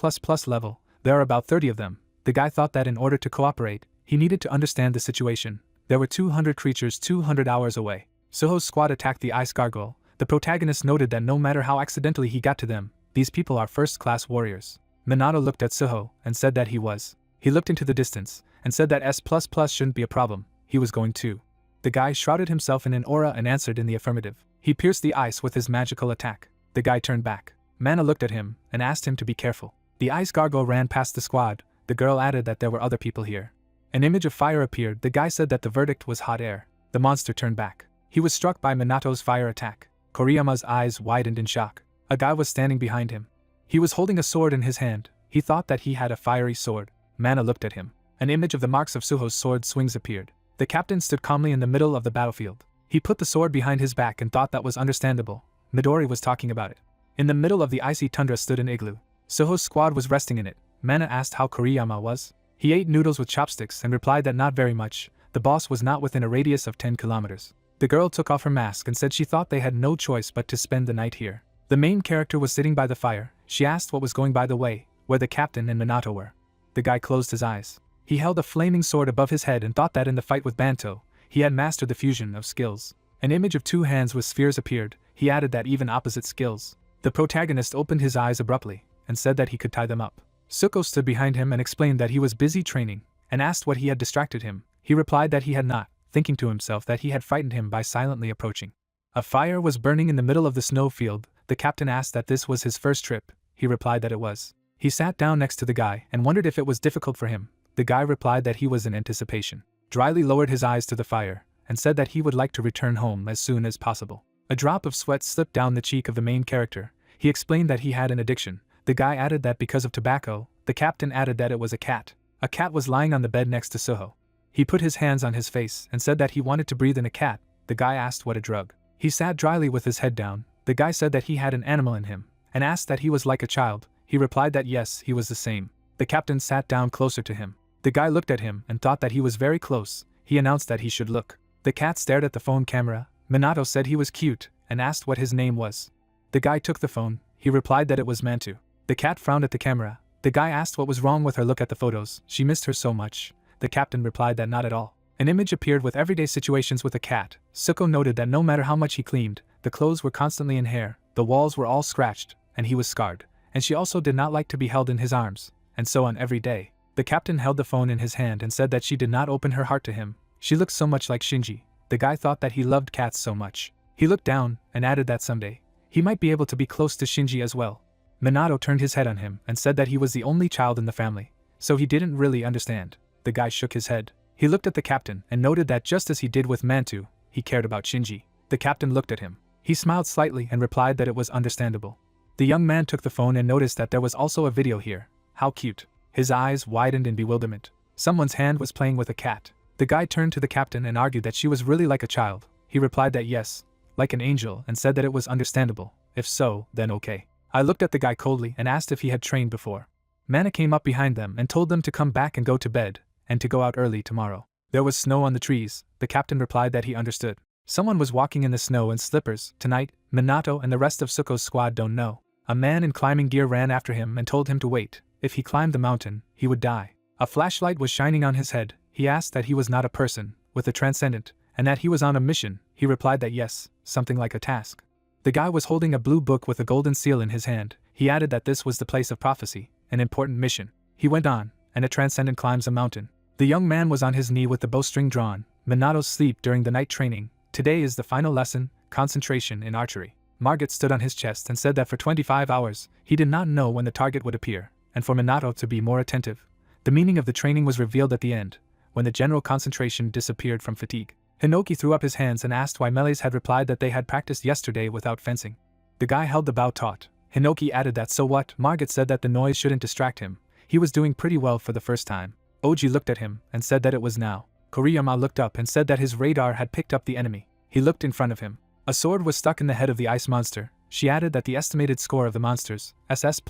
level, there are about 30 of them. The guy thought that in order to cooperate, he needed to understand the situation. There were 200 creatures 200 hours away. Suho's squad attacked the ice gargoyle. The protagonist noted that no matter how accidentally he got to them, these people are first-class warriors. Minato looked at Suho and said that he was. He looked into the distance and said that S++ shouldn't be a problem. He was going to. The guy shrouded himself in an aura and answered in the affirmative. He pierced the ice with his magical attack. The guy turned back. Mana looked at him and asked him to be careful. The ice gargoyle ran past the squad. The girl added that there were other people here. An image of fire appeared. The guy said that the verdict was hot air. The monster turned back. He was struck by Minato's fire attack. Koriyama's eyes widened in shock. A guy was standing behind him. He was holding a sword in his hand. He thought that he had a fiery sword. Mana looked at him. An image of the marks of Suho's sword swings appeared. The captain stood calmly in the middle of the battlefield. He put the sword behind his back and thought that was understandable. Midori was talking about it. In the middle of the icy tundra stood an igloo. Suho's squad was resting in it. Mana asked how Koriyama was. He ate noodles with chopsticks and replied that not very much. The boss was not within a radius of 10 kilometers. The girl took off her mask and said she thought they had no choice but to spend the night here. The main character was sitting by the fire. She asked what was going by the way, where the captain and Minato were. The guy closed his eyes. He held a flaming sword above his head and thought that in the fight with Banto, he had mastered the fusion of skills. An image of two hands with spheres appeared. He added that even opposite skills. The protagonist opened his eyes abruptly and said that he could tie them up. Suko stood behind him and explained that he was busy training and asked what he had distracted him. He replied that he had not, thinking to himself that he had frightened him by silently approaching. A fire was burning in the middle of the snow field. The captain asked that this was his first trip. He replied that it was. He sat down next to the guy and wondered if it was difficult for him. The guy replied that he was in anticipation. Dryly lowered his eyes to the fire and said that he would like to return home as soon as possible. A drop of sweat slipped down the cheek of the main character. He explained that he had an addiction. The guy added that because of tobacco. The captain added that it was a cat. A cat was lying on the bed next to Suho. He put his hands on his face and said that he wanted to breathe in a cat. The guy asked what a drug. He sat dryly with his head down. The guy said that he had an animal in him and asked that he was like a child. He replied that yes, he was the same. The captain sat down closer to him. The guy looked at him and thought that he was very close. He announced that he should look. The cat stared at the phone camera. Minato said he was cute and asked what his name was. The guy took the phone. He replied that it was Mantu. The cat frowned at the camera. The guy asked what was wrong with her. Look at the photos. She missed her so much. The captain replied that not at all. An image appeared with everyday situations with a cat. Suko noted that no matter how much he cleaned, the clothes were constantly in hair, the walls were all scratched, and he was scarred. And she also did not like to be held in his arms, and so on every day. The captain held the phone in his hand and said that she did not open her heart to him. She looked so much like Shinji. The guy thought that he loved cats so much. He looked down and added that someday he might be able to be close to Shinji as well. Minato turned his head on him and said that he was the only child in the family, so he didn't really understand. The guy shook his head. He looked at the captain and noted that just as he did with Mantu, he cared about Shinji. The captain looked at him. He smiled slightly and replied that it was understandable. The young man took the phone and noticed that there was also a video here. How cute. His eyes widened in bewilderment. Someone's hand was playing with a cat. The guy turned to the captain and argued that she was really like a child. He replied that yes, like an angel, and said that it was understandable. If so, then okay. I looked at the guy coldly and asked if he had trained before. Mana came up behind them and told them to come back and go to bed, and to go out early tomorrow. There was snow on the trees. The captain replied that he understood. Someone was walking in the snow in slippers. Tonight, Minato and the rest of Suko's squad don't know. A man in climbing gear ran after him and told him to wait. If he climbed the mountain, he would die. A flashlight was shining on his head. He asked that he was not a person with a Transcendent, and that he was on a mission. He replied that yes, something like a task. The guy was holding a blue book with a golden seal in his hand. He added that this was the place of prophecy, an important mission. He went on, and a Transcendent climbs a mountain. The young man was on his knee with the bowstring drawn. Minato's sleep during the night training. Today is the final lesson, concentration in archery. Margit stood on his chest and said that for 25 hours, he did not know when the target would appear, and for Minato to be more attentive. The meaning of the training was revealed at the end, when the general concentration disappeared from fatigue. Hinoki threw up his hands and asked why melees had replied that they had practiced yesterday without fencing. The guy held the bow taut. Hinoki added that so what? Margit said that the noise shouldn't distract him. He was doing pretty well for the first time. Oji looked at him and said that it was now. Koriyama looked up and said that his radar had picked up the enemy. He looked in front of him. A sword was stuck in the head of the ice monster. She added that the estimated score of the monsters, SS++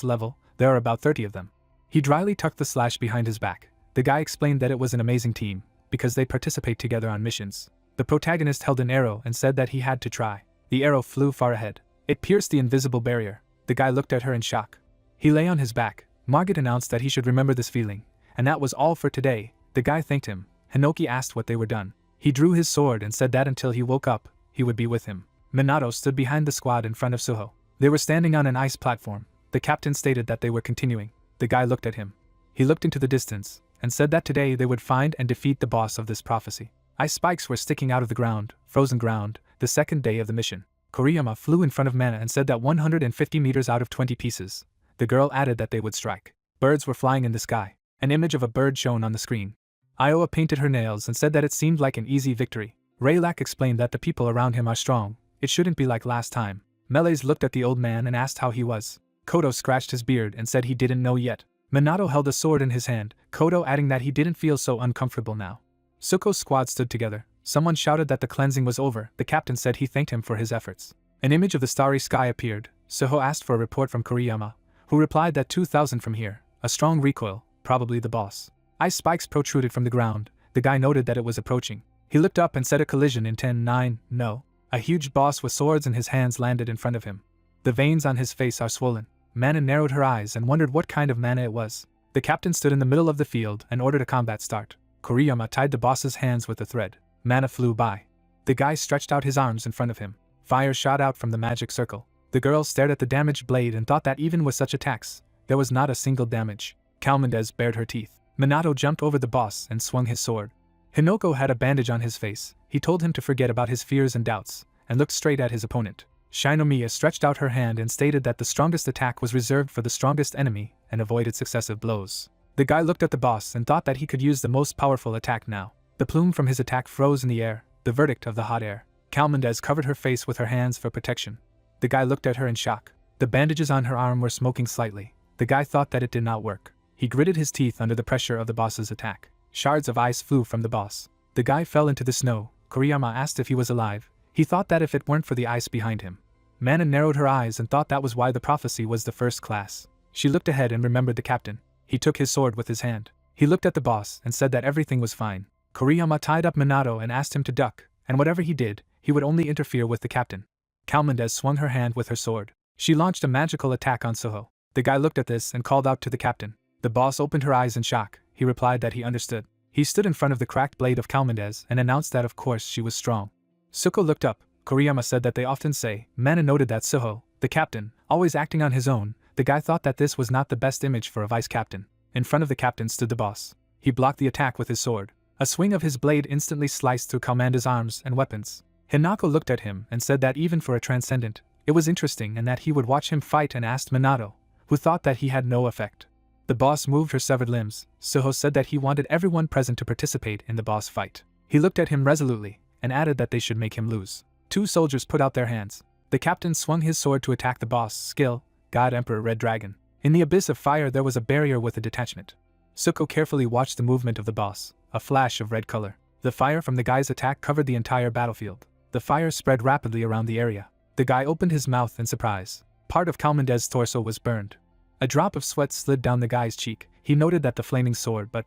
level, there are about 30 of them. He dryly tucked the slash behind his back. The guy explained that it was an amazing team, because they participate together on missions. The protagonist held an arrow and said that he had to try. The arrow flew far ahead. It pierced the invisible barrier. The guy looked at her in shock. He lay on his back. Margit announced that he should remember this feeling. And that was all for today. The guy thanked him. Hinoki asked what they were done. He drew his sword and said that until he woke up, he would be with him. Minato stood behind the squad in front of Suho. They were standing on an ice platform. The captain stated that they were continuing. The guy looked at him. He looked into the distance, and said that today they would find and defeat the boss of this prophecy. Ice spikes were sticking out of the ground, frozen ground, the second day of the mission. Koriyama flew in front of Mana and said that 150 meters out of 20 pieces. The girl added that they would strike. Birds were flying in the sky. An image of a bird shone on the screen. Iowa painted her nails and said that it seemed like an easy victory. Raylak explained that the people around him are strong. It shouldn't be like last time. Melees looked at the old man and asked how he was. Kodo scratched his beard and said he didn't know yet. Minato held a sword in his hand, Kodo adding that he didn't feel so uncomfortable now. Suko's squad stood together. Someone shouted that the cleansing was over. The captain said he thanked him for his efforts. An image of the starry sky appeared. Suho asked for a report from Koriyama, who replied that 2,000 from here. A strong recoil, probably the boss. Ice spikes protruded from the ground. The guy noted that it was approaching. He looked up and said a collision in 10-9, no. A huge boss with swords in his hands landed in front of him. The veins on his face are swollen. Mana narrowed her eyes and wondered what kind of mana it was. The captain stood in the middle of the field and ordered a combat start. Koriyama tied the boss's hands with a thread. Mana flew by. The guy stretched out his arms in front of him. Fire shot out from the magic circle. The girl stared at the damaged blade and thought that even with such attacks, there was not a single damage. Calmandez bared her teeth. Minato jumped over the boss and swung his sword. Hinoko had a bandage on his face. He told him to forget about his fears and doubts, and looked straight at his opponent. Shinomiya stretched out her hand and stated that the strongest attack was reserved for the strongest enemy and avoided successive blows. The guy looked at the boss and thought that he could use the most powerful attack now. The plume from his attack froze in the air, the verdict of the hot air. Calmandez covered her face with her hands for protection. The guy looked at her in shock. The bandages on her arm were smoking slightly. The guy thought that it did not work. He gritted his teeth under the pressure of the boss's attack. Shards of ice flew from the boss. The guy fell into the snow. Koriyama asked if he was alive. He thought that if it weren't for the ice behind him. Mana narrowed her eyes and thought that was why the prophecy was the first class. She looked ahead and remembered the captain. He took his sword with his hand. He looked at the boss and said that everything was fine. Koriyama tied up Minato and asked him to duck, and whatever he did, he would only interfere with the captain. Calmandez swung her hand with her sword. She launched a magical attack on Suho. The guy looked at this and called out to the captain. The boss opened her eyes in shock. He replied that he understood. He stood in front of the cracked blade of Calmandez and announced that of course she was strong. Suko looked up. Koriyama said that they often say. Mana noted that Suho, the captain, always acting on his own. The guy thought that this was not the best image for a vice captain. In front of the captain stood the boss. He blocked the attack with his sword. A swing of his blade instantly sliced through Calmander's arms and weapons. Hinako looked at him and said that even for a Transcendent, it was interesting and that he would watch him fight, and asked Minato, who thought that he had no effect. The boss moved her severed limbs. Suho said that he wanted everyone present to participate in the boss fight. He looked at him resolutely and added that they should make him lose. Two soldiers put out their hands. The captain swung his sword to attack the boss. Skill, God Emperor Red Dragon. In the abyss of fire there was a barrier with a detachment. Suko carefully watched the movement of the boss. A flash of red color. The fire from the guy's attack covered the entire battlefield. The fire spread rapidly around the area. The guy opened his mouth in surprise. Part of Calmandez's torso was burned. A drop of sweat slid down the guy's cheek. He noted that the flaming sword, but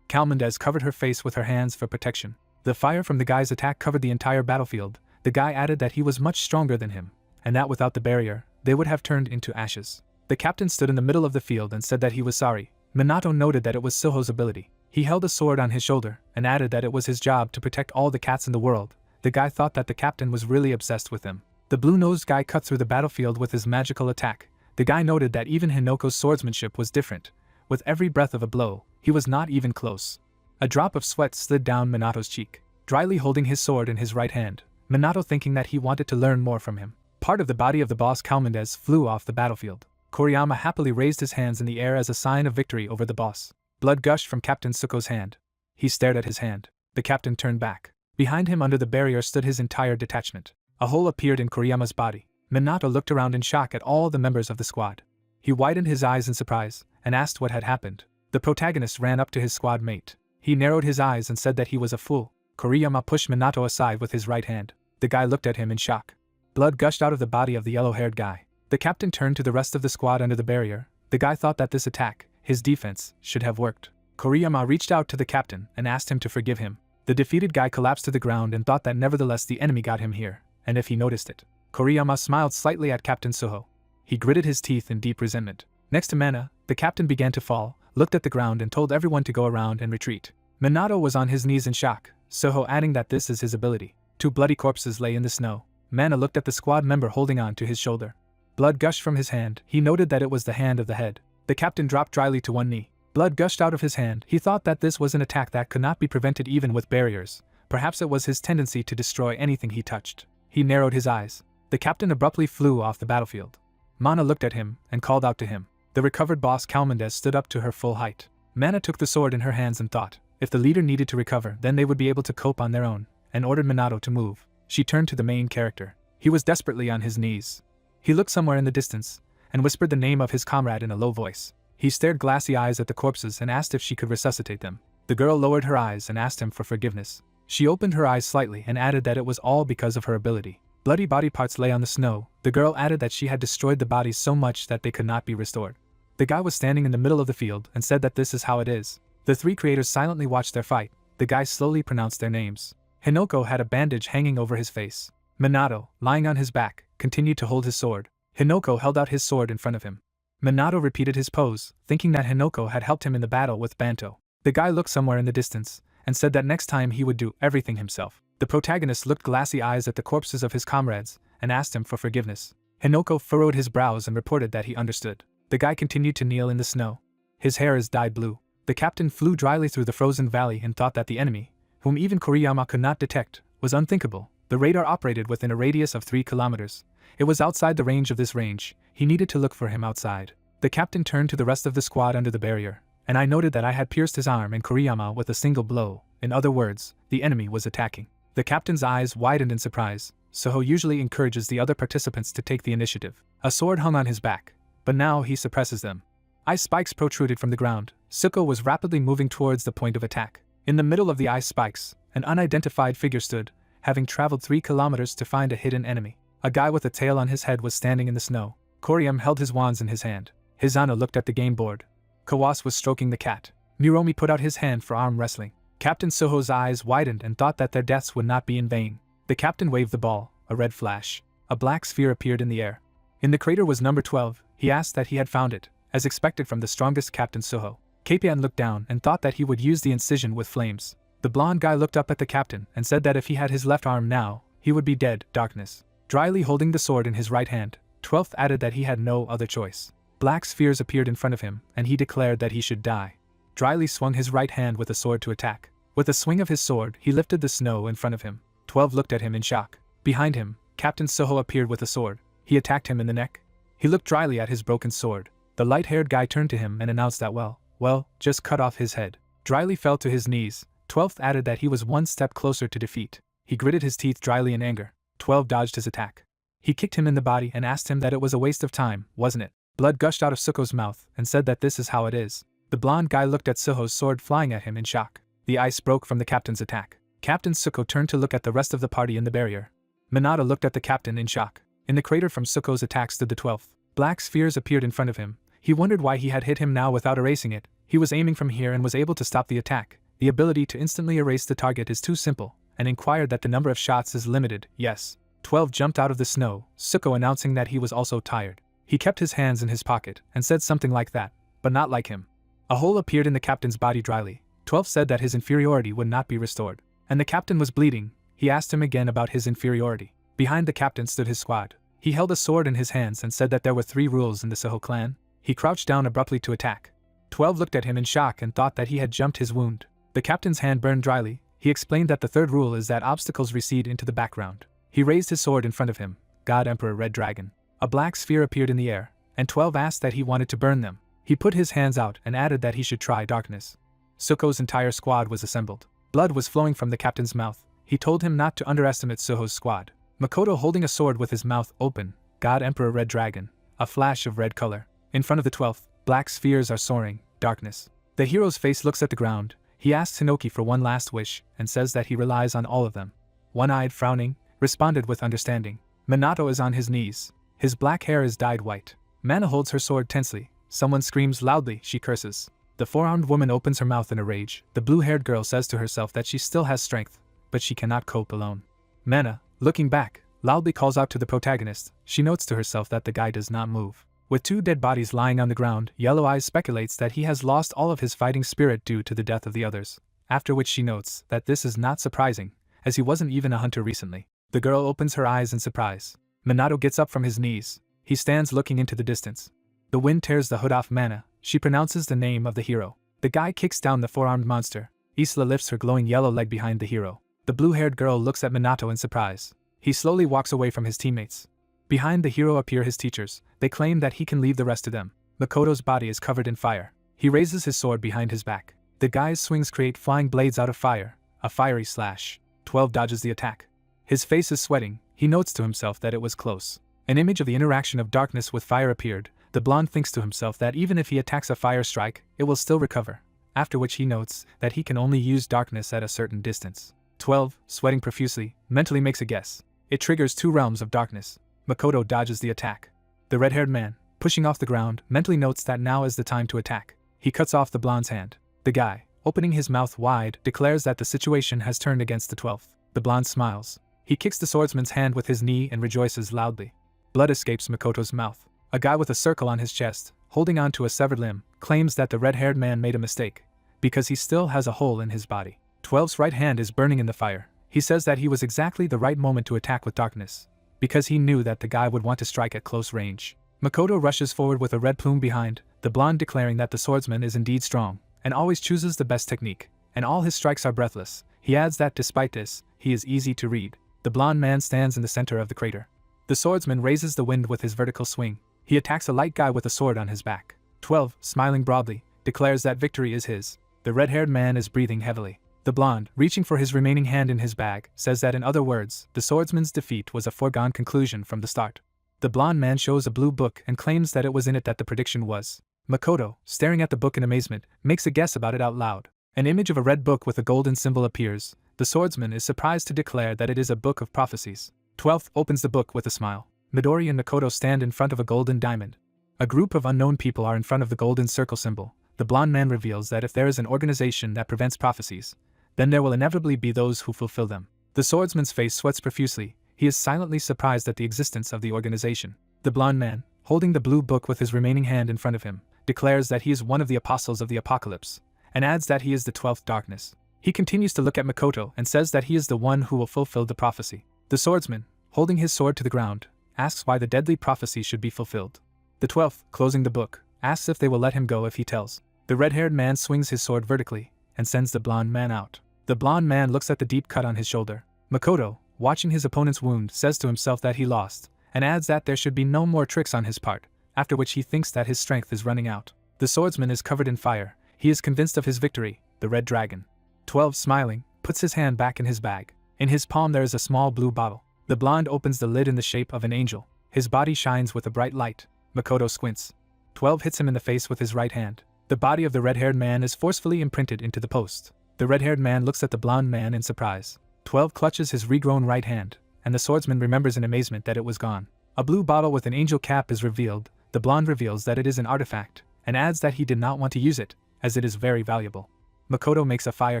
Calmandez covered her face with her hands for protection. The fire from the guy's attack covered the entire battlefield. The guy added that he was much stronger than him, and that without the barrier, they would have turned into ashes. The captain stood in the middle of the field and said that he was sorry. Minato noted that it was Suho's ability. He held a sword on his shoulder and added that it was his job to protect all the cats in the world. The guy thought that the captain was really obsessed with him. The blue-nosed guy cut through the battlefield with his magical attack. The guy noted that even Hinoko's swordsmanship was different. With every breath of a blow, he was not even close. A drop of sweat slid down Minato's cheek, dryly holding his sword in his right hand. Minato thinking that he wanted to learn more from him. Part of the body of the boss Calmandez flew off the battlefield. Koriyama happily raised his hands in the air as a sign of victory over the boss. Blood gushed from Captain Suko's hand. He stared at his hand. The captain turned back. Behind him under the barrier stood his entire detachment. A hole appeared in Koriyama's body. Minato looked around in shock at all the members of the squad. He widened his eyes in surprise and asked what had happened. The protagonist ran up to his squad mate. He narrowed his eyes and said that he was a fool. Koriyama pushed Minato aside with his right hand. The guy looked at him in shock. Blood gushed out of the body of the yellow-haired guy. The captain turned to the rest of the squad under the barrier. The guy thought that this attack, his defense, should have worked. Koriyama reached out to the captain and asked him to forgive him. The defeated guy collapsed to the ground and thought that nevertheless the enemy got him here, and if he noticed it. Koriyama smiled slightly at Captain Suho. He gritted his teeth in deep resentment. Next to Mana, the captain began to fall, looked at the ground and told everyone to go around and retreat. Minato was on his knees in shock, Suho adding that this is his ability. 2 bloody corpses lay in the snow. Mana looked at the squad member holding on to his shoulder. Blood gushed from his hand. He noted that it was the hand of the head. The captain dropped dryly to one knee. Blood gushed out of his hand. He thought that this was an attack that could not be prevented even with barriers. Perhaps it was his tendency to destroy anything he touched. He narrowed his eyes. The captain abruptly flew off the battlefield. Mana looked at him and called out to him. The recovered boss Kalmandez stood up to her full height. Mana took the sword in her hands and thought, if the leader needed to recover, then they would be able to cope on their own, and ordered Minato to move. She turned to the main character. He was desperately on his knees. He looked somewhere in the distance, and whispered the name of his comrade in a low voice. He stared glassy eyes at the corpses and asked if she could resuscitate them. The girl lowered her eyes and asked him for forgiveness. She opened her eyes slightly and added that it was all because of her ability. Bloody body parts lay on the snow. The girl added that she had destroyed the bodies so much that they could not be restored. The guy was standing in the middle of the field and said that this is how it is. The 3 creators silently watched their fight. The guy slowly pronounced their names. Hinoko had a bandage hanging over his face. Minato, lying on his back, continued to hold his sword. Hinoko held out his sword in front of him. Minato repeated his pose, thinking that Hinoko had helped him in the battle with Banto. The guy looked somewhere in the distance, and said that next time he would do everything himself. The protagonist looked glassy eyes at the corpses of his comrades, and asked him for forgiveness. Hinoko furrowed his brows and reported that he understood. The guy continued to kneel in the snow. His hair is dyed blue. The captain flew dryly through the frozen valley and thought that the enemy, whom even Koriyama could not detect, was unthinkable. The radar operated within a radius of 3 kilometers. It was outside the range of this range. He needed to look for him outside. The captain turned to the rest of the squad under the barrier, and I noted that I had pierced his arm and Koriyama with a single blow. In other words, the enemy was attacking. The captain's eyes widened in surprise. Suho usually encourages the other participants to take the initiative. A sword hung on his back, but now he suppresses them. Ice spikes protruded from the ground. Suko was rapidly moving towards the point of attack. In the middle of the ice spikes, an unidentified figure stood, having traveled 3 kilometers to find a hidden enemy. A guy with a tail on his head was standing in the snow. Koriyama held his wands in his hand. Hizano looked at the game board. Kawas was stroking the cat. Miromi put out his hand for arm wrestling. Captain Suho's eyes widened and thought that their deaths would not be in vain. The captain waved the ball. A red flash. A black sphere appeared in the air. In the crater was number 12. He asked that he had found it, as expected from the strongest Captain Suho. Kapian looked down and thought that he would use the incision with flames. The blonde guy looked up at the captain and said that if he had his left arm now, he would be dead. Darkness. Dryly holding the sword in his right hand, 12th added that he had no other choice. Black spheres appeared in front of him, and he declared that he should die. Dryly swung his right hand with a sword to attack. With a swing of his sword, he lifted the snow in front of him. 12 looked at him in shock. Behind him, Captain Suho appeared with a sword. He attacked him in the neck. He looked dryly at his broken sword. The light-haired guy turned to him and announced that well, just cut off his head. Dryly fell to his knees. 12th added that he was one step closer to defeat. He gritted his teeth dryly in anger. 12 dodged his attack. He kicked him in the body and asked him that it was a waste of time, wasn't it? Blood gushed out of Suko's mouth and said that this is how it is. The blonde guy looked at Suho's sword flying at him in shock. The ice broke from the captain's attack. Captain Suko turned to look at the rest of the party in the barrier. Minato looked at the captain in shock. In the crater from Suko's attack stood the 12th. Black spheres appeared in front of him. He wondered why he had hit him now without erasing it. He was aiming from here and was able to stop the attack. The ability to instantly erase the target is too simple, and inquired that the number of shots is limited. Yes. 12 jumped out of the snow, Suko announcing that he was also tired. He kept his hands in his pocket and said something like that, but not like him. A hole appeared in the captain's body dryly. 12 said that his inferiority would not be restored. And the captain was bleeding. He asked him again about his inferiority. Behind the captain stood his squad. He held a sword in his hands and said that there were 3 rules in the Suho clan. He crouched down abruptly to attack. 12 looked at him in shock and thought that he had jumped his wound. The captain's hand burned dryly. He explained that the 3rd rule is that obstacles recede into the background. He raised his sword in front of him. God Emperor Red Dragon. A black sphere appeared in the air, and 12 asked that he wanted to burn them. He put his hands out and added that he should try darkness. Suko's entire squad was assembled. Blood was flowing from the captain's mouth. He told him not to underestimate Suho's squad. Makoto holding a sword with his mouth open. God Emperor Red Dragon. A flash of red color. In front of the 12th, black spheres are soaring. Darkness. The hero's face looks at the ground. He asks Hinoki for one last wish and says that he relies on all of them. One-eyed frowning, responded with understanding. Minato is on his knees. His black hair is dyed white. Mana holds her sword tensely. Someone screams loudly, she curses. The four-armed woman opens her mouth in a rage. The blue-haired girl says to herself that she still has strength, but she cannot cope alone. Mana, looking back, loudly calls out to the protagonist. She notes to herself that the guy does not move. With 2 dead bodies lying on the ground, Yellow Eyes speculates that he has lost all of his fighting spirit due to the death of the others, after which she notes that this is not surprising, as he wasn't even a hunter recently. The girl opens her eyes in surprise. Minato gets up from his knees. He stands looking into the distance. The wind tears the hood off Mana. She pronounces the name of the hero. The guy kicks down the four-armed monster. Isla lifts her glowing yellow leg behind the hero. The blue-haired girl looks at Minato in surprise. He slowly walks away from his teammates. Behind the hero appear his teachers. They claim that he can leave the rest to them. Makoto's body is covered in fire. He raises his sword behind his back. The guy's swings create flying blades out of fire. A fiery slash. 12 dodges the attack. His face is sweating. He notes to himself that it was close. An image of the interaction of darkness with fire appeared. The blonde thinks to himself that even if he attacks a fire strike, it will still recover. After which he notes that he can only use darkness at a certain distance. 12, sweating profusely, mentally makes a guess. It triggers 2 realms of darkness. Makoto dodges the attack. The red-haired man, pushing off the ground, mentally notes that now is the time to attack. He cuts off the blonde's hand. The guy, opening his mouth wide, declares that the situation has turned against the 12th. The blonde smiles. He kicks the swordsman's hand with his knee and rejoices loudly. Blood escapes Makoto's mouth. A guy with a circle on his chest, holding on to a severed limb, claims that the red-haired man made a mistake, because he still has a hole in his body. 12's right hand is burning in the fire. He says that he was exactly the right moment to attack with darkness, because he knew that the guy would want to strike at close range. Makoto rushes forward with a red plume behind, the blonde declaring that the swordsman is indeed strong, and always chooses the best technique, and all his strikes are breathless. He adds that despite this, he is easy to read. The blonde man stands in the center of the crater. The swordsman raises the wind with his vertical swing. He attacks a light guy with a sword on his back. 12, smiling broadly, declares that victory is his. The red-haired man is breathing heavily. The blonde, reaching for his remaining hand in his bag, says that in other words, the swordsman's defeat was a foregone conclusion from the start. The blonde man shows a blue book and claims that it was in it that the prediction was. Makoto, staring at the book in amazement, makes a guess about it out loud. An image of a red book with a golden symbol appears. The swordsman is surprised to declare that it is a book of prophecies. 12th opens the book with a smile. Midori and Makoto stand in front of a golden diamond. A group of unknown people are in front of the golden circle symbol. The blonde man reveals that if there is an organization that prevents prophecies, then there will inevitably be those who fulfill them. The swordsman's face sweats profusely. He is silently surprised at the existence of the organization. The blonde man, holding the blue book with his remaining hand in front of him, declares that he is one of the apostles of the apocalypse, and adds that he is the 12th darkness. He continues to look at Makoto and says that he is the one who will fulfill the prophecy. The swordsman, holding his sword to the ground, asks why the deadly prophecy should be fulfilled. The 12th, closing the book, asks if they will let him go if he tells. The red-haired man swings his sword vertically and sends the blonde man out. The blonde man looks at the deep cut on his shoulder. Makoto, watching his opponent's wound, says to himself that he lost, and adds that there should be no more tricks on his part, after which he thinks that his strength is running out. The swordsman is covered in fire. He is convinced of his victory, the red dragon. 12, smiling, puts his hand back in his bag. In his palm there is a small blue bottle. The blonde opens the lid in the shape of an angel. His body shines with a bright light. Makoto squints. 12 hits him in the face with his right hand. The body of the red-haired man is forcefully imprinted into the post. The red-haired man looks at the blonde man in surprise. 12 clutches his regrown right hand, and the swordsman remembers in amazement that it was gone. A blue bottle with an angel cap is revealed. The blonde reveals that it is an artifact, and adds that he did not want to use it, as it is very valuable. Makoto makes a fire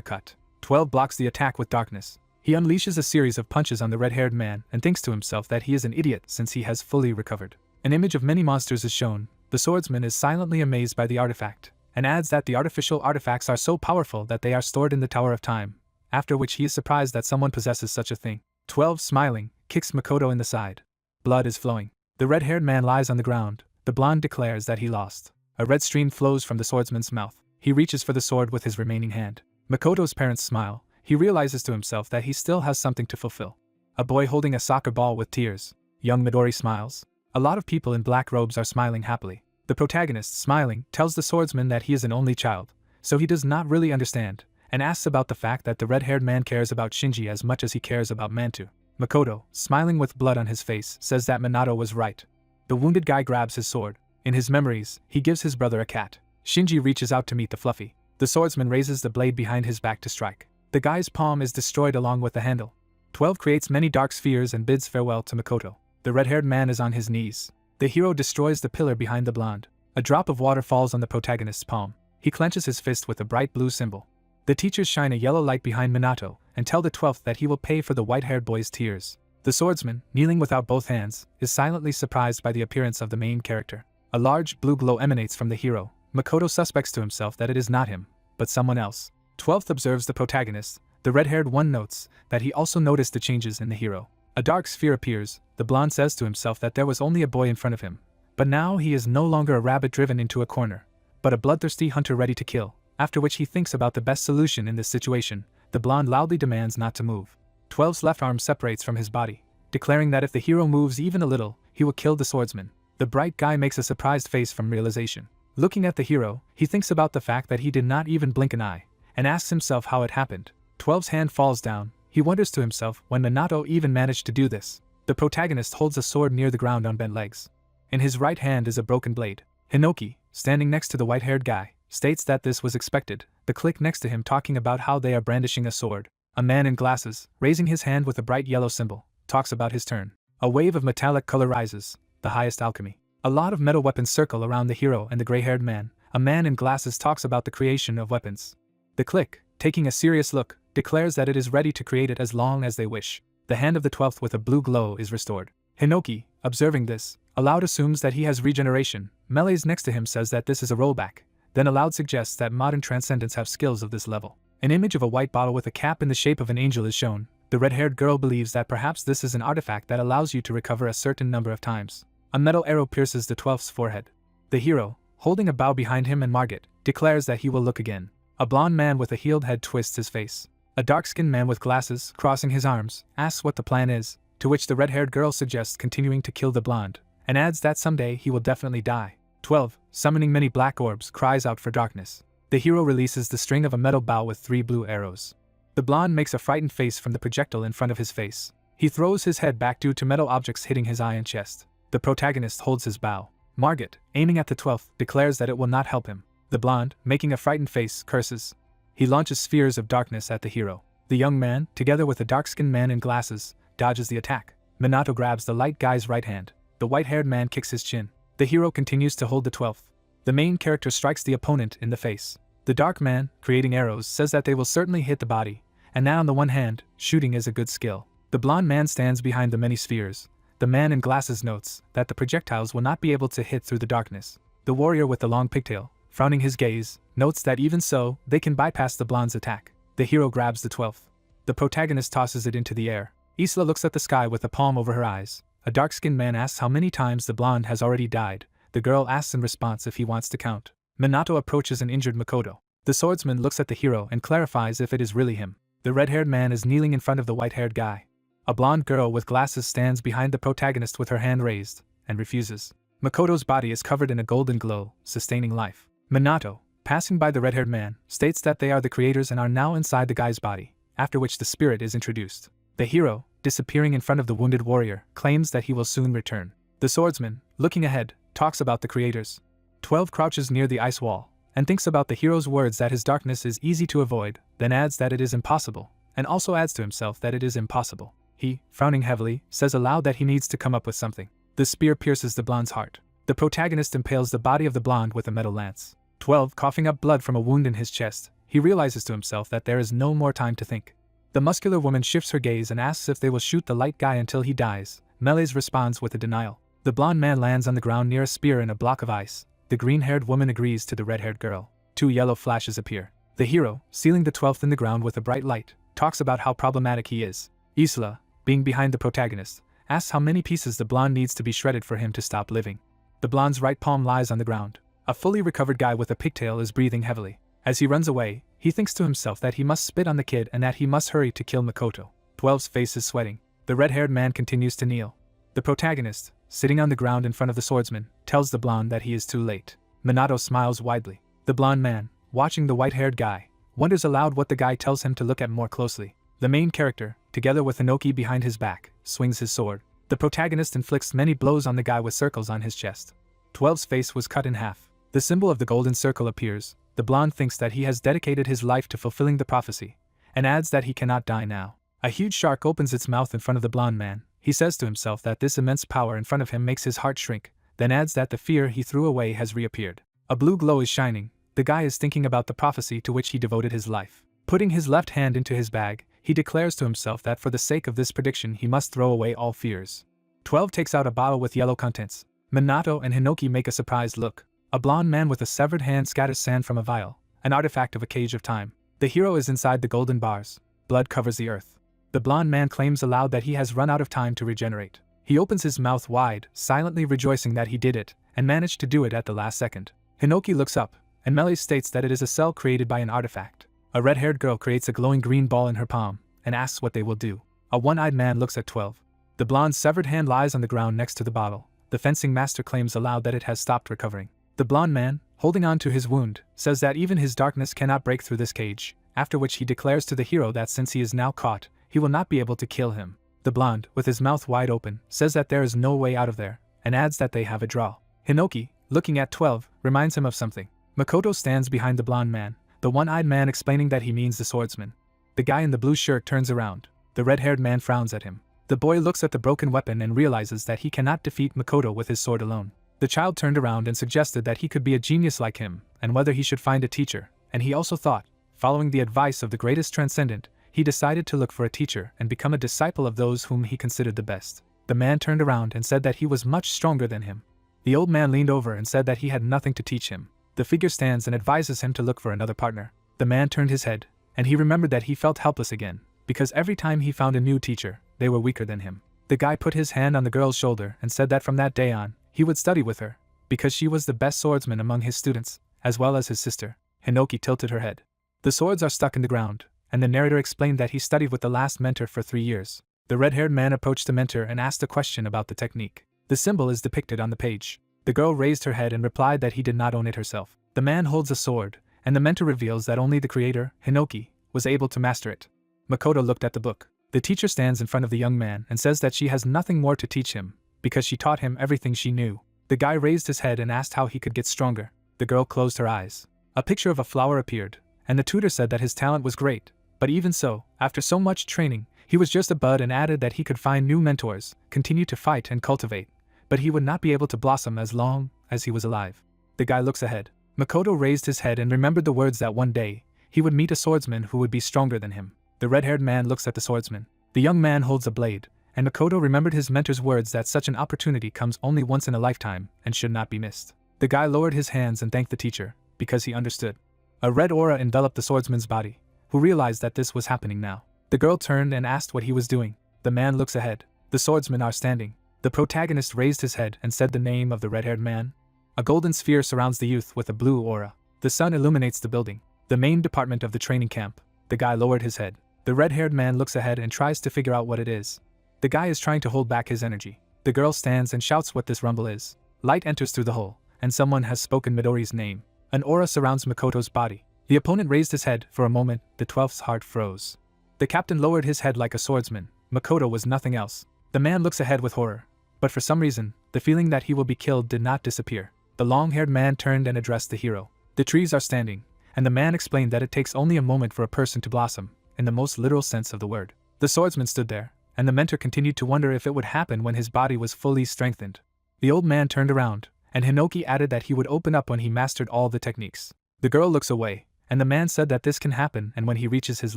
cut. 12 blocks the attack with darkness. He unleashes a series of punches on the red-haired man and thinks to himself that he is an idiot since he has fully recovered. An image of many monsters is shown. The swordsman is silently amazed by the artifact, and adds that the artificial artifacts are so powerful that they are stored in the Tower of Time, after which he is surprised that someone possesses such a thing. 12, smiling, kicks Makoto in the side. Blood is flowing. The red-haired man lies on the ground. The blonde declares that he lost. A red stream flows from the swordsman's mouth. He reaches for the sword with his remaining hand. Makoto's parents smile. He realizes to himself that he still has something to fulfill. A boy holding a soccer ball with tears. Young Midori smiles. A lot of people in black robes are smiling happily. The protagonist, smiling, tells the swordsman that he is an only child, so he does not really understand, and asks about the fact that the red-haired man cares about Shinji as much as he cares about Mantu. Makoto, smiling with blood on his face, says that Minato was right. The wounded guy grabs his sword. In his memories, he gives his brother a cat. Shinji reaches out to meet the Fluffy. The swordsman raises the blade behind his back to strike. The guy's palm is destroyed along with the handle. 12 creates many dark spheres and bids farewell to Makoto. The red-haired man is on his knees. The hero destroys the pillar behind the blonde. A drop of water falls on the protagonist's palm. He clenches his fist with a bright blue symbol. The teachers shine a yellow light behind Minato and tell the 12th that he will pay for the white-haired boy's tears. The swordsman, kneeling without both hands, is silently surprised by the appearance of the main character. A large blue glow emanates from the hero. Makoto suspects to himself that it is not him, but someone else. 12th observes the protagonist. The red-haired one notes that he also noticed the changes in the hero. A dark sphere appears. The blonde says to himself that there was only a boy in front of him. But now he is no longer a rabbit driven into a corner, but a bloodthirsty hunter ready to kill. After which he thinks about the best solution in this situation. The blonde loudly demands not to move. 12's left arm separates from his body, declaring that if the hero moves even a little, he will kill the swordsman. The bright guy makes a surprised face from realization. Looking at the hero, he thinks about the fact that he did not even blink an eye, and asks himself how it happened. 12's hand falls down. He wonders to himself when Minato even managed to do this. The protagonist holds a sword near the ground on bent legs. In his right hand is a broken blade. Hinoki, standing next to the white-haired guy, states that this was expected. The clique next to him talking about how they are brandishing a sword. A man in glasses, raising his hand with a bright yellow symbol, talks about his turn. A wave of metallic color rises, the highest alchemy. A lot of metal weapons circle around the hero and the gray-haired man. A man in glasses talks about the creation of weapons. The clique, taking a serious look, declares that it is ready to create it as long as they wish. The hand of the 12th with a blue glow is restored. Hinoki, observing this, aloud assumes that he has regeneration. Melee's next to him says that this is a rollback, then aloud suggests that modern transcendents have skills of this level. An image of a white bottle with a cap in the shape of an angel is shown. The red-haired girl believes that perhaps this is an artifact that allows you to recover a certain number of times. A metal arrow pierces the 12th's forehead. The hero, holding a bow behind him and Margit, declares that he will look again. A blonde man with a healed head twists his face. A dark-skinned man with glasses, crossing his arms, asks what the plan is, to which the red-haired girl suggests continuing to kill the blonde, and adds that someday he will definitely die. 12, summoning many black orbs, cries out for darkness. The hero releases the string of a metal bow with 3 blue arrows. The blonde makes a frightened face from the projectile in front of his face. He throws his head back due to metal objects hitting his eye and chest. The protagonist holds his bow. Margit, aiming at the 12th, declares that it will not help him. The blonde, making a frightened face, curses. He launches spheres of darkness at the hero. The young man, together with a dark-skinned man in glasses, dodges the attack. Minato grabs the light guy's right hand. The white-haired man kicks his chin. The hero continues to hold the 12th. The main character strikes the opponent in the face. The dark man, creating arrows, says that they will certainly hit the body, and that on the one hand, shooting is a good skill. The blonde man stands behind the many spheres. The man in glasses notes that the projectiles will not be able to hit through the darkness. The warrior with the long pigtail, frowning his gaze, notes that even so, they can bypass the blonde's attack. The hero grabs the 12th. The protagonist tosses it into the air. Isla looks at the sky with a palm over her eyes. A dark-skinned man asks how many times the blonde has already died. The girl asks in response if he wants to count. Minato approaches an injured Makoto. The swordsman looks at the hero and clarifies if it is really him. The red-haired man is kneeling in front of the white-haired guy. A blonde girl with glasses stands behind the protagonist with her hand raised, and refuses. Makoto's body is covered in a golden glow, sustaining life. Minato, passing by the red-haired man, states that they are the creators and are now inside the guy's body, after which the spirit is introduced. The hero, disappearing in front of the wounded warrior, claims that he will soon return. The swordsman, looking ahead, talks about the creators. 12 crouches near the ice wall, and thinks about the hero's words that his darkness is easy to avoid, then adds that it is impossible, and also adds to himself that it is impossible. He, frowning heavily, says aloud that he needs to come up with something. The spear pierces the blonde's heart. The protagonist impales the body of the blonde with a metal lance. 12, coughing up blood from a wound in his chest, he realizes to himself that there is no more time to think. The muscular woman shifts her gaze and asks if they will shoot the light guy until he dies. Melee's responds with a denial. The blonde man lands on the ground near a spear in a block of ice. The green-haired woman agrees to the red-haired girl. 2 yellow flashes appear. The hero, sealing the 12th in the ground with a bright light, talks about how problematic he is. Isla, being behind the protagonist, asks how many pieces the blonde needs to be shredded for him to stop living. The blonde's right palm lies on the ground. A fully recovered guy with a pigtail is breathing heavily. As he runs away, he thinks to himself that he must spit on the kid and that he must hurry to kill Makoto. 12's face is sweating. The red-haired man continues to kneel. The protagonist, sitting on the ground in front of the swordsman, tells the blonde that he is too late. Minato smiles widely. The blonde man, watching the white-haired guy, wonders aloud what the guy tells him to look at more closely. The main character, together with Inoki behind his back, swings his sword. The protagonist inflicts many blows on the guy with circles on his chest. 12's face was cut in half. The symbol of the golden circle appears. The blonde thinks that he has dedicated his life to fulfilling the prophecy, and adds that he cannot die now. A huge shark opens its mouth in front of the blonde man. He says to himself that this immense power in front of him makes his heart shrink, then adds that the fear he threw away has reappeared. A blue glow is shining. The guy is thinking about the prophecy to which he devoted his life. Putting his left hand into his bag, he declares to himself that for the sake of this prediction he must throw away all fears. 12 takes out a bottle with yellow contents. Minato and Hinoki make a surprised look. A blonde man with a severed hand scatters sand from a vial, an artifact of a cage of time. The hero is inside the golden bars. Blood covers the earth. The blonde man claims aloud that he has run out of time to regenerate. He opens his mouth wide, silently rejoicing that he did it, and managed to do it at the last second. Hinoki looks up, and Melee states that it is a cell created by an artifact. A red-haired girl creates a glowing green ball in her palm, and asks what they will do. A one-eyed man looks at 12. The blonde's severed hand lies on the ground next to the bottle. The fencing master claims aloud that it has stopped recovering. The blonde man, holding on to his wound, says that even his darkness cannot break through this cage, after which he declares to the hero that since he is now caught, he will not be able to kill him. The blonde, with his mouth wide open, says that there is no way out of there, and adds that they have a draw. Hinoki, looking at 12, reminds him of something. Makoto stands behind the blonde man, the one-eyed man explaining that he means the swordsman. The guy in the blue shirt turns around. The red-haired man frowns at him. The boy looks at the broken weapon and realizes that he cannot defeat Makoto with his sword alone. The child turned around and suggested that he could be a genius like him, and whether he should find a teacher, and he also thought, following the advice of the greatest Transcendent, he decided to look for a teacher and become a disciple of those whom he considered the best. The man turned around and said that he was much stronger than him. The old man leaned over and said that he had nothing to teach him. The figure stands and advises him to look for another partner. The man turned his head, and he remembered that he felt helpless again, because every time he found a new teacher, they were weaker than him. The guy put his hand on the girl's shoulder and said that from that day on, he would study with her, because she was the best swordsman among his students, as well as his sister. Hinoki tilted her head. The swords are stuck in the ground, and the narrator explained that he studied with the last mentor for 3 years. The red-haired man approached the mentor and asked a question about the technique. The symbol is depicted on the page. The girl raised her head and replied that he did not own it herself. The man holds a sword, and the mentor reveals that only the creator, Hinoki, was able to master it. Makoto looked at the book. The teacher stands in front of the young man and says that she has nothing more to teach him, because she taught him everything she knew. The guy raised his head and asked how he could get stronger. The girl closed her eyes. A picture of a flower appeared, and the tutor said that his talent was great, but even so, after so much training, he was just a bud, and added that he could find new mentors, continue to fight and cultivate, but he would not be able to blossom as long as he was alive. The guy looks ahead. Makoto raised his head and remembered the words that one day, he would meet a swordsman who would be stronger than him. The red-haired man looks at the swordsman. The young man holds a blade, and Makoto remembered his mentor's words that such an opportunity comes only once in a lifetime and should not be missed. The guy lowered his hands and thanked the teacher, because he understood. A red aura enveloped the swordsman's body, who realized that this was happening now. The girl turned and asked what he was doing. The man looks ahead. The swordsmen are standing. The protagonist raised his head and said the name of the red-haired man. A golden sphere surrounds the youth with a blue aura. The sun illuminates the building, the main department of the training camp. The guy lowered his head. The red-haired man looks ahead and tries to figure out what it is. The guy is trying to hold back his energy. The girl stands and shouts what this rumble is. Light enters through the hole, and someone has spoken Midori's name. An aura surrounds Makoto's body. The opponent raised his head. For a moment, the 12th's heart froze. The captain lowered his head like a swordsman. Makoto was nothing else. The man looks ahead with horror. But for some reason, the feeling that he will be killed did not disappear. The long-haired man turned and addressed the hero. The trees are standing, and the man explained that it takes only a moment for a person to blossom, in the most literal sense of the word. The swordsman stood there, and the mentor continued to wonder if it would happen when his body was fully strengthened. The old man turned around, and Hinoki added that he would open up when he mastered all the techniques. The girl looks away, and the man said that this can happen and when he reaches his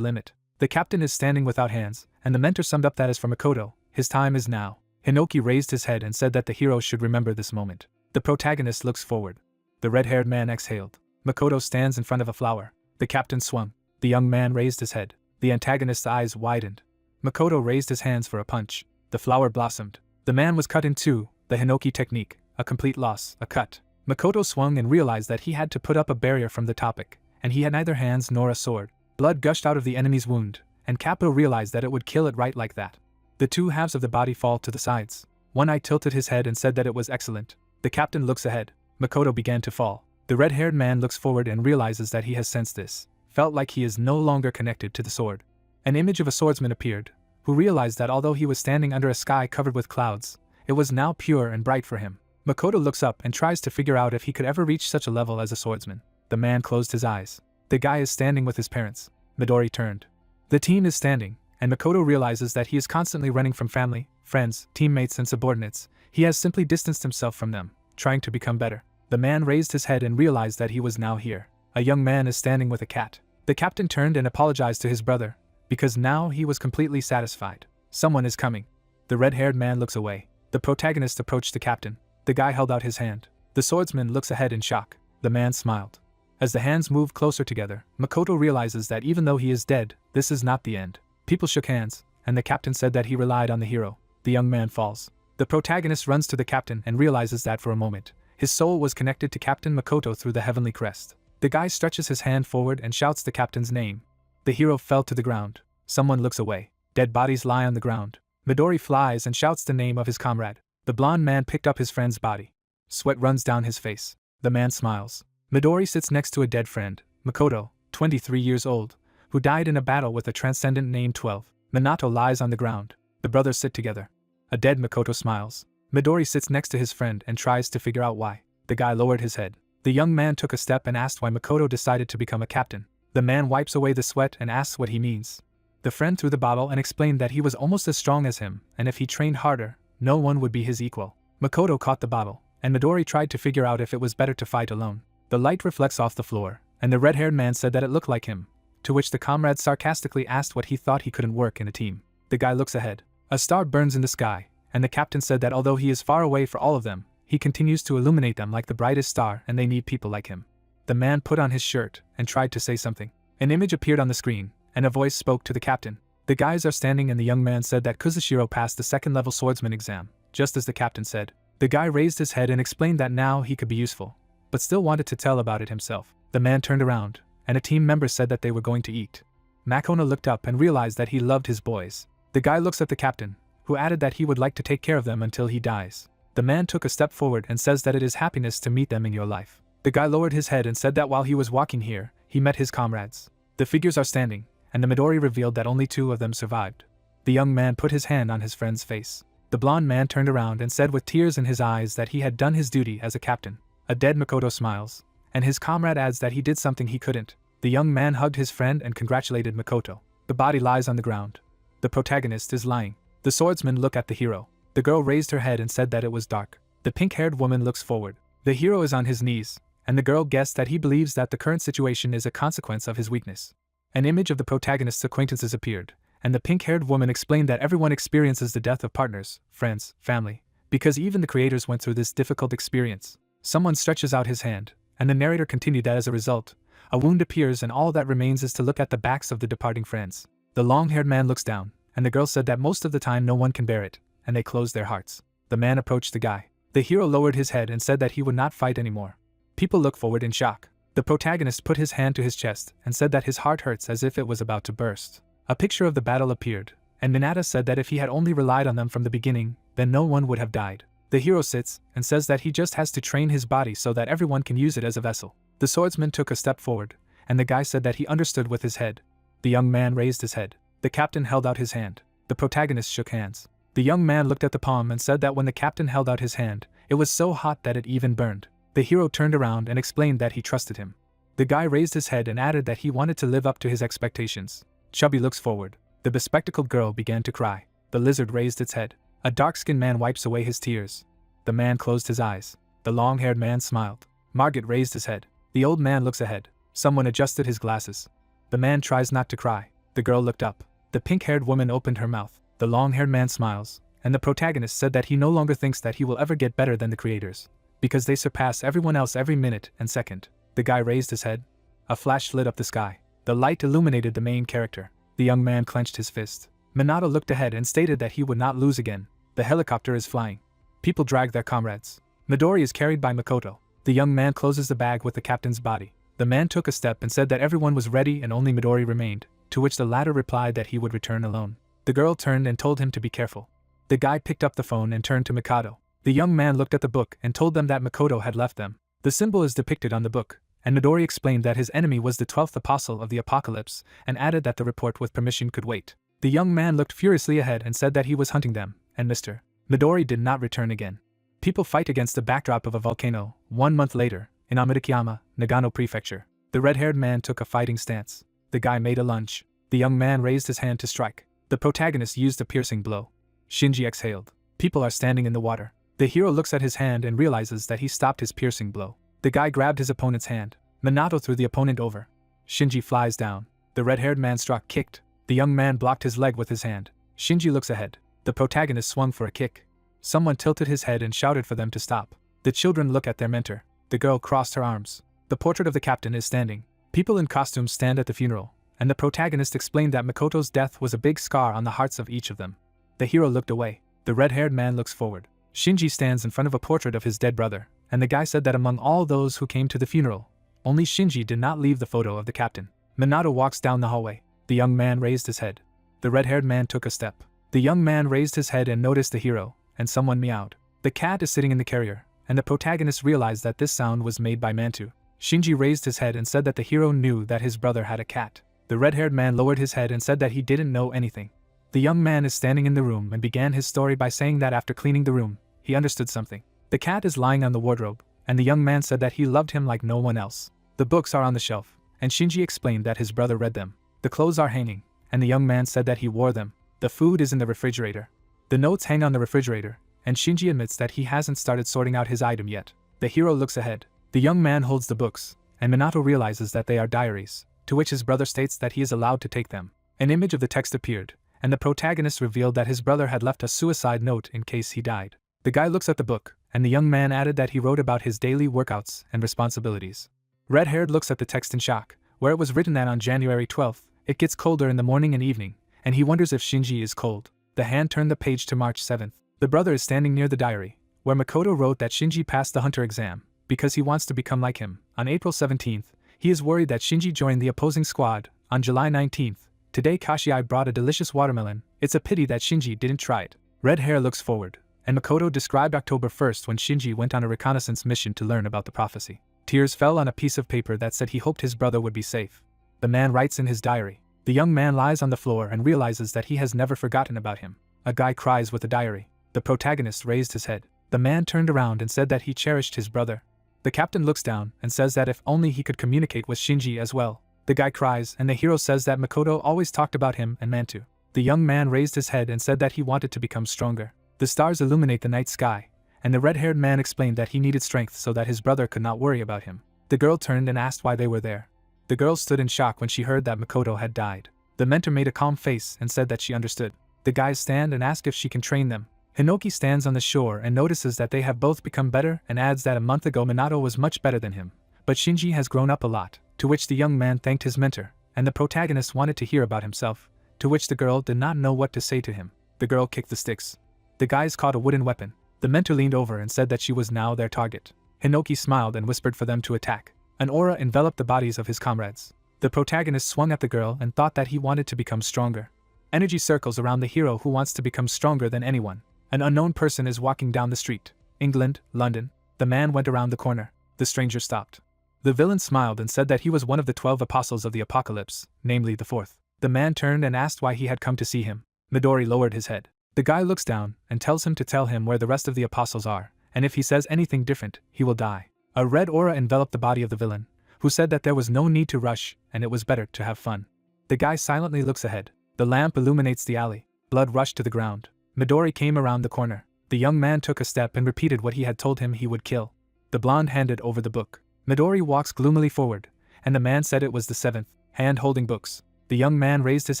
limit. The captain is standing without hands, and the mentor summed up that as for Makoto, his time is now. Hinoki raised his head and said that the hero should remember this moment. The protagonist looks forward. The red-haired man exhaled. Makoto stands in front of a flower. The captain swung. The young man raised his head. The antagonist's eyes widened. Makoto raised his hands for a punch. The flower blossomed. The man was cut in two, the Hinoki technique, a complete loss, a cut. Makoto swung and realized that he had to put up a barrier from the topic, and he had neither hands nor a sword. Blood gushed out of the enemy's wound, and Capo realized that it would kill it right like that. The two halves of the body fall to the sides. One eye tilted his head and said that it was excellent. The captain looks ahead. Makoto began to fall. The red-haired man looks forward and realizes that he has sensed this. Felt like he is no longer connected to the sword. An image of a swordsman appeared, who realized that although he was standing under a sky covered with clouds, it was now pure and bright for him. Makoto looks up and tries to figure out if he could ever reach such a level as a swordsman. The man closed his eyes. The guy is standing with his parents. Midori turned. The team is standing, and Makoto realizes that he is constantly running from family, friends, teammates and subordinates. He has simply distanced himself from them, trying to become better. The man raised his head and realized that he was now here. A young man is standing with a cat. The captain turned and apologized to his brother, because now he was completely satisfied. Someone is coming. The red-haired man looks away. The protagonist approached the captain. The guy held out his hand. The swordsman looks ahead in shock. The man smiled. As the hands move closer together, Makoto realizes that even though he is dead, this is not the end. People shook hands, and the captain said that he relied on the hero. The young man falls. The protagonist runs to the captain and realizes that for a moment, his soul was connected to Captain Makoto through the heavenly crest. The guy stretches his hand forward and shouts the captain's name. The hero fell to the ground. Someone looks away. Dead bodies lie on the ground. Midori flies and shouts the name of his comrade. The blonde man picked up his friend's body. Sweat runs down his face. The man smiles. Midori sits next to a dead friend, Makoto, 23 years old, who died in a battle with a Transcendent named 12. Minato lies on the ground. The brothers sit together. A dead Makoto smiles. Midori sits next to his friend and tries to figure out why. The guy lowered his head. The young man took a step and asked why Makoto decided to become a captain. The man wipes away the sweat and asks what he means. The friend threw the bottle and explained that he was almost as strong as him, and if he trained harder, no one would be his equal. Makoto caught the bottle, and Midori tried to figure out if it was better to fight alone. The light reflects off the floor, and the red-haired man said that it looked like him, to which the comrade sarcastically asked what he thought he couldn't work in a team. The guy looks ahead. A star burns in the sky, and the captain said that although he is far away for all of them, he continues to illuminate them like the brightest star and they need people like him. The man put on his shirt and tried to say something. An image appeared on the screen, and a voice spoke to the captain. The guys are standing and the young man said that Kuzushiro passed the second-level swordsman exam, just as the captain said. The guy raised his head and explained that now he could be useful, but still wanted to tell about it himself. The man turned around, and a team member said that they were going to eat. Makona looked up and realized that he loved his boys. The guy looks at the captain, who added that he would like to take care of them until he dies. The man took a step forward and says that it is happiness to meet them in your life. The guy lowered his head and said that while he was walking here, he met his comrades. The figures are standing, and the Midori revealed that only 2 of them survived. The young man put his hand on his friend's face. The blonde man turned around and said with tears in his eyes that he had done his duty as a captain. A dead Makoto smiles, and his comrade adds that he did something he couldn't. The young man hugged his friend and congratulated Makoto. The body lies on the ground. The protagonist is lying. The swordsman looked at the hero. The girl raised her head and said that it was dark. The pink-haired woman looks forward. The hero is on his knees, and the girl guessed that he believes that the current situation is a consequence of his weakness. An image of the protagonist's acquaintances appeared, and the pink-haired woman explained that everyone experiences the death of partners, friends, family, because even the creators went through this difficult experience. Someone stretches out his hand, and the narrator continued that as a result, a wound appears and all that remains is to look at the backs of the departing friends. The long-haired man looks down, and the girl said that most of the time no one can bear it, and they closed their hearts. The man approached the guy. The hero lowered his head and said that he would not fight anymore. People look forward in shock. The protagonist put his hand to his chest and said that his heart hurts as if it was about to burst. A picture of the battle appeared, and Minata said that if he had only relied on them from the beginning, then no one would have died. The hero sits and says that he just has to train his body so that everyone can use it as a vessel. The swordsman took a step forward, and the guy said that he understood with his head. The young man raised his head. The captain held out his hand. The protagonist shook hands. The young man looked at the palm and said that when the captain held out his hand, it was so hot that it even burned. The hero turned around and explained that he trusted him. The guy raised his head and added that he wanted to live up to his expectations. Chubby looks forward. The bespectacled girl began to cry. The lizard raised its head. A dark-skinned man wipes away his tears. The man closed his eyes. The long-haired man smiled. Margit raised his head. The old man looks ahead. Someone adjusted his glasses. The man tries not to cry. The girl looked up. The pink-haired woman opened her mouth. The long-haired man smiles, and the protagonist said that he no longer thinks that he will ever get better than the creators, because they surpass everyone else every minute and second. The guy raised his head. A flash lit up the sky. The light illuminated the main character. The young man clenched his fist. Minato looked ahead and stated that he would not lose again. The helicopter is flying. People drag their comrades. Midori is carried by Makoto. The young man closes the bag with the captain's body. The man took a step and said that everyone was ready and only Midori remained, to which the latter replied that he would return alone. The girl turned and told him to be careful. The guy picked up the phone and turned to Mikado. The young man looked at the book and told them that Makoto had left them. The symbol is depicted on the book, and Midori explained that his enemy was the 12th apostle of the apocalypse, and added that the report with permission could wait. The young man looked furiously ahead and said that he was hunting them, and Mr. Midori did not return again. People fight against the backdrop of a volcano. 1 month later, in Amitakiyama, Nagano Prefecture, the red-haired man took a fighting stance. The guy made a lunge. The young man raised his hand to strike. The protagonist used a piercing blow. Shinji exhaled. People are standing in the water. The hero looks at his hand and realizes that he stopped his piercing blow. The guy grabbed his opponent's hand. Minato threw the opponent over. Shinji flies down. The red-haired man struck kicked. The young man blocked his leg with his hand. Shinji looks ahead. The protagonist swung for a kick. Someone tilted his head and shouted for them to stop. The children look at their mentor. The girl crossed her arms. The portrait of the captain is standing. People in costumes stand at the funeral, and the protagonist explained that Makoto's death was a big scar on the hearts of each of them. The hero looked away. The red-haired man looks forward. Shinji stands in front of a portrait of his dead brother, and the guy said that among all those who came to the funeral, only Shinji did not leave the photo of the captain. Minato walks down the hallway. The young man raised his head. The red-haired man took a step. The young man raised his head and noticed the hero, and someone meowed. The cat is sitting in the carrier, and the protagonist realized that this sound was made by Mantu. Shinji raised his head and said that the hero knew that his brother had a cat. The red-haired man lowered his head and said that he didn't know anything. The young man is standing in the room and began his story by saying that after cleaning the room, he understood something. The cat is lying on the wardrobe, and the young man said that he loved him like no one else. The books are on the shelf, and Shinji explained that his brother read them. The clothes are hanging, and the young man said that he wore them. The food is in the refrigerator. The notes hang on the refrigerator, and Shinji admits that he hasn't started sorting out his item yet. The hero looks ahead. The young man holds the books, and Minato realizes that they are diaries, to which his brother states that he is allowed to take them. An image of the text appeared, and the protagonist revealed that his brother had left a suicide note in case he died. The guy looks at the book, and the young man added that he wrote about his daily workouts and responsibilities. Red-haired looks at the text in shock, where it was written that on January 12th, it gets colder in the morning and evening, and he wonders if Shinji is cold. The hand turned the page to March 7th. The brother is standing near the diary, where Makoto wrote that Shinji passed the hunter exam, because he wants to become like him. On April 17th, he is worried that Shinji joined the opposing squad. On July 19th, today Kashiai brought a delicious watermelon. It's a pity that Shinji didn't try it. Red hair looks forward, and Makoto described October 1st when Shinji went on a reconnaissance mission to learn about the prophecy. Tears fell on a piece of paper that said he hoped his brother would be safe. The man writes in his diary. The young man lies on the floor and realizes that he has never forgotten about him. A guy cries with the diary. The protagonist raised his head. The man turned around and said that he cherished his brother. The captain looks down and says that if only he could communicate with Shinji as well. The guy cries and the hero says that Makoto always talked about him and Mantu. The young man raised his head and said that he wanted to become stronger. The stars illuminate the night sky, and the red-haired man explained that he needed strength so that his brother could not worry about him. The girl turned and asked why they were there. The girl stood in shock when she heard that Makoto had died. The mentor made a calm face and said that she understood. The guys stand and ask if she can train them. Hinoki stands on the shore and notices that they have both become better and adds that a month ago Minato was much better than him. But Shinji has grown up a lot, to which the young man thanked his mentor, and the protagonist wanted to hear about himself, to which the girl did not know what to say to him. The girl kicked the sticks. The guys caught a wooden weapon. The mentor leaned over and said that she was now their target. Hinoki smiled and whispered for them to attack. An aura enveloped the bodies of his comrades. The protagonist swung at the girl and thought that he wanted to become stronger. Energy circles around the hero who wants to become stronger than anyone. An unknown person is walking down the street. England, London. The man went around the corner. The stranger stopped. The villain smiled and said that he was one of the 12 apostles of the apocalypse, namely the fourth. The man turned and asked why he had come to see him. Midori lowered his head. The guy looks down and tells him to tell him where the rest of the apostles are, and if he says anything different, he will die. A red aura enveloped the body of the villain, who said that there was no need to rush and it was better to have fun. The guy silently looks ahead. The lamp illuminates the alley. Blood rushed to the ground. Midori came around the corner. The young man took a step and repeated what he had told him he would kill. The blonde handed over the book. Midori walks gloomily forward, and the man said it was the seventh, hand holding books. The young man raised his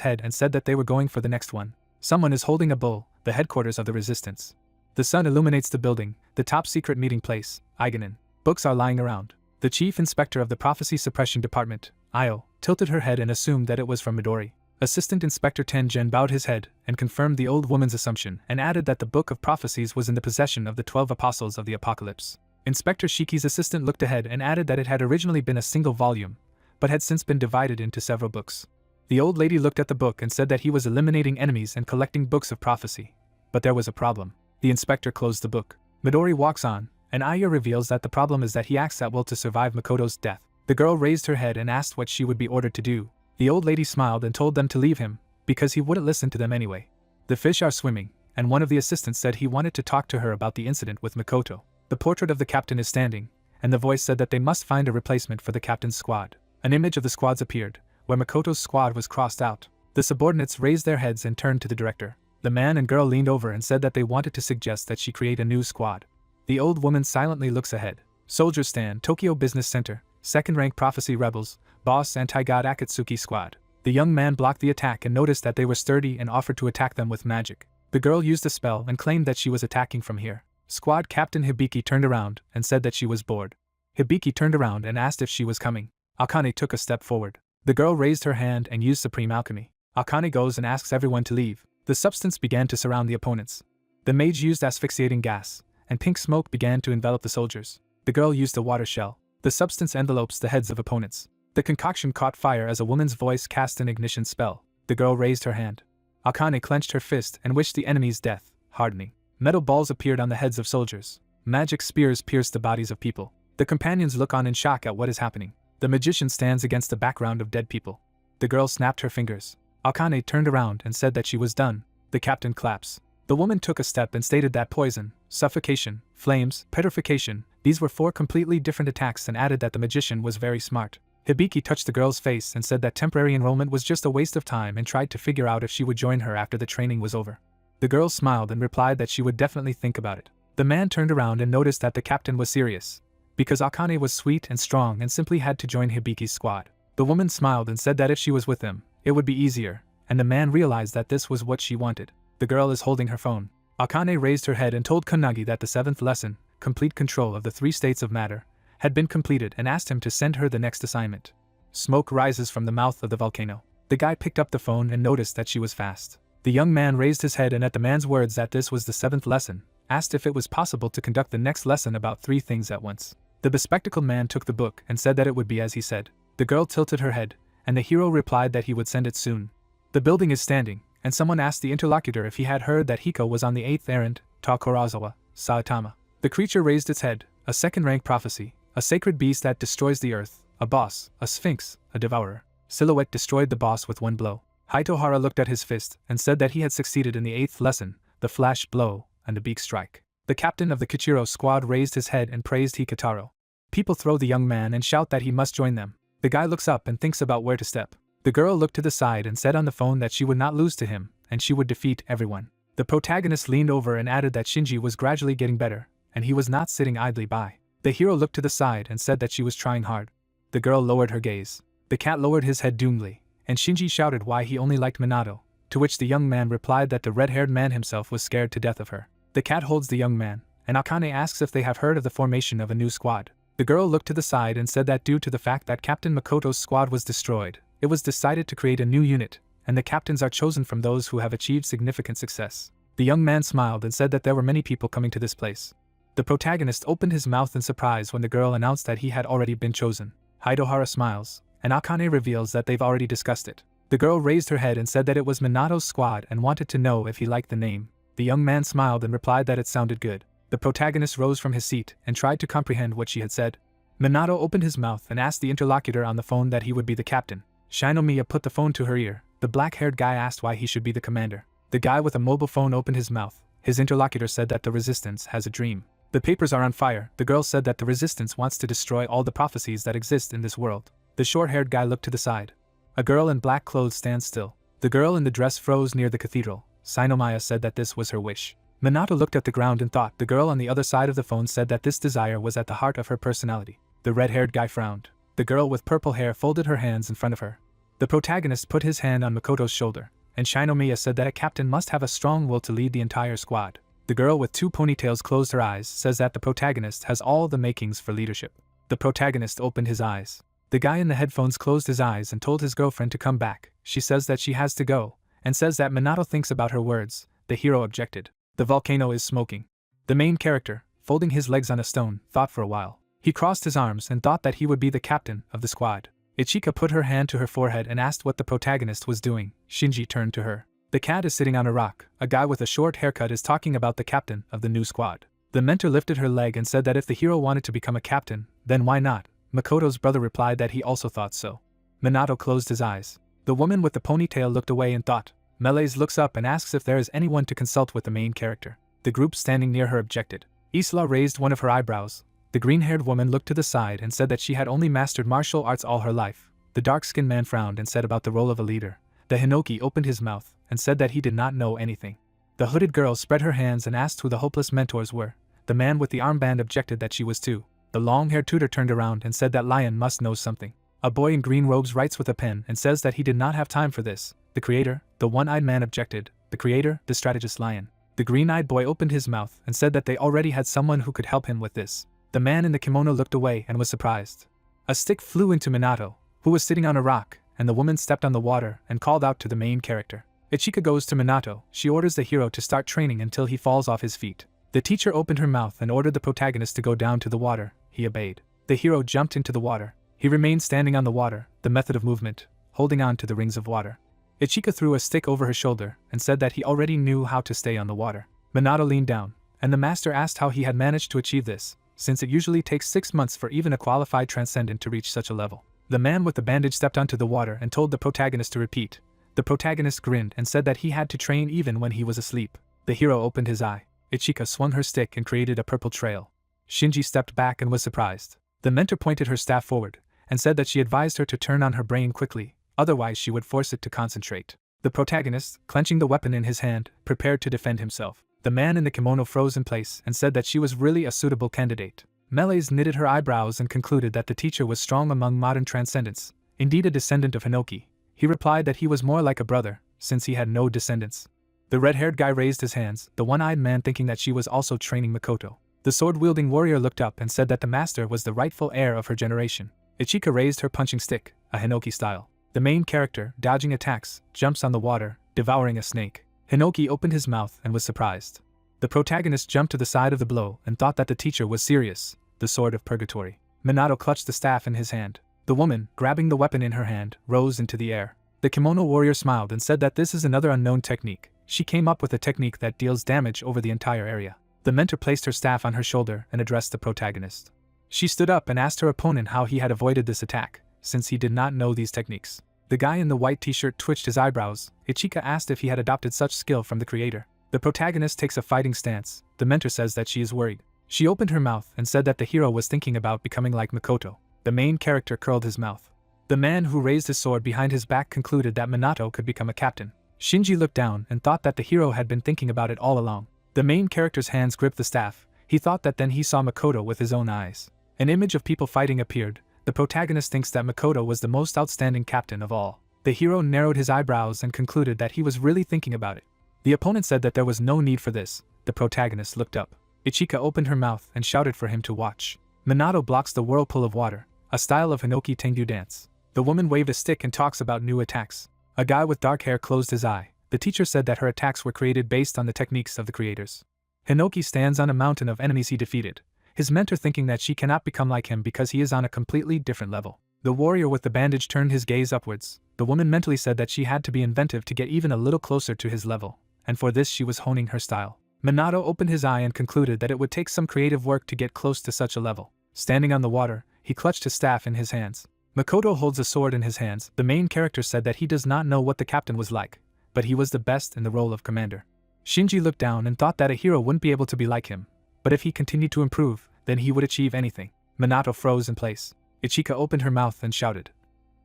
head and said that they were going for the next one. Someone is holding a bull, the headquarters of the resistance. The sun illuminates the building, the top secret meeting place, Iganin. Books are lying around. The chief inspector of the prophecy suppression department, Io, tilted her head and assumed that it was from Midori. Assistant Inspector Tengen bowed his head and confirmed the old woman's assumption and added that the book of prophecies was in the possession of the 12 apostles of the apocalypse. Inspector Shiki's assistant looked ahead and added that it had originally been a single volume, but had since been divided into several books. The old lady looked at the book and said that he was eliminating enemies and collecting books of prophecy. But there was a problem. The inspector closed the book. Midori walks on, and Aya reveals that the problem is that he acts at will to survive Makoto's death. The girl raised her head and asked what she would be ordered to do. The old lady smiled and told them to leave him, because he wouldn't listen to them anyway. The fish are swimming, and one of the assistants said he wanted to talk to her about the incident with Makoto. The portrait of the captain is standing, and the voice said that they must find a replacement for the captain's squad. An image of the squads appeared, where Makoto's squad was crossed out. The subordinates raised their heads and turned to the director. The man and girl leaned over and said that they wanted to suggest that she create a new squad. The old woman silently looks ahead. Soldiers stand, Tokyo Business Center. Second-rank Prophecy Rebels, Boss Anti-God Akatsuki Squad. The young man blocked the attack and noticed that they were sturdy and offered to attack them with magic. The girl used a spell and claimed that she was attacking from here. Squad Captain Hibiki turned around and said that she was bored. Hibiki turned around and asked if she was coming. Akane took a step forward. The girl raised her hand and used Supreme Alchemy. Akane goes and asks everyone to leave. The substance began to surround the opponents. The mage used asphyxiating gas, and pink smoke began to envelop the soldiers. The girl used a water shell. The substance envelopes the heads of opponents. The concoction caught fire as a woman's voice cast an ignition spell. The girl raised her hand. Akane clenched her fist and wished the enemy's death, hardening. Metal balls appeared on the heads of soldiers. Magic spears pierced the bodies of people. The companions look on in shock at what is happening. The magician stands against the background of dead people. The girl snapped her fingers. Akane turned around and said that she was done. The captain claps. The woman took a step and stated that poison, suffocation, flames, petrification, these were 4 completely different attacks, and added that the magician was very smart. Hibiki touched the girl's face and said that temporary enrollment was just a waste of time and tried to figure out if she would join her after the training was over. The girl smiled and replied that she would definitely think about it. The man turned around and noticed that the captain was serious, because Akane was sweet and strong and simply had to join Hibiki's squad. The woman smiled and said that if she was with him, it would be easier, and the man realized that this was what she wanted. The girl is holding her phone. Akane raised her head and told Kannagi that the 7th lesson, complete control of the 3 states of matter, had been completed, and asked him to send her the next assignment. Smoke rises from the mouth of the volcano. The guy picked up the phone and noticed that she was fast. The young man raised his head and at the man's words that this was the 7th lesson, asked if it was possible to conduct the next lesson about 3 things at once. The bespectacled man took the book and said that it would be as he said. The girl tilted her head, and the hero replied that he would send it soon. The building is standing, and someone asked the interlocutor if he had heard that Hiko was on the 8th errand, Ta Kurazawa, Saitama. The creature raised its head, a second-rank prophecy, a sacred beast that destroys the earth, a boss, a sphinx, a devourer. Silhouette destroyed the boss with 1 blow. Haitohara looked at his fist and said that he had succeeded in the 8th lesson, the flash blow, and the beak strike. The captain of the Kichiro squad raised his head and praised Hikataro. People throw the young man and shout that he must join them. The guy looks up and thinks about where to step. The girl looked to the side and said on the phone that she would not lose to him, and she would defeat everyone. The protagonist leaned over and added that Shinji was gradually getting better, and he was not sitting idly by. The hero looked to the side and said that she was trying hard. The girl lowered her gaze. The cat lowered his head doomedly, and Shinji shouted why he only liked Minato, to which the young man replied that the red-haired man himself was scared to death of her. The cat holds the young man, and Akane asks if they have heard of the formation of a new squad. The girl looked to the side and said that due to the fact that Captain Makoto's squad was destroyed, it was decided to create a new unit, and the captains are chosen from those who have achieved significant success. The young man smiled and said that there were many people coming to this place. The protagonist opened his mouth in surprise when the girl announced that he had already been chosen. Haitohara smiles, and Akane reveals that they've already discussed it. The girl raised her head and said that it was Minato's squad and wanted to know if he liked the name. The young man smiled and replied that it sounded good. The protagonist rose from his seat and tried to comprehend what she had said. Minato opened his mouth and asked the interlocutor on the phone that he would be the captain. Shinomiya put the phone to her ear. The black-haired guy asked why he should be the commander. The guy with a mobile phone opened his mouth. His interlocutor said that the resistance has a dream. The papers are on fire. The girl said that the resistance wants to destroy all the prophecies that exist in this world. The short-haired guy looked to the side. A girl in black clothes stands still. The girl in the dress froze near the cathedral. Shinomiya said that this was her wish. Minato looked at the ground and thought. The girl on the other side of the phone said that this desire was at the heart of her personality. The red-haired guy frowned. The girl with purple hair folded her hands in front of her. The protagonist put his hand on Makoto's shoulder, and Shinomiya said that a captain must have a strong will to lead the entire squad. The girl with 2 ponytails closed her eyes, says that the protagonist has all the makings for leadership. The protagonist opened his eyes. The guy in the headphones closed his eyes and told his girlfriend to come back. She says that she has to go, and says that Minato thinks about her words. The hero objected. The volcano is smoking. The main character, folding his legs on a stone, thought for a while. He crossed his arms and thought that he would be the captain of the squad. Ichika put her hand to her forehead and asked what the protagonist was doing. Shinji turned to her. The cat is sitting on a rock. A guy with a short haircut is talking about the captain of the new squad. The mentor lifted her leg and said that if the hero wanted to become a captain, then why not? Makoto's brother replied that he also thought so. Minato closed his eyes. The woman with the ponytail looked away and thought. Melees looks up and asks if there is anyone to consult with the main character. The group standing near her objected. Isla raised one of her eyebrows. The green-haired woman looked to the side and said that she had only mastered martial arts all her life. The dark-skinned man frowned and said about the role of a leader. The Hinoki opened his mouth and said that he did not know anything. The hooded girl spread her hands and asked who the hopeless mentors were. The man with the armband objected that she was too. The long-haired tutor turned around and said that Lion must know something. A boy in green robes writes with a pen and says that he did not have time for this. The creator, the one-eyed man objected. The creator, the strategist Lion. The green-eyed boy opened his mouth and said that they already had someone who could help him with this. The man in the kimono looked away and was surprised. A stick flew into Minato, who was sitting on a rock, and the woman stepped on the water and called out to the main character. Ichika goes to Minato. She orders the hero to start training until he falls off his feet. The teacher opened her mouth and ordered the protagonist to go down to the water. He obeyed. The hero jumped into the water. He remained standing on the water, the method of movement, holding on to the rings of water. Ichika threw a stick over her shoulder and said that he already knew how to stay on the water. Minato leaned down, and the master asked how he had managed to achieve this, since it usually takes 6 months for even a qualified Transcendent to reach such a level. The man with the bandage stepped onto the water and told the protagonist to repeat. The protagonist grinned and said that he had to train even when he was asleep. The hero opened his eye. Ichika swung her stick and created a purple trail. Shinji stepped back and was surprised. The mentor pointed her staff forward and said that she advised her to turn on her brain quickly, otherwise she would force it to concentrate. The protagonist, clenching the weapon in his hand, prepared to defend himself. The man in the kimono froze in place and said that she was really a suitable candidate. Melees knitted her eyebrows and concluded that the teacher was strong among modern transcendents, indeed a descendant of Hinoki. He replied that he was more like a brother, since he had no descendants. The red-haired guy raised his hands, the one-eyed man thinking that she was also training Makoto. The sword-wielding warrior looked up and said that the master was the rightful heir of her generation. Ichika raised her punching stick, a Hinoki style. The main character, dodging attacks, jumps on the water, devouring a snake. Hinoki opened his mouth and was surprised. The protagonist jumped to the side of the blow and thought that the teacher was serious, the sword of purgatory. Minato clutched the staff in his hand. The woman, grabbing the weapon in her hand, rose into the air. The kimono warrior smiled and said that this is another unknown technique. She came up with a technique that deals damage over the entire area. The mentor placed her staff on her shoulder and addressed the protagonist. She stood up and asked her opponent how he had avoided this attack, since he did not know these techniques. The guy in the white t-shirt twitched his eyebrows. Ichika asked if he had adopted such skill from the creator. The protagonist takes a fighting stance. The mentor says that she is worried. She opened her mouth and said that the hero was thinking about becoming like Makoto. The main character curled his mouth. The man who raised his sword behind his back concluded that Minato could become a captain. Shinji looked down and thought that the hero had been thinking about it all along. The main character's hands gripped the staff. He thought that then he saw Makoto with his own eyes. An image of people fighting appeared. The protagonist thinks that Makoto was the most outstanding captain of all. The hero narrowed his eyebrows and concluded that he was really thinking about it. The opponent said that there was no need for this. The protagonist looked up. Ichika opened her mouth and shouted for him to watch. Minato blocks the whirlpool of water, a style of Hinoki Tengu dance. The woman waved a stick and talks about new attacks. A guy with dark hair closed his eye. The teacher said that her attacks were created based on the techniques of the creators. Hinoki stands on a mountain of enemies he defeated, his mentor thinking that she cannot become like him because he is on a completely different level. The warrior with the bandage turned his gaze upwards. The woman mentally said that she had to be inventive to get even a little closer to his level, and for this she was honing her style. Minato opened his eye and concluded that it would take some creative work to get close to such a level. Standing on the water, he clutched his staff in his hands. Makoto holds a sword in his hands. The main character said that he does not know what the captain was like, but he was the best in the role of commander. Shinji looked down and thought that a hero wouldn't be able to be like him, but if he continued to improve, then he would achieve anything. Minato froze in place. Ichika opened her mouth and shouted,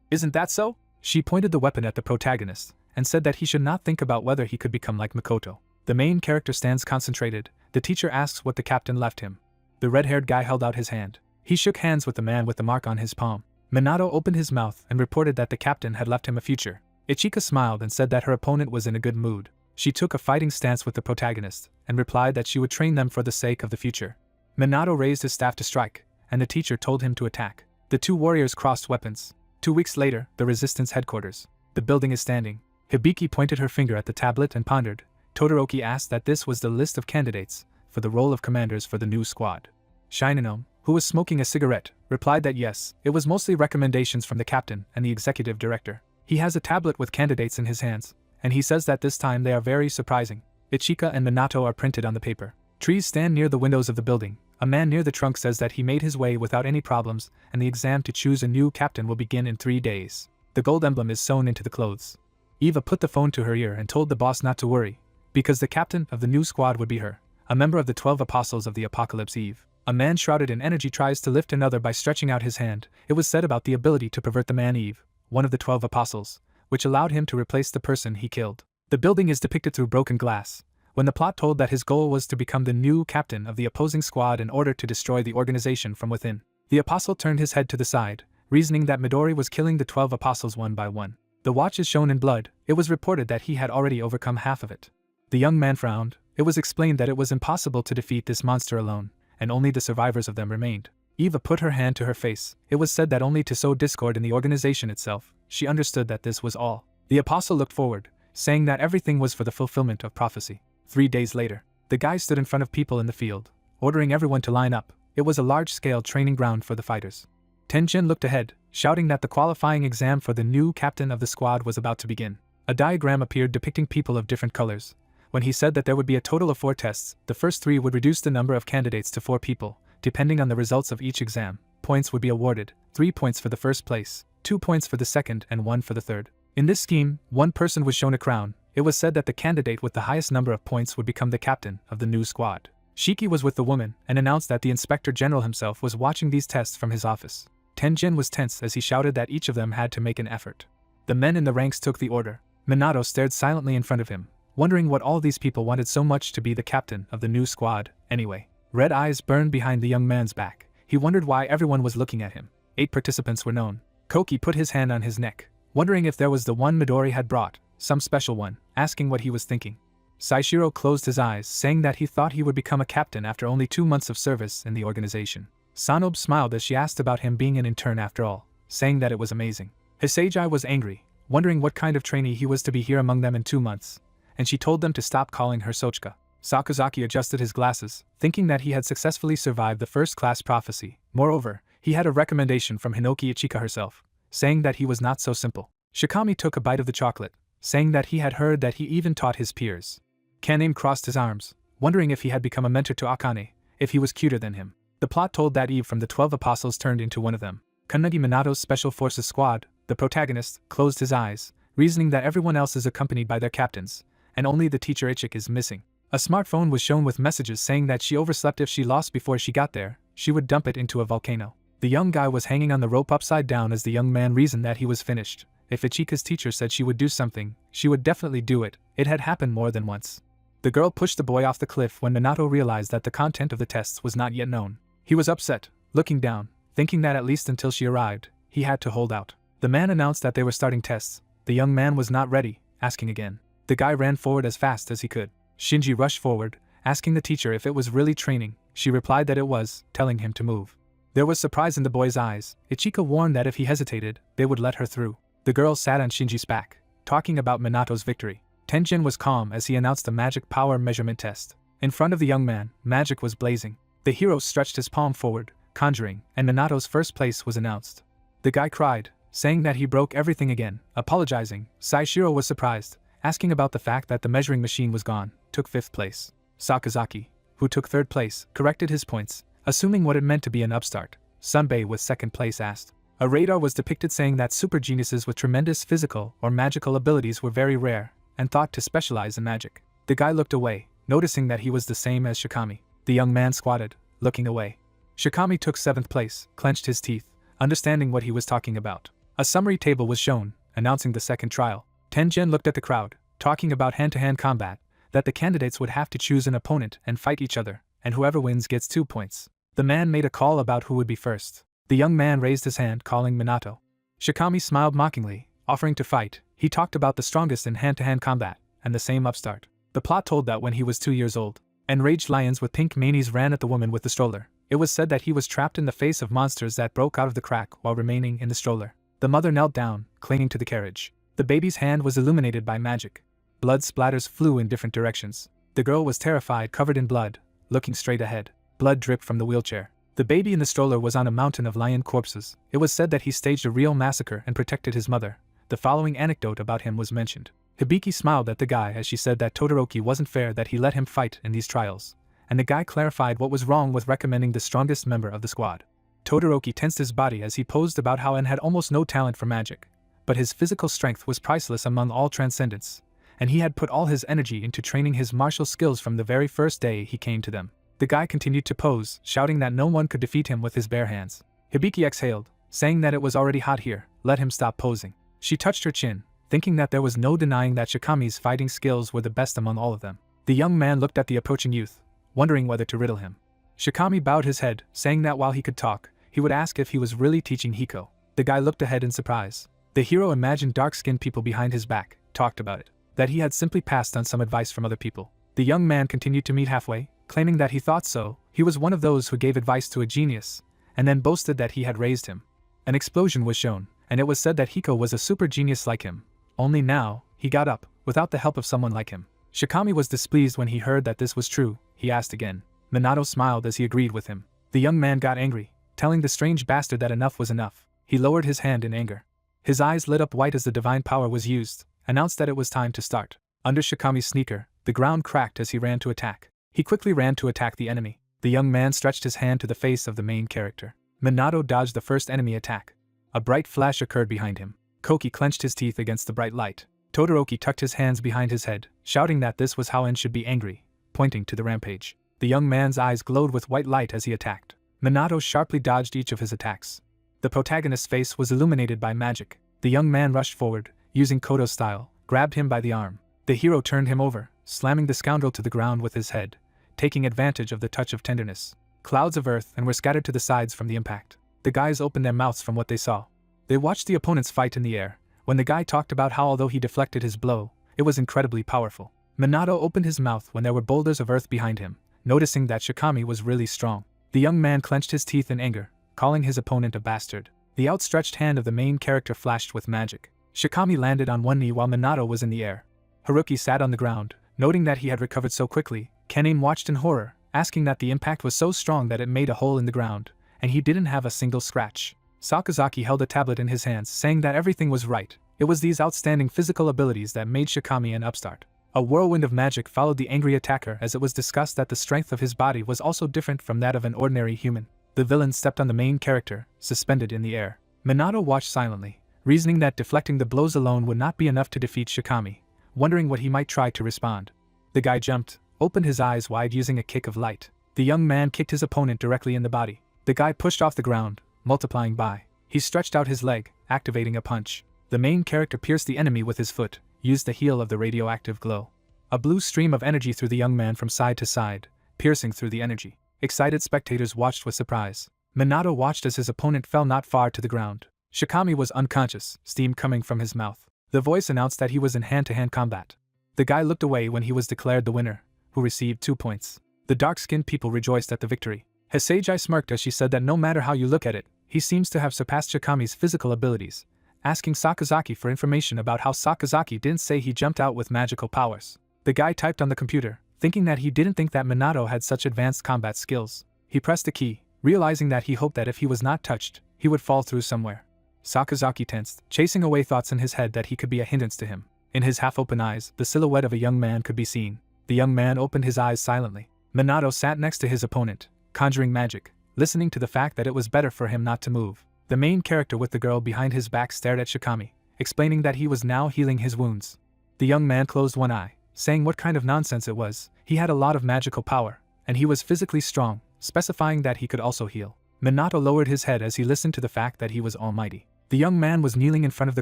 "Isn't that so?" She pointed the weapon at the protagonist, and said that he should not think about whether he could become like Makoto. The main character stands concentrated. The teacher asks what the captain left him. The red-haired guy held out his hand. He shook hands with the man with the mark on his palm. Minato opened his mouth and reported that the captain had left him a future. Ichika smiled and said that her opponent was in a good mood. She took a fighting stance with the protagonist, and replied that she would train them for the sake of the future. Minato raised his staff to strike, and the teacher told him to attack. The two warriors crossed weapons. 2 weeks later, the resistance headquarters. The building is standing. Hibiki pointed her finger at the tablet and pondered. Todoroki asked that this was the list of candidates for the role of commanders for the new squad. Shinonome, who was smoking a cigarette, replied that yes, it was mostly recommendations from the captain and the executive director. He has a tablet with candidates in his hands, and he says that this time they are very surprising. Ichika and Minato are printed on the paper. Trees stand near the windows of the building. A man near the trunk says that he made his way without any problems, and the exam to choose a new captain will begin in 3 days. The gold emblem is sewn into the clothes. Eva put the phone to her ear and told the boss not to worry, because the captain of the new squad would be her, a member of the 12 Apostles of the Apocalypse Eve. A man shrouded in energy tries to lift another by stretching out his hand. It was said about the ability to pervert the man Eve, one of the 12 Apostles, which allowed him to replace the person he killed. The building is depicted through broken glass, When the plot told that his goal was to become the new captain of the opposing squad in order to destroy the organization from within, the apostle turned his head to the side, reasoning that Midori was killing the 12 apostles one by one. The watch is shown in blood. It was reported that he had already overcome half of it. The young man frowned. It was explained that it was impossible to defeat this monster alone, and only the survivors of them remained. Eva put her hand to her face. It was said that only to sow discord in the organization itself. She understood that this was all. The apostle looked forward, saying that everything was for the fulfillment of prophecy. 3 days later, the guy stood in front of people in the field, ordering everyone to line up. It was a large-scale training ground for the fighters. Tenjin looked ahead, shouting that the qualifying exam for the new captain of the squad was about to begin. A diagram appeared depicting people of different colors. When he said that there would be a total of 4 tests, the first 3 would reduce the number of candidates to 4 people. Depending on the results of each exam, points would be awarded: 3 points for the first place, 2 points for the second, and 1 for the third. In this scheme, one person was shown a crown. It was said that the candidate with the highest number of points would become the captain of the new squad. Shiki was with the woman and announced that the inspector general himself was watching these tests from his office. Tenjin was tense as he shouted that each of them had to make an effort. The men in the ranks took the order. Minato stared silently in front of him, wondering what all these people wanted so much to be the captain of the new squad, anyway. Red eyes burned behind the young man's back. He wondered why everyone was looking at him. 8 participants were known. Koki put his hand on his neck, wondering if there was the one Midori had brought, some special one, asking what he was thinking. Saishiro closed his eyes, saying that he thought he would become a captain after only 2 months of service in the organization. Sanobe smiled as she asked about him being an intern after all, saying that it was amazing. Hisagi was angry, wondering what kind of trainee he was to be here among them in 2 months, and she told them to stop calling her Sochika. Sakazaki adjusted his glasses, thinking that he had successfully survived the first-class prophecy. Moreover, he had a recommendation from Hinoki Ichika herself, saying that he was not so simple. Shikami took a bite of the chocolate, saying that he had heard that he even taught his peers. Kaname crossed his arms, wondering if he had become a mentor to Akane, if he was cuter than him. The plot told that Eve from the 12 apostles turned into one of them. Kannagi Minato's Special Forces squad, the protagonist, closed his eyes, reasoning that everyone else is accompanied by their captains, and only the teacher Ichik is missing. A smartphone was shown with messages saying that she overslept. If she lost before she got there, she would dump it into a volcano. The young guy was hanging on the rope upside down as the young man reasoned that he was finished. If Ichika's teacher said she would do something, she would definitely do it. It had happened more than once. The girl pushed the boy off the cliff when Minato realized that the content of the tests was not yet known. He was upset, looking down, thinking that at least until she arrived, he had to hold out. The man announced that they were starting tests. The young man was not ready, asking again. The guy ran forward as fast as he could. Shinji rushed forward, asking the teacher if it was really training. She replied that it was, telling him to move. There was surprise in the boy's eyes. Ichika warned that if he hesitated, they would let her through. The girl sat on Shinji's back, talking about Minato's victory. Tenjin was calm as he announced the magic power measurement test. In front of the young man, magic was blazing. The hero stretched his palm forward, conjuring, and Minato's first place was announced. The guy cried, saying that he broke everything again. Apologizing, Saishiro was surprised, asking about the fact that the measuring machine was gone, took 5th place. Sakazaki, who took 3rd place, corrected his points, assuming what it meant to be an upstart. Sunbei with 2nd place asked. A radar was depicted saying that super geniuses with tremendous physical or magical abilities were very rare, and thought to specialize in magic. The guy looked away, noticing that he was the same as Shikami. The young man squatted, looking away. Shikami took 7th place, clenched his teeth, understanding what he was talking about. A summary table was shown, announcing the second trial. Tenjin looked at the crowd, talking about hand-to-hand combat, that the candidates would have to choose an opponent and fight each other, and whoever wins gets 2 points. The man made a call about who would be first. The young man raised his hand, calling Minato. Shikami smiled mockingly, offering to fight. He talked about the strongest in hand-to-hand combat, and the same upstart. The plot told that when he was 2 years old, enraged lions with pink manes ran at the woman with the stroller. It was said that he was trapped in the face of monsters that broke out of the crack while remaining in the stroller. The mother knelt down, clinging to the carriage. The baby's hand was illuminated by magic. Blood splatters flew in different directions. The girl was terrified, covered in blood, looking straight ahead. Blood dripped from the wheelchair. The baby in the stroller was on a mountain of lion corpses. It was said that he staged a real massacre and protected his mother. The following anecdote about him was mentioned. Hibiki smiled at the guy as she said that Todoroki wasn't fair that he let him fight in these trials, and the guy clarified what was wrong with recommending the strongest member of the squad. Todoroki tensed his body as he posed about how N had almost no talent for magic, but his physical strength was priceless among all Transcendents, and he had put all his energy into training his martial skills from the very first day he came to them. The guy continued to pose, shouting that no one could defeat him with his bare hands. Hibiki exhaled, saying that it was already hot here, let him stop posing. She touched her chin, thinking that there was no denying that Shikami's fighting skills were the best among all of them. The young man looked at the approaching youth, wondering whether to riddle him. Shikami bowed his head, saying that while he could talk, he would ask if he was really teaching Hiko. The guy looked ahead in surprise. The hero imagined dark-skinned people behind his back, talked about it, that he had simply passed on some advice from other people. The young man continued to meet halfway, claiming that he thought so. He was one of those who gave advice to a genius, and then boasted that he had raised him. An explosion was shown, and it was said that Hiko was a super genius like him. Only now, he got up, without the help of someone like him. Shikami was displeased when he heard that this was true. He asked again. Minato smiled as he agreed with him. The young man got angry, telling the strange bastard that enough was enough. He lowered his hand in anger. His eyes lit up white as the divine power was used, announced that it was time to start. Under Shikami's sneaker, the ground cracked as he ran to attack. He quickly ran to attack the enemy. The young man stretched his hand to the face of the main character. Minato dodged the first enemy attack. A bright flash occurred behind him. Koki clenched his teeth against the bright light. Todoroki tucked his hands behind his head, shouting that this was how En should be angry, pointing to the rampage. The young man's eyes glowed with white light as he attacked. Minato sharply dodged each of his attacks. The protagonist's face was illuminated by magic. The young man rushed forward, using Kodo style, grabbed him by the arm. The hero turned him over, slamming the scoundrel to the ground with his head, taking advantage of the touch of tenderness. Clouds of earth and were scattered to the sides from the impact. The guys opened their mouths from what they saw. They watched the opponents fight in the air, when the guy talked about how although he deflected his blow, it was incredibly powerful. Minato opened his mouth when there were boulders of earth behind him, noticing that Shikami was really strong. The young man clenched his teeth in anger, calling his opponent a bastard. The outstretched hand of the main character flashed with magic. Shikami landed on one knee while Minato was in the air. Haruki sat on the ground, noting that he had recovered so quickly. Kenin watched in horror, asking that the impact was so strong that it made a hole in the ground, and he didn't have a single scratch. Sakazaki held a tablet in his hands, saying that everything was right. It was these outstanding physical abilities that made Shikami an upstart. A whirlwind of magic followed the angry attacker as it was discussed that the strength of his body was also different from that of an ordinary human. The villain stepped on the main character, suspended in the air. Minato watched silently, reasoning that deflecting the blows alone would not be enough to defeat Shikami, wondering what he might try to respond. The guy jumped, opened his eyes wide using a kick of light. The young man kicked his opponent directly in the body. The guy pushed off the ground, multiplying by. He stretched out his leg, activating a punch. The main character pierced the enemy with his foot, used the heel of the radioactive glow. A blue stream of energy threw the young man from side to side, piercing through the energy. Excited spectators watched with surprise. Minato watched as his opponent fell not far to the ground. Shikami was unconscious, steam coming from his mouth. The voice announced that he was in hand-to-hand combat. The guy looked away when he was declared the winner, who received 2 points. The dark-skinned people rejoiced at the victory. Hisagi smirked as she said that no matter how you look at it, he seems to have surpassed Shikami's physical abilities, asking Sakazaki for information about how Sakazaki didn't say he jumped out with magical powers. The guy typed on the computer, thinking that he didn't think that Minato had such advanced combat skills. He pressed a key, realizing that he hoped that if he was not touched, he would fall through somewhere. Sakazaki tensed, chasing away thoughts in his head that he could be a hindrance to him. In his half-open eyes, the silhouette of a young man could be seen. The young man opened his eyes silently. Minato sat next to his opponent, conjuring magic, listening to the fact that it was better for him not to move. The main character with the girl behind his back stared at Shikami, explaining that he was now healing his wounds. The young man closed one eye, saying what kind of nonsense it was. He had a lot of magical power, and he was physically strong, specifying that he could also heal. Minato lowered his head as he listened to the fact that he was almighty. The young man was kneeling in front of the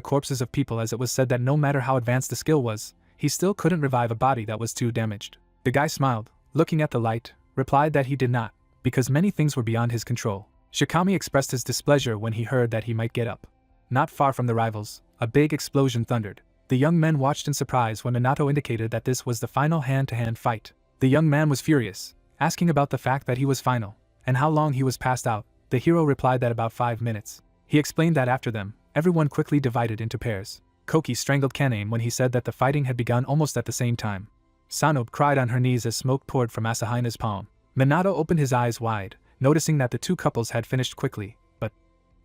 corpses of people as it was said that no matter how advanced the skill was, he still couldn't revive a body that was too damaged. The guy smiled, looking at the light, replied that he did not, because many things were beyond his control. Shikami expressed his displeasure when he heard that he might get up. Not far from the rivals, a big explosion thundered. The young men watched in surprise when Minato indicated that this was the final hand-to-hand fight. The young man was furious, asking about the fact that he was final, and how long he was passed out. The hero replied that about 5 minutes. He explained that after them, everyone quickly divided into pairs. Koki strangled Kanen when he said that the fighting had begun almost at the same time. Sanobe cried on her knees as smoke poured from Asahina's palm. Minato opened his eyes wide, noticing that the two couples had finished quickly, but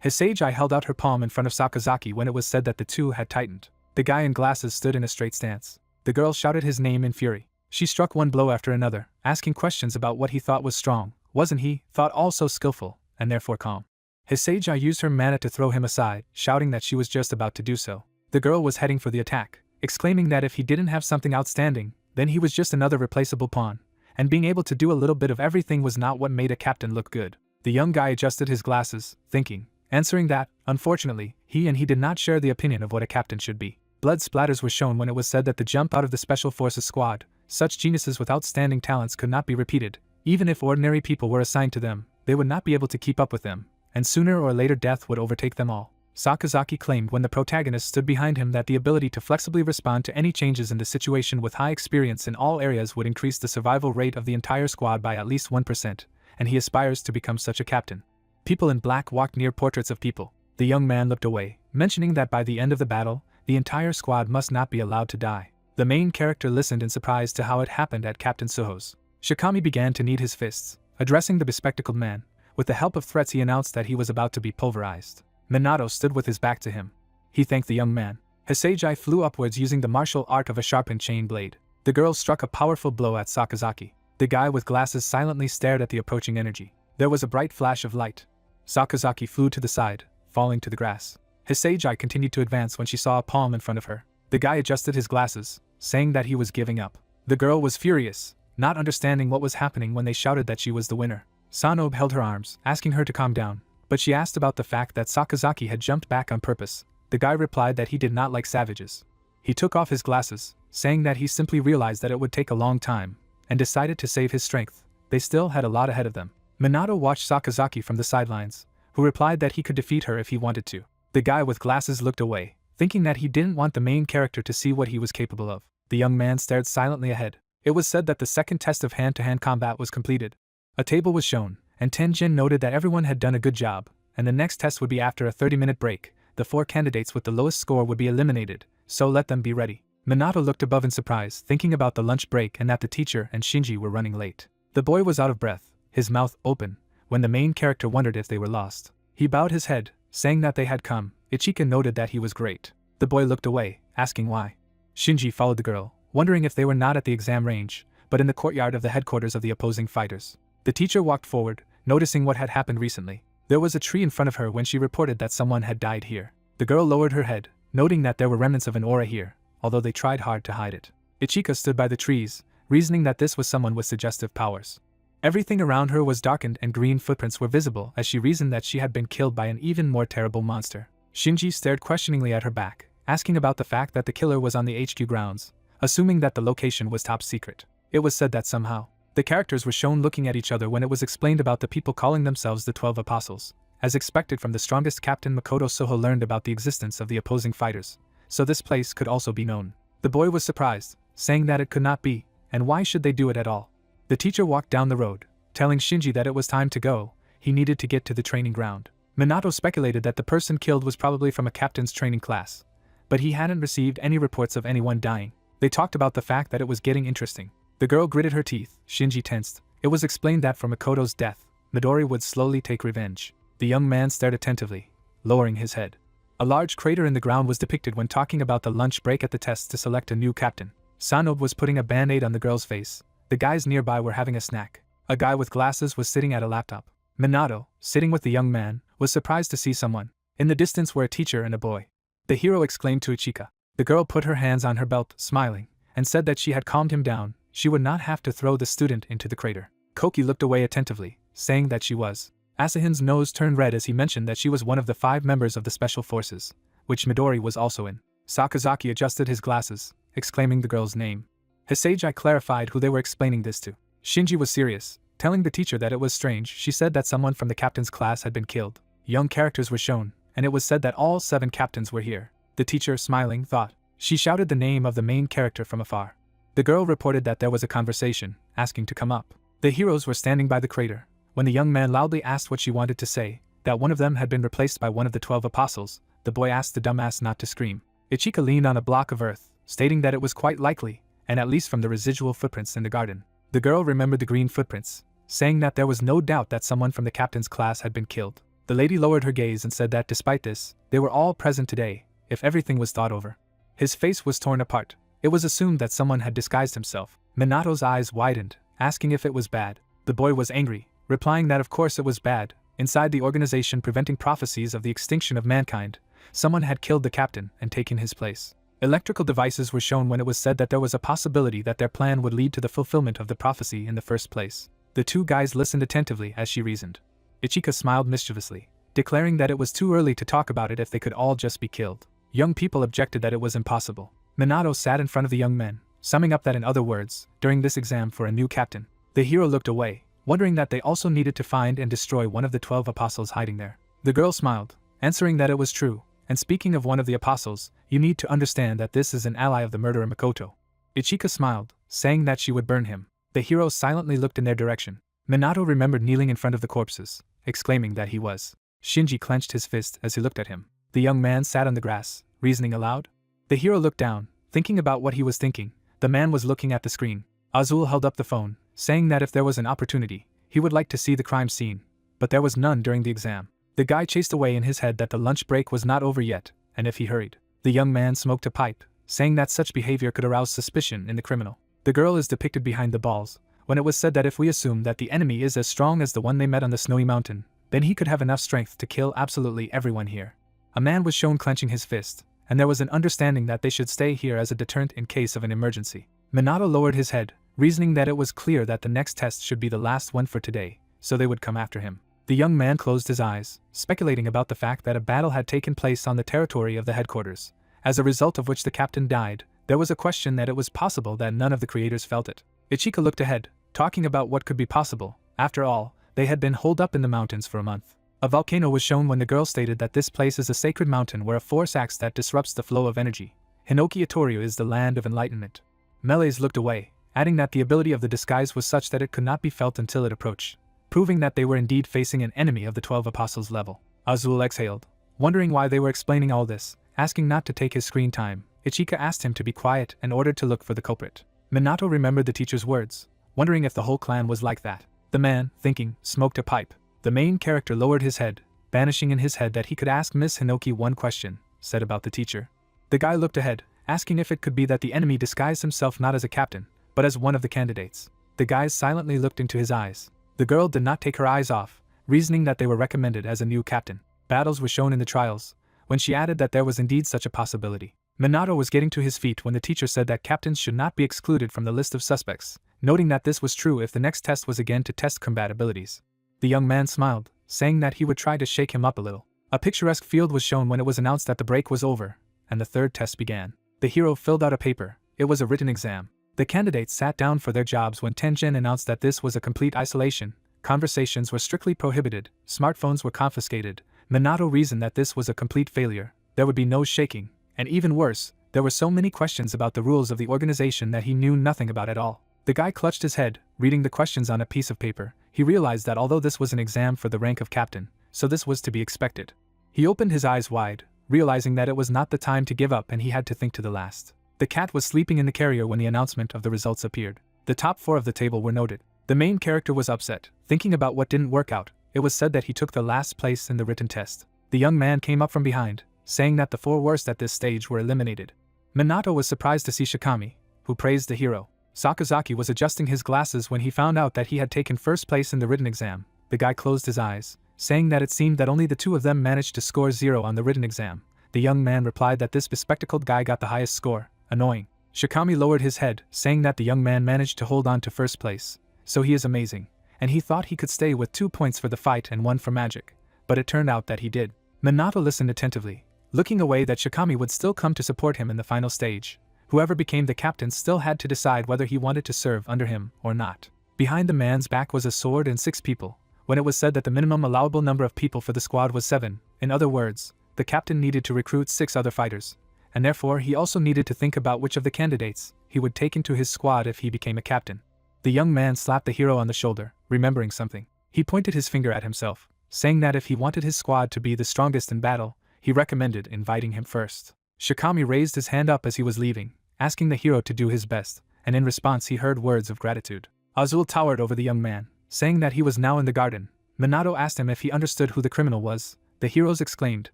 Hisagi held out her palm in front of Sakazaki when it was said that the two had tightened. The guy in glasses stood in a straight stance. The girl shouted his name in fury. She struck one blow after another, asking questions about what he thought was strong. Wasn't he, thought all so skillful, and therefore calm? Hisagi used her mana to throw him aside, shouting that she was just about to do so. The girl was heading for the attack, exclaiming that if he didn't have something outstanding, then he was just another replaceable pawn, and being able to do a little bit of everything was not what made a captain look good. The young guy adjusted his glasses, thinking, answering that, unfortunately, he did not share the opinion of what a captain should be. Blood splatters were shown when it was said that the jump out of the Special Forces squad, Such geniuses with outstanding talents could not be repeated. Even if ordinary people were assigned to them, they would not be able to keep up with them, and sooner or later death would overtake them all. Sakazaki claimed when the protagonist stood behind him that the ability to flexibly respond to any changes in the situation with high experience in all areas would increase the survival rate of the entire squad by at least 1%, and he aspires to become such a captain. People in black walked near portraits of people. The young man looked away, mentioning that by the end of the battle, the entire squad must not be allowed to die. The main character listened in surprise to how it happened at Captain Suho's. Shikami began to knead his fists, addressing the bespectacled man. With the help of threats he announced that he was about to be pulverized. Minato stood with his back to him. He thanked the young man. Hisagi flew upwards using the martial art of a sharpened chain blade. The girl struck a powerful blow at Sakazaki. The guy with glasses silently stared at the approaching energy. There was a bright flash of light. Sakazaki flew to the side, falling to the grass. Hisagi continued to advance when she saw a palm in front of her. The guy adjusted his glasses, saying that he was giving up. The girl was furious, not understanding what was happening when they shouted that she was the winner. Sanobe held her arms, asking her to calm down, but she asked about the fact that Sakazaki had jumped back on purpose. The guy replied that he did not like savages. He took off his glasses, saying that he simply realized that it would take a long time, and decided to save his strength. They still had a lot ahead of them. Minato watched Sakazaki from the sidelines, who replied that he could defeat her if he wanted to. The guy with glasses looked away, thinking that he didn't want the main character to see what he was capable of. The young man stared silently ahead. It was said that the second test of hand-to-hand combat was completed. A table was shown, and Tenjin noted that everyone had done a good job, and the next test would be after a 30-minute break. The 4 candidates with the lowest score would be eliminated, so let them be ready. Minato looked above in surprise, thinking about the lunch break and that the teacher and Shinji were running late. The boy was out of breath, his mouth open, when the main character wondered if they were lost. He bowed his head, saying that they had come. Ichika noted that he was great. The boy looked away, asking why. Shinji followed the girl, wondering if they were not at the exam range, but in the courtyard of the headquarters of the opposing fighters. The teacher walked forward, noticing what had happened recently. There was a tree in front of her when she reported that someone had died here. The girl lowered her head, noting that there were remnants of an aura here, although they tried hard to hide it. Ichika stood by the trees, reasoning that this was someone with suggestive powers. Everything around her was darkened and green footprints were visible as she reasoned that she had been killed by an even more terrible monster. Shinji stared questioningly at her back, asking about the fact that the killer was on the HQ grounds, assuming that the location was top secret. It was said that somehow. The characters were shown looking at each other when it was explained about the people calling themselves the 12 Apostles. As expected from the strongest captain, Makoto Soho learned about the existence of the opposing fighters, so this place could also be known. The boy was surprised, saying that it could not be, and why should they do it at all? The teacher walked down the road, telling Shinji that it was time to go. He needed to get to the training ground. Minato speculated that the person killed was probably from a captain's training class, but he hadn't received any reports of anyone dying. They talked about the fact that it was getting interesting. The girl gritted her teeth. Shinji tensed. It was explained that for Makoto's death, Midori would slowly take revenge. The young man stared attentively, lowering his head. A large crater in the ground was depicted when talking about the lunch break at the test to select a new captain. Sanobe was putting a band-aid on the girl's face. The guys nearby were having a snack. A guy with glasses was sitting at a laptop. Minato, sitting with the young man, was surprised to see someone. In the distance were a teacher and a boy. The hero exclaimed to Ichika. The girl put her hands on her belt, smiling, and said that she had calmed him down. She would not have to throw the student into the crater. Koki looked away attentively, saying that she was. Asahin's nose turned red as he mentioned that she was one of the 5 members of the Special Forces, which Midori was also in. Sakazaki adjusted his glasses, exclaiming the girl's name. Hisagi clarified who they were explaining this to. Shinji was serious, telling the teacher that it was strange. She said that someone from the captain's class had been killed. Young characters were shown, and it was said that all 7 captains were here. The teacher, smiling, thought. She shouted the name of the main character from afar. The girl reported that there was a conversation, asking to come up. The heroes were standing by the crater. When the young man loudly asked what she wanted to say, that one of them had been replaced by one of the 12 apostles, the boy asked the dumbass not to scream. Ichika leaned on a block of earth, stating that it was quite likely, and at least from the residual footprints in the garden. The girl remembered the green footprints, saying that there was no doubt that someone from the captain's class had been killed. The lady lowered her gaze and said that despite this, they were all present today, if everything was thought over. His face was torn apart. It was assumed that someone had disguised himself. Minato's eyes widened, asking if it was bad. The boy was angry, replying that of course it was bad. Inside the organization preventing prophecies of the extinction of mankind, someone had killed the captain and taken his place. Electrical devices were shown when it was said that there was a possibility that their plan would lead to the fulfillment of the prophecy in the first place. The 2 guys listened attentively as she reasoned. Ichika smiled mischievously, declaring that it was too early to talk about it if they could all just be killed. Young people objected that it was impossible. Minato sat in front of the young men, summing up that in other words, during this exam for a new captain, the hero looked away, wondering that they also needed to find and destroy one of the 12 apostles hiding there. The girl smiled, answering that it was true, and speaking of one of the apostles, you need to understand that this is an ally of the murderer Makoto. Ichika smiled, saying that she would burn him. The hero silently looked in their direction. Minato remembered kneeling in front of the corpses, exclaiming that he was. Shinji clenched his fist as he looked at him. The young man sat on the grass, reasoning aloud. The hero looked down, thinking about what he was thinking. The man was looking at the screen. Azul held up the phone, saying that if there was an opportunity, he would like to see the crime scene, but there was none during the exam. The guy chased away in his head that the lunch break was not over yet, and if he hurried. The young man smoked a pipe, saying that such behavior could arouse suspicion in the criminal. The girl is depicted behind the balls, when it was said that if we assume that the enemy is as strong as the one they met on the snowy mountain, then he could have enough strength to kill absolutely everyone here. A man was shown clenching his fist, and there was an understanding that they should stay here as a deterrent in case of an emergency. Minato lowered his head, reasoning that it was clear that the next test should be the last one for today, so they would come after him. The young man closed his eyes, speculating about the fact that a battle had taken place on the territory of the headquarters, as a result of which the captain died. There was a question that it was possible that none of the creators felt it. Ichika looked ahead, talking about what could be possible. After all, they had been holed up in the mountains for a month. A volcano was shown when the girl stated that this place is a sacred mountain where a force acts that disrupts the flow of energy. Hinoki Itorio is the land of enlightenment. Melees looked away, adding that the ability of the disguise was such that it could not be felt until it approached, proving that they were indeed facing an enemy of the 12 apostles level. Azul exhaled, wondering why they were explaining all this, asking not to take his screen time. Ichika asked him to be quiet and ordered to look for the culprit. Minato remembered the teacher's words, wondering if the whole clan was like that. The man, thinking, smoked a pipe. The main character lowered his head, banishing in his head that he could ask Miss Hinoki one question, said about the teacher. The guy looked ahead, asking if it could be that the enemy disguised himself not as a captain, but as one of the candidates. The guys silently looked into his eyes. The girl did not take her eyes off, reasoning that they were recommended as a new captain. Battles were shown in the trials, when she added that there was indeed such a possibility. Minato was getting to his feet when the teacher said that captains should not be excluded from the list of suspects, noting that this was true if the next test was again to test combat abilities. The young man smiled, saying that he would try to shake him up a little. A picturesque field was shown when it was announced that the break was over, and the third test began. The hero filled out a paper. It was a written exam. The candidates sat down for their jobs when Tenjin announced that this was a complete isolation. Conversations were strictly prohibited, smartphones were confiscated. Minato reasoned that this was a complete failure. There would be no shaking, and even worse, there were so many questions about the rules of the organization that he knew nothing about at all. The guy clutched his head, reading the questions on a piece of paper. He realized that although this was an exam for the rank of captain, so this was to be expected. He opened his eyes wide, realizing that it was not the time to give up and he had to think to the last. The cat was sleeping in the carrier when the announcement of the results appeared. The top 4 of the table were noted. The main character was upset, thinking about what didn't work out. It was said that he took the last place in the written test. The young man came up from behind, saying that the 4 worst at this stage were eliminated. Minato was surprised to see Shikami, who praised the hero. Sakazaki was adjusting his glasses when he found out that he had taken first place in the written exam. The guy closed his eyes, saying that it seemed that only the 2 of them managed to score 0 on the written exam. The young man replied that this bespectacled guy got the highest score. Annoying. Shikami lowered his head, saying that the young man managed to hold on to first place. So he is amazing, and he thought he could stay with 2 points for the fight and 1 for magic. But it turned out that he did. Minato listened attentively, looking away that Shikami would still come to support him in the final stage. Whoever became the captain still had to decide whether he wanted to serve under him or not. Behind the man's back was a sword and 6 people, when it was said that the minimum allowable number of people for the squad was 7. In other words, the captain needed to recruit 6 other fighters, and therefore he also needed to think about which of the candidates he would take into his squad if he became a captain. The young man slapped the hero on the shoulder, remembering something. He pointed his finger at himself, saying that if he wanted his squad to be the strongest in battle, he recommended inviting him first. Shikami raised his hand up as he was leaving, asking the hero to do his best, and in response he heard words of gratitude. Azul towered over the young man, saying that he was now in the garden. Minato asked him if he understood who the criminal was. The heroes exclaimed,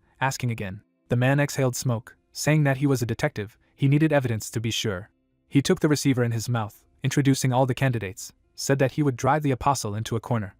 asking again. The man exhaled smoke, saying that he was a detective. He needed evidence to be sure. He took the receiver in his mouth, introducing all the candidates, said that he would drive the apostle into a corner.